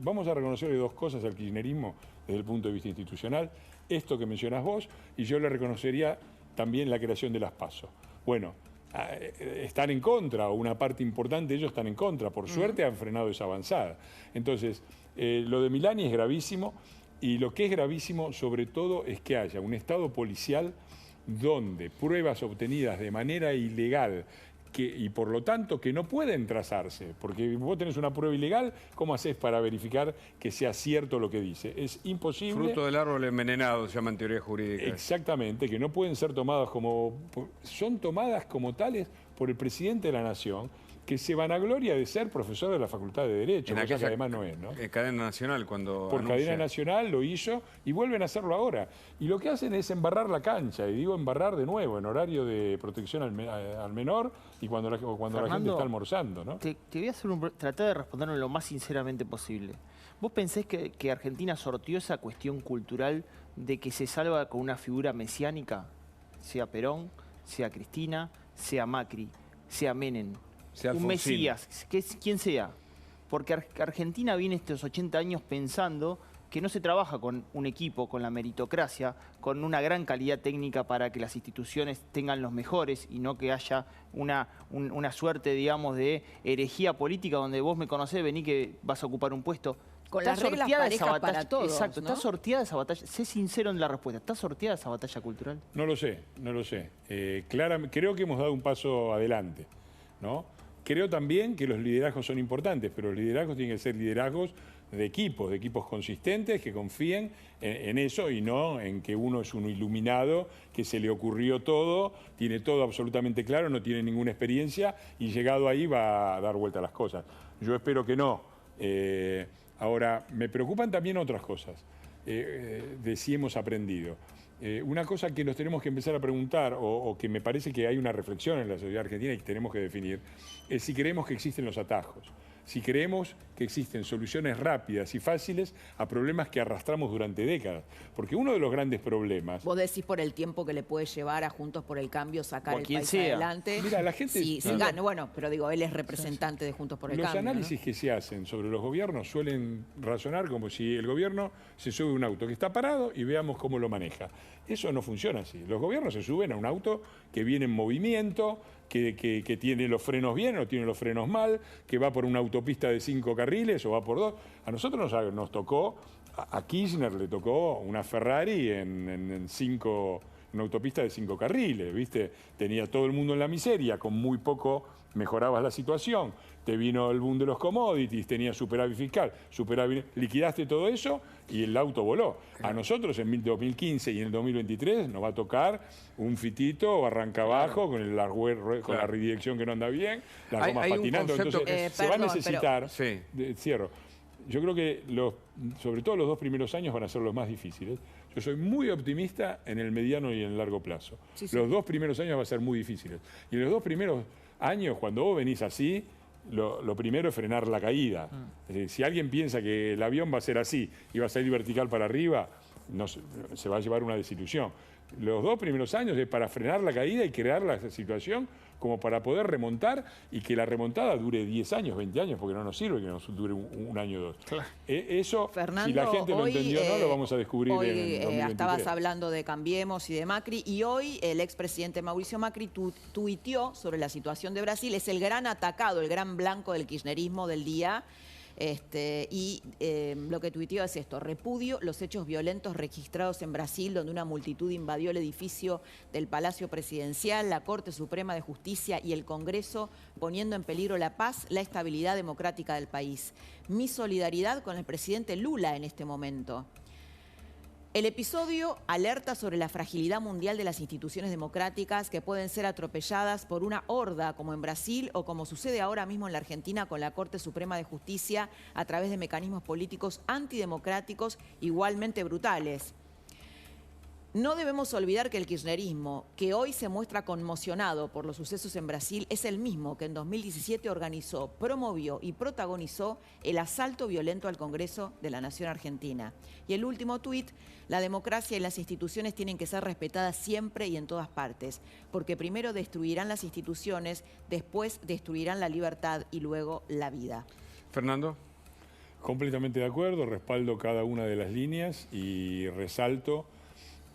vamos a reconocerle dos cosas al kirchnerismo desde el punto de vista institucional. Esto que mencionás vos, y yo le reconocería también la creación de las PASO. Bueno, están en contra, o una parte importante de ellos están en contra. Por suerte han frenado esa avanzada. Entonces, lo de Milani es gravísimo, y lo que es gravísimo sobre todo es que haya un Estado policial donde pruebas obtenidas de manera ilegal y por lo tanto que no pueden trazarse, porque vos tenés una prueba ilegal, ¿cómo haces para verificar que sea cierto lo que dice? Es imposible. Fruto del árbol envenenado, se llama en teoría jurídica. Exactamente, que no pueden ser tomadas son tomadas como tales por el presidente de la Nación, que se vanagloria de ser profesor de la Facultad de Derecho, En cosa que aquella además no es, ¿no? cadena nacional, cuando Por anuncia. cadena nacional lo hizo y vuelven a hacerlo ahora. Y lo que hacen es embarrar la cancha, y digo embarrar de nuevo, en horario de protección al menor y cuando la gente Fernando, está almorzando, ¿no? Te voy a hacer tratar de responderlo lo más sinceramente posible. ¿Vos pensés que Argentina sortió esa cuestión cultural de que se salva con una figura mesiánica? Sea Perón, sea Cristina, sea Macri, sea Menem. Sea un Alfonsín. Mesías, quien sea. Porque Argentina viene estos 80 años pensando que no se trabaja con un equipo, con la meritocracia, con una gran calidad técnica para que las instituciones tengan los mejores y no que haya una suerte, digamos, de herejía política donde vos me conocés, vení que vas a ocupar un puesto. Con Está las reglas sorteada esa parejas batalla. para todos, Exacto, ¿no? está sorteada esa batalla. Sé sincero en la respuesta. ¿Está sorteada esa batalla cultural? No lo sé. Creo que hemos dado un paso adelante, ¿no? Creo también que los liderazgos son importantes, pero los liderazgos tienen que ser liderazgos de equipos consistentes que confíen en eso y no en que uno es un iluminado, que se le ocurrió todo, tiene todo absolutamente claro, no tiene ninguna experiencia y llegado ahí va a dar vuelta a las cosas. Yo espero que no. Ahora, me preocupan también otras cosas de si hemos aprendido. Una cosa que nos tenemos que empezar a preguntar, o que me parece que hay una reflexión en la sociedad argentina y que tenemos que definir, es si creemos que existen los atajos, si creemos que existen soluciones rápidas y fáciles a problemas que arrastramos durante décadas. Porque uno de los grandes problemas... Vos decís por el tiempo que le puede llevar a Juntos por el Cambio sacar O a el quien país sea. adelante. Mira, la gente... Sí, gana. Bueno, pero digo, él es representante de Juntos por el Los Cambio, ¿no? análisis que se hacen sobre los gobiernos suelen razonar como si el gobierno se sube a un auto que está parado y veamos cómo lo maneja. Eso no funciona así. Los gobiernos se suben a un auto que viene en movimiento, que tiene los frenos bien o tiene los frenos mal, que va por una autopista de 5 carriles o va por 2. A nosotros nos tocó, a Kirchner le tocó una Ferrari en una autopista de 5 carriles, ¿viste? Tenía todo el mundo en la miseria, con muy poco mejorabas la situación. Te vino el boom de los commodities, tenía superávit fiscal, liquidaste todo eso y el auto voló. A nosotros en 2015 y en el 2023 nos va a tocar un fitito arranca abajo con la redirección que no anda bien, las gomas patinando. Entonces se va a necesitar... Cierro. Yo creo que sobre todo los 2 primeros años van a ser los más difíciles. Yo soy muy optimista en el mediano y en el largo plazo. Los 2 primeros años van a ser muy difíciles. Y en los 2 primeros años, cuando vos venís así, lo primero es frenar la caída. Es decir, si alguien piensa que el avión va a ser así y va a salir vertical para arriba, se va a llevar una desilusión. Los 2 primeros años es para frenar la caída y crear la situación como para poder remontar y que la remontada dure 10 años, 20 años, porque no nos sirve que nos dure un año o 2. Claro. Eso, Fernando, si la gente lo entendió o no, lo vamos a descubrir hoy, en el 2023. Estabas hablando de Cambiemos y de Macri, y hoy el expresidente Mauricio Macri tuiteó sobre la situación de Brasil. Es el gran atacado, el gran blanco del kirchnerismo del día. Lo que tuiteó es esto: repudio los hechos violentos registrados en Brasil, donde una multitud invadió el edificio del Palacio Presidencial, la Corte Suprema de Justicia y el Congreso, poniendo en peligro la paz, la estabilidad democrática del país. Mi solidaridad con el presidente Lula en este momento. El episodio alerta sobre la fragilidad mundial de las instituciones democráticas que pueden ser atropelladas por una horda, como en Brasil o como sucede ahora mismo en la Argentina con la Corte Suprema de Justicia, a través de mecanismos políticos antidemocráticos igualmente brutales. No debemos olvidar que el kirchnerismo, que hoy se muestra conmocionado por los sucesos en Brasil, es el mismo que en 2017 organizó, promovió y protagonizó el asalto violento al Congreso de la Nación Argentina. Y el último tuit: la democracia y las instituciones tienen que ser respetadas siempre y en todas partes, porque primero destruirán las instituciones, después destruirán la libertad y luego la vida. Fernando. Completamente de acuerdo, respaldo cada una de las líneas y resalto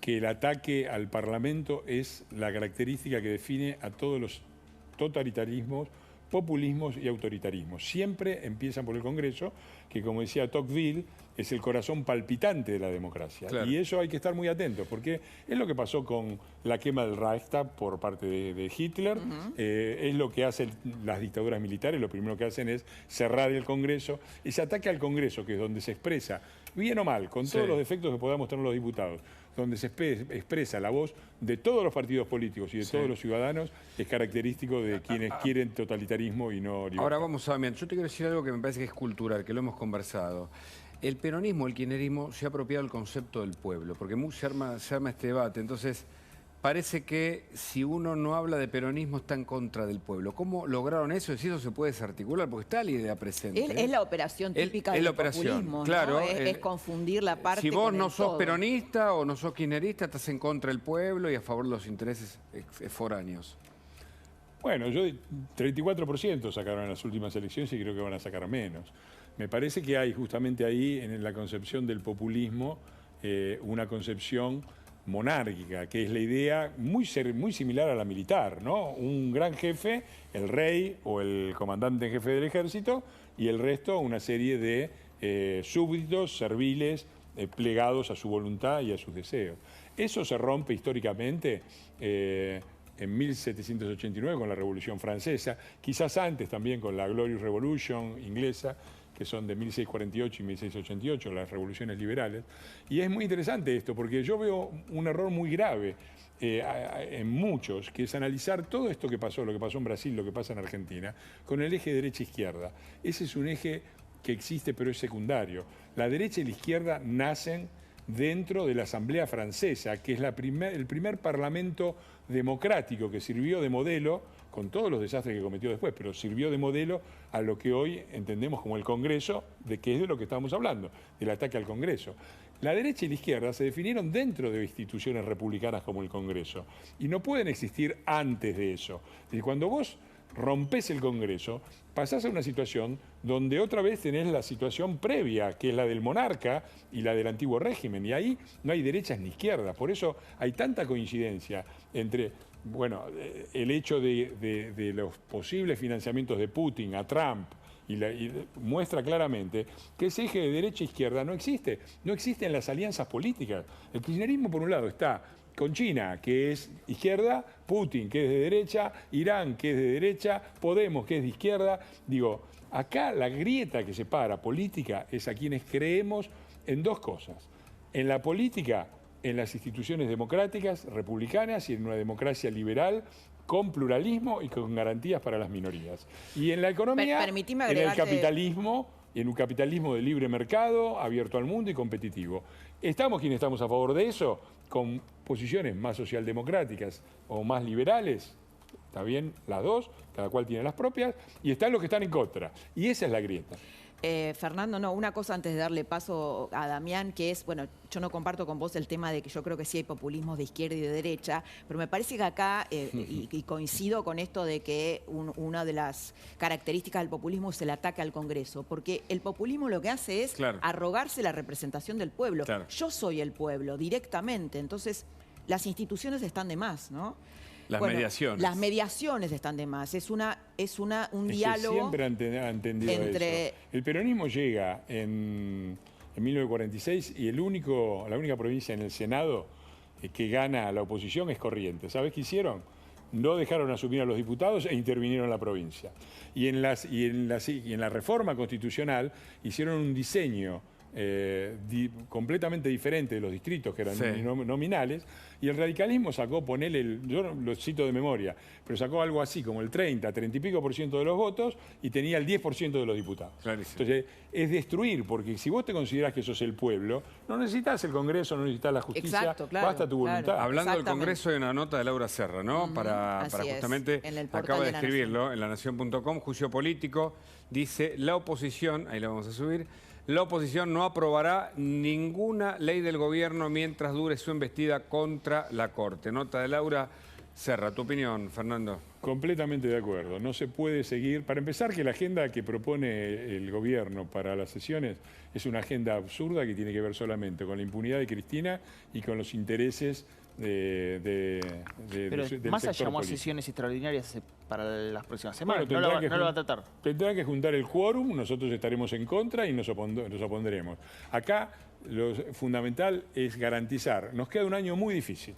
que el ataque al Parlamento es la característica que define a todos los totalitarismos, populismos y autoritarismos. Siempre empiezan por el Congreso, que, como decía Tocqueville, es el corazón palpitante de la democracia. Claro. Y eso hay que estar muy atentos, porque es lo que pasó con la quema del Reichstag por parte de Hitler, es lo que hacen las dictaduras militares, lo primero que hacen es cerrar el Congreso. Ese ataque al Congreso, que es donde se expresa, bien o mal, con todos los defectos que podamos tener los diputados, donde se expresa la voz de todos los partidos políticos y de todos los ciudadanos, es característico de quienes quieren totalitarismo y no libertad. Ahora vamos a ver, yo te quiero decir algo que me parece que es cultural, que lo hemos conversado. El peronismo, el kirchnerismo, se ha apropiado del concepto del pueblo, porque se arma este debate. Entonces, parece que si uno no habla de peronismo está en contra del pueblo. ¿Cómo lograron eso? Si eso se puede desarticular, porque está la idea presente. Es la operación típica del populismo, claro, ¿no? Es confundir la parte. Si vos con no el sos todo. peronista o no sos kirchnerista, estás en contra del pueblo y a favor de los intereses foráneos. Bueno, 34% sacaron en las últimas elecciones y creo que van a sacar menos. Me parece que hay justamente ahí, en la concepción del populismo, una concepción monárquica, que es la idea muy similar a la militar, ¿no? Un gran jefe, el rey o el comandante en jefe del ejército, y el resto una serie de súbditos, serviles, plegados a su voluntad y a sus deseos. Eso se rompe históricamente en 1789 con la Revolución Francesa, quizás antes también con la Glorious Revolution inglesa, que son de 1648 y 1688, las revoluciones liberales. Y es muy interesante esto, porque yo veo un error muy grave en muchos, que es analizar todo esto que pasó, lo que pasó en Brasil, lo que pasa en Argentina, con el eje derecha-izquierda. Ese es un eje que existe, pero es secundario. La derecha y la izquierda nacen dentro de la Asamblea Francesa, que es el primer parlamento democrático que sirvió de modelo, con todos los desastres que cometió después, pero sirvió de modelo a lo que hoy entendemos como el Congreso, que es de lo que estamos hablando, del ataque al Congreso. La derecha y la izquierda se definieron dentro de instituciones republicanas como el Congreso, y no pueden existir antes de eso. Y cuando vos rompés el Congreso, pasás a una situación donde otra vez tenés la situación previa, que es la del monarca y la del antiguo régimen, y ahí no hay derechas ni izquierdas. Por eso hay tanta coincidencia entre, bueno, el hecho de los posibles financiamientos de Putin a Trump, y muestra claramente que ese eje de derecha e izquierda no existe. No existen las alianzas políticas. El kirchnerismo, por un lado, está con China, que es izquierda, Putin, que es de derecha, Irán, que es de derecha, Podemos, que es de izquierda. Digo, acá la grieta que separa política es a quienes creemos en dos cosas. En la política, en las instituciones democráticas, republicanas, y en una democracia liberal, con pluralismo y con garantías para las minorías. Y en la economía, en el capitalismo, en un capitalismo de libre mercado, abierto al mundo y competitivo. ¿Estamos quienes estamos a favor de eso? Con posiciones más socialdemocráticas o más liberales, está bien, las dos, cada cual tiene las propias, y están los que están en contra. Y esa es la grieta. Fernando, no, una cosa antes de darle paso a Damián, que es, bueno, yo no comparto con vos el tema de que yo creo que sí hay populismos de izquierda y de derecha, pero me parece que acá, y coincido con esto de que una de las características del populismo es el ataque al Congreso, porque el populismo lo que hace es arrogarse la representación del pueblo. Yo soy el pueblo, directamente, entonces las instituciones están de más, ¿no? Las mediaciones. Las mediaciones están de más. Es un diálogo. Siempre ha entendido entre... eso. El peronismo llega en 1946 y la única provincia en el Senado que gana a la oposición es Corrientes. ¿Sabes qué hicieron? No dejaron asumir a los diputados e intervinieron en la provincia. Y en la reforma constitucional hicieron un diseño completamente diferente de los distritos, que eran nominales, y el radicalismo sacó, yo lo cito de memoria, pero sacó algo así como el 30 y pico % de los votos y tenía el 10% de los diputados. Clarísimo. Entonces, es destruir, porque si vos te considerás que sos el pueblo, no necesitas el Congreso, no necesitas la justicia, exacto, claro, basta tu voluntad. Hablando del Congreso, hay una nota de Laura Serra, ¿no? Para justamente, acaba de escribirlo en lanación.com, juicio político, dice, la oposición, ahí la vamos a subir, la oposición no aprobará ninguna ley del gobierno mientras dure su embestida contra la Corte. Nota de Laura Serra. ¿Tu opinión, Fernando? Completamente de acuerdo. No se puede seguir. Para empezar, que la agenda que propone el gobierno para las sesiones es una agenda absurda que tiene que ver solamente con la impunidad de Cristina y con los intereses Pero Massa llamó a sesiones extraordinarias para las próximas semanas. Bueno, no lo va a tratar. Tendrá que juntar el quórum, nosotros estaremos en contra y nos opondremos. Acá lo fundamental es garantizar. Nos queda un año muy difícil.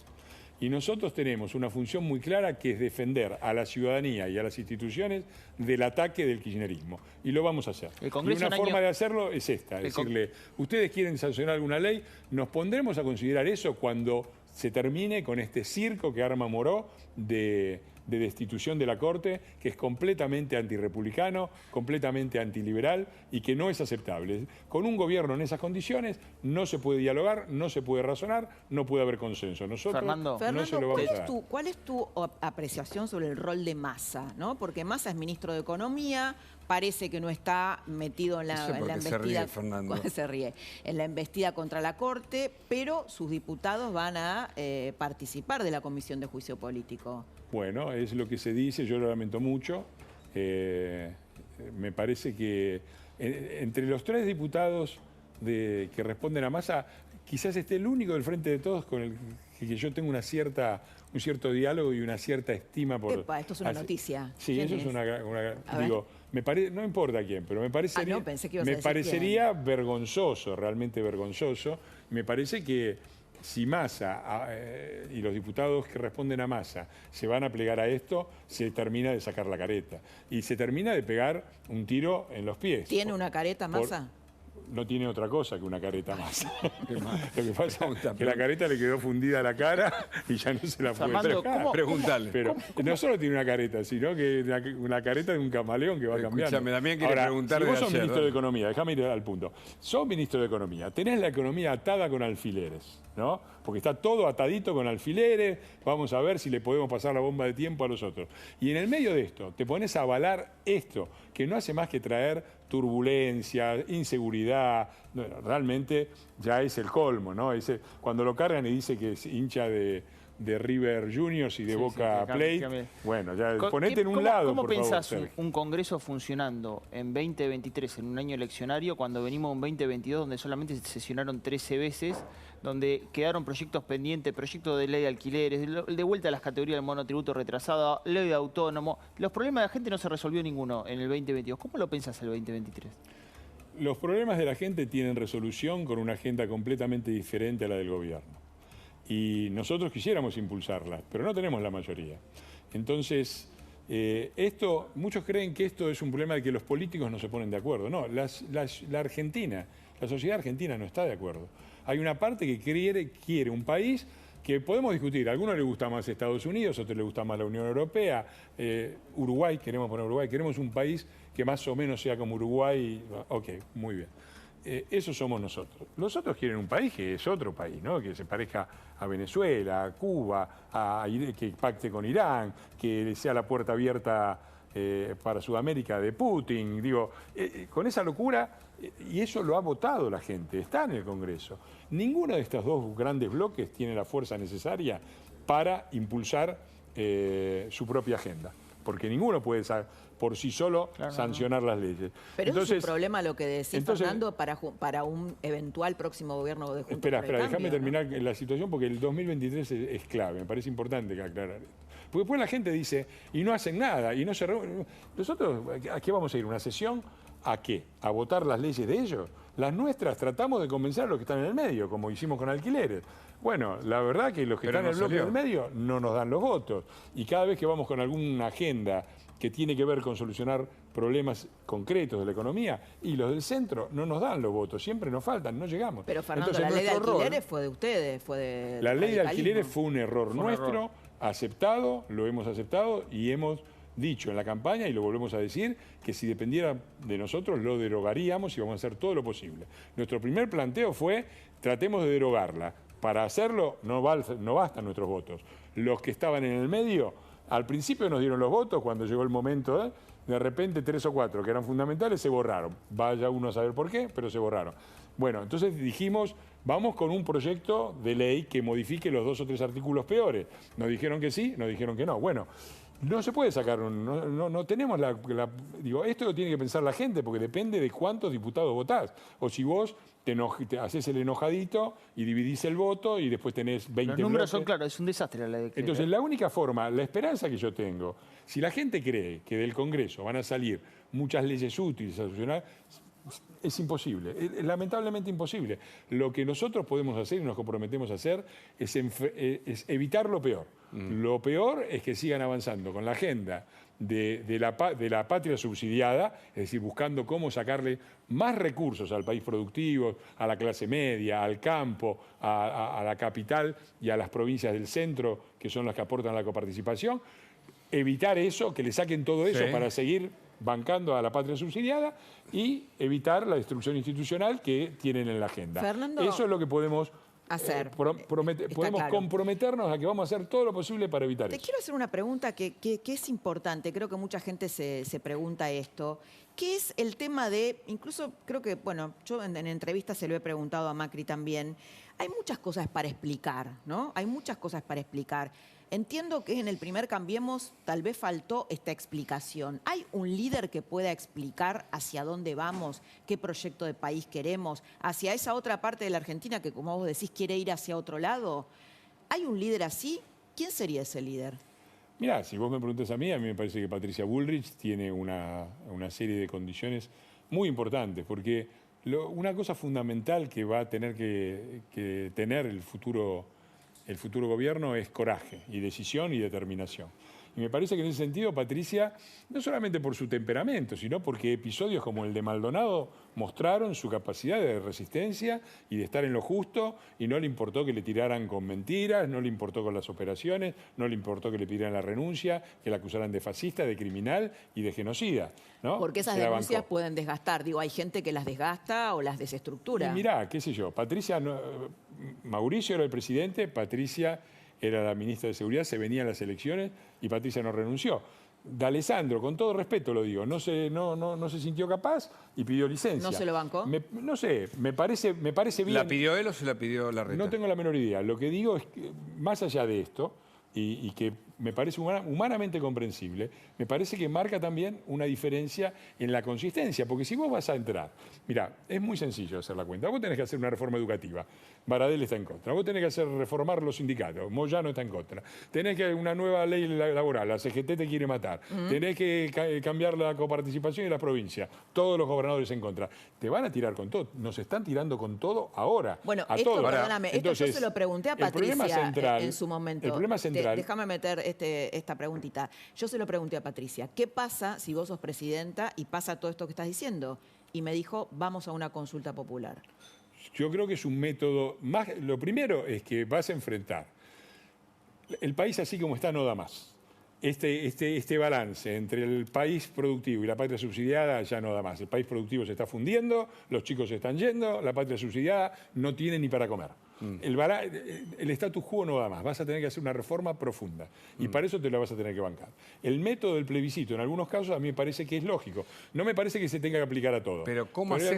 Y nosotros tenemos una función muy clara que es defender a la ciudadanía y a las instituciones del ataque del kirchnerismo. Y lo vamos a hacer. Y una forma de hacerlo es esta, decirle, ustedes quieren sancionar alguna ley, nos pondremos a considerar eso cuando se termine con este circo que arma Moró de destitución de la Corte, que es completamente antirrepublicano, completamente antiliberal y que no es aceptable. Con un gobierno en esas condiciones no se puede dialogar, no se puede razonar, no puede haber consenso. Nosotros Fernando, no se lo vamos a dar. ¿Cuál es tu apreciación sobre el rol de Massa? ¿No? Porque Massa es ministro de Economía, parece que no está metido en la embestida. Se ríe, Fernando. Se ríe. En la embestida contra la Corte, pero sus diputados van a participar de la Comisión de Juicio Político. Bueno, es lo que se dice, yo lo lamento mucho. Me parece que entre los 3 diputados que responden a Massa, quizás esté el único del Frente de Todos con el que yo tengo un cierto diálogo y una cierta estima por... Epa, esto es una noticia. Sí, eso es una digo, no importa quién, pero me parecería vergonzoso, realmente vergonzoso. Me parece que si Massa y los diputados que responden a Massa se van a plegar a esto, se termina de sacar la careta. Y se termina de pegar un tiro en los pies. ¿Tiene una careta Massa? No tiene otra cosa que una careta Massa. Lo que pasa es que la careta le quedó fundida a la cara y ya no se la puede sacar. Preguntale. Pero no solo tiene una careta, sino que una careta de un camaleón que va cambiando. Escúchame, Damián quiere preguntar si de vos sos ayer, ministro de Economía, déjame ir al punto. Sos ministro de Economía, tenés la economía atada con alfileres, ¿no? Porque está todo atadito con alfileres, vamos a ver si le podemos pasar la bomba de tiempo a los otros. Y en el medio de esto, te pones a avalar esto, que no hace más que traer turbulencia, inseguridad, realmente ya es el colmo, ¿no? Cuando lo cargan y dice que es hincha de River Juniors y de Boca Plate, bueno, ya ponete en un lado, ¿Cómo por pensás favor, un Congreso funcionando en 2023, en un año eleccionario, cuando venimos en 2022, donde solamente se sesionaron 13 veces, donde quedaron proyectos pendientes, proyectos de ley de alquileres, de vuelta a las categorías del monotributo retrasado, ley de autónomo? Los problemas de la gente no se resolvió ninguno en el 2022. ¿Cómo lo pensás el 2023? Los problemas de la gente tienen resolución con una agenda completamente diferente a la del gobierno. Y nosotros quisiéramos impulsarla, pero no tenemos la mayoría. Entonces, muchos creen que esto es un problema de que los políticos no se ponen de acuerdo. No, la sociedad argentina no está de acuerdo. Hay una parte que quiere un país que podemos discutir. A algunos les gusta más Estados Unidos, a otros les gusta más la Unión Europea. Uruguay, queremos poner Uruguay, queremos un país que más o menos sea como Uruguay. Ok, muy bien. Eso somos nosotros. Los otros quieren un país que es otro país, ¿no? Que se parezca a Venezuela, a Cuba, que pacte con Irán, que sea la puerta abierta para Sudamérica de Putin. Digo, con esa locura, y eso lo ha votado la gente, está en el Congreso. Ninguno de estos dos grandes bloques tiene la fuerza necesaria para impulsar su propia agenda. porque ninguno puede por sí solo sancionar las leyes. Pero entonces, es un problema lo que decís, Fernando, para un eventual próximo gobierno de Juntos por el Cambio, déjame terminar la situación porque el 2023 es clave, me parece importante aclarar esto. Porque después la gente dice, y no hacen nada, y no se reúnen. Nosotros, ¿a qué vamos a ir? ¿Una sesión? ¿A qué? ¿A votar las leyes de ellos? Las nuestras tratamos de convencer a los que están en el medio, como hicimos con alquileres. Bueno, la verdad que los que están en el bloque del medio no nos dan los votos. Y cada vez que vamos con alguna agenda que tiene que ver con solucionar problemas concretos de la economía, y los del centro no nos dan los votos, siempre nos faltan, no llegamos. Pero Fernando, entonces, la ley de alquileres fue de ustedes, fue de... La ley de alquileres fue un error nuestro, aceptado, lo hemos aceptado y hemos dicho en la campaña, y lo volvemos a decir, que si dependiera de nosotros lo derogaríamos y vamos a hacer todo lo posible. Nuestro primer planteo fue, tratemos de derogarla. Para hacerlo no bastan nuestros votos. Los que estaban en el medio, al principio nos dieron los votos, cuando llegó el momento, de repente 3 o 4 que eran fundamentales se borraron. Vaya uno a saber por qué, pero se borraron. Bueno, entonces dijimos, vamos con un proyecto de ley que modifique los 2 o 3 artículos peores. Nos dijeron que sí, nos dijeron que no. Bueno, no se puede sacar, no tenemos digo, esto lo tiene que pensar la gente, porque depende de cuántos diputados votás. O si vos te haces el enojadito y dividís el voto y después tenés 20 Los números bloques. son claros, es un desastre la ley de Entonces, la única forma, la esperanza que yo tengo, si la gente cree que del Congreso van a salir muchas leyes útiles a solucionar, es imposible, es lamentablemente imposible. Lo que nosotros podemos hacer y nos comprometemos a hacer es evitar lo peor. Lo peor es que sigan avanzando con la agenda de la patria subsidiada, es decir, buscando cómo sacarle más recursos al país productivo, a la clase media, al campo, a la capital y a las provincias del centro, que son las que aportan la coparticipación. Evitar eso, que le saquen todo eso para seguir bancando a la patria subsidiada y evitar la destrucción institucional que tienen en la agenda. Fernando, eso es lo que podemos hacer. Podemos comprometernos a que vamos a hacer todo lo posible para evitar eso. Te quiero hacer una pregunta que es importante, creo que mucha gente se pregunta esto, que es el tema de, incluso creo que, bueno, yo en entrevistas se lo he preguntado a Macri también, hay muchas cosas para explicar, ¿no? Hay muchas cosas para explicar. Entiendo que en el primer Cambiemos tal vez faltó esta explicación. ¿Hay un líder que pueda explicar hacia dónde vamos, qué proyecto de país queremos, hacia esa otra parte de la Argentina que, como vos decís, quiere ir hacia otro lado? ¿Hay un líder así? ¿Quién sería ese líder? Mirá, si vos me preguntas a mí me parece que Patricia Bullrich tiene una serie de condiciones muy importantes, porque una cosa fundamental que va a tener que tener el futuro gobierno es coraje y decisión y determinación. Y me parece que en ese sentido Patricia, no solamente por su temperamento, sino porque episodios como el de Maldonado mostraron su capacidad de resistencia y de estar en lo justo, y no le importó que le tiraran con mentiras, no le importó con las operaciones, no le importó que le pidieran la renuncia, que la acusaran de fascista, de criminal y de genocida, ¿no? Porque esas denuncias pueden desgastar. Digo, hay gente que las desgasta o las desestructura. Y mirá, qué sé yo, Patricia, Mauricio era el presidente, Patricia era la ministra de Seguridad, se venían las elecciones y Patricia no renunció. D'Alessandro, con todo respeto lo digo, no se sintió capaz y pidió licencia. ¿No se lo bancó? No sé, me parece bien. ¿La pidió él o se la pidió Larreta? No tengo la menor idea. Lo que digo es que, más allá de esto, y que me parece humanamente comprensible, me parece que marca también una diferencia en la consistencia, porque si vos vas a entrar, mirá, es muy sencillo hacer la cuenta, vos tenés que hacer una reforma educativa, Baradel está en contra, vos tenés que reformar los sindicatos, Moyano está en contra, tenés que una nueva ley laboral, la CGT te quiere matar, tenés que cambiar la coparticipación y la provincia, todos los gobernadores en contra, te van a tirar con todo, nos están tirando con todo ahora. Bueno, a esto, todos. perdóname, Entonces, esto yo se lo pregunté a Patricia en su momento. El problema central. Déjame meter esta preguntita. Yo se lo pregunté a Patricia, ¿qué pasa si vos sos presidenta y pasa todo esto que estás diciendo? Y me dijo, vamos a una consulta popular. Yo creo que es un método más. Lo primero es que vas a enfrentar. El país así como está no da más. Este balance entre el país productivo y la patria subsidiada ya no da más. El país productivo se está fundiendo, los chicos se están yendo, la patria subsidiada no tiene ni para comer. El status quo no da más. Vas a tener que hacer una reforma profunda. Y para eso te la vas a tener que bancar. El método del plebiscito, en algunos casos, a mí me parece que es lógico. No me parece que se tenga que aplicar a todo. Pero ¿cómo haces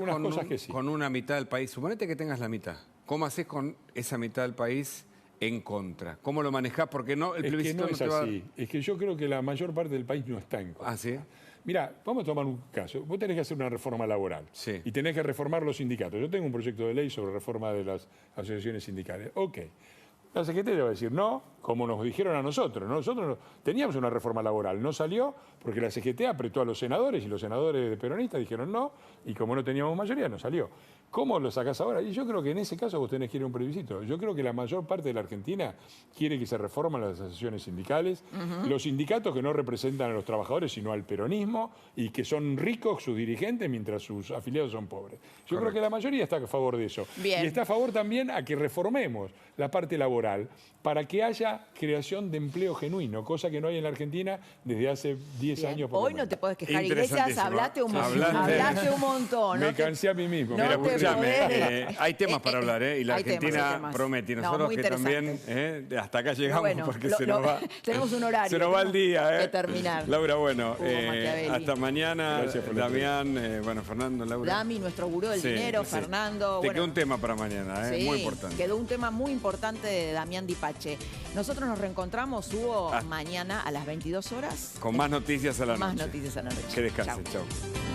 con una mitad del país? Suponete que tengas la mitad. ¿Cómo haces con esa mitad del país en contra? ¿Cómo lo manejás? Porque no, el Es que plebiscito no no es te va a... así. Es que yo creo que la mayor parte del país no está en contra. ¿Ah, sí? Mira, vamos a tomar un caso. Vos tenés que hacer una reforma laboral y tenés que reformar los sindicatos. Yo tengo un proyecto de ley sobre reforma de las asociaciones sindicales. Ok. La secretaria va a decir no, como nos dijeron a nosotros. Nosotros teníamos una reforma laboral, no salió porque la CGT apretó a los senadores y los senadores de peronistas dijeron no, y como no teníamos mayoría, no salió. ¿Cómo lo sacás ahora? Y yo creo que en ese caso vos tenés que ir a un plebiscito. Yo creo que la mayor parte de la Argentina quiere que se reformen las asociaciones sindicales, los sindicatos que no representan a los trabajadores sino al peronismo y que son ricos sus dirigentes mientras sus afiliados son pobres. Yo creo que la mayoría está a favor de eso. Bien. Y está a favor también a que reformemos la parte laboral para que haya creación de empleo genuino, cosa que no hay en la Argentina desde hace 10 años por lo Hoy menos. no te puedes quejar, Iglesias, hablaste un montón. Me cansé a mí mismo. No Mira, te Escúchame, hay temas para hablar, y la hay temas, Argentina hay temas. promete. Y No, nosotros muy que también hasta acá llegamos Bueno, porque se nos va. Tenemos un horario. Se nos va el día, que terminar. Laura, bueno, Machiavelli. hasta mañana. Gracias por la Damián, bueno, Fernando, Laura. Dami, nuestro gurú del Sí, dinero, sí. Fernando. Te bueno, quedó un tema para mañana, sí, muy importante. Quedó un tema muy importante de Damián Dipache. Nosotros nos reencontramos, Hugo, mañana a las 22 horas. Con más noticias a la Más noche. noticias a la noche. Que descansen, Chau. chau.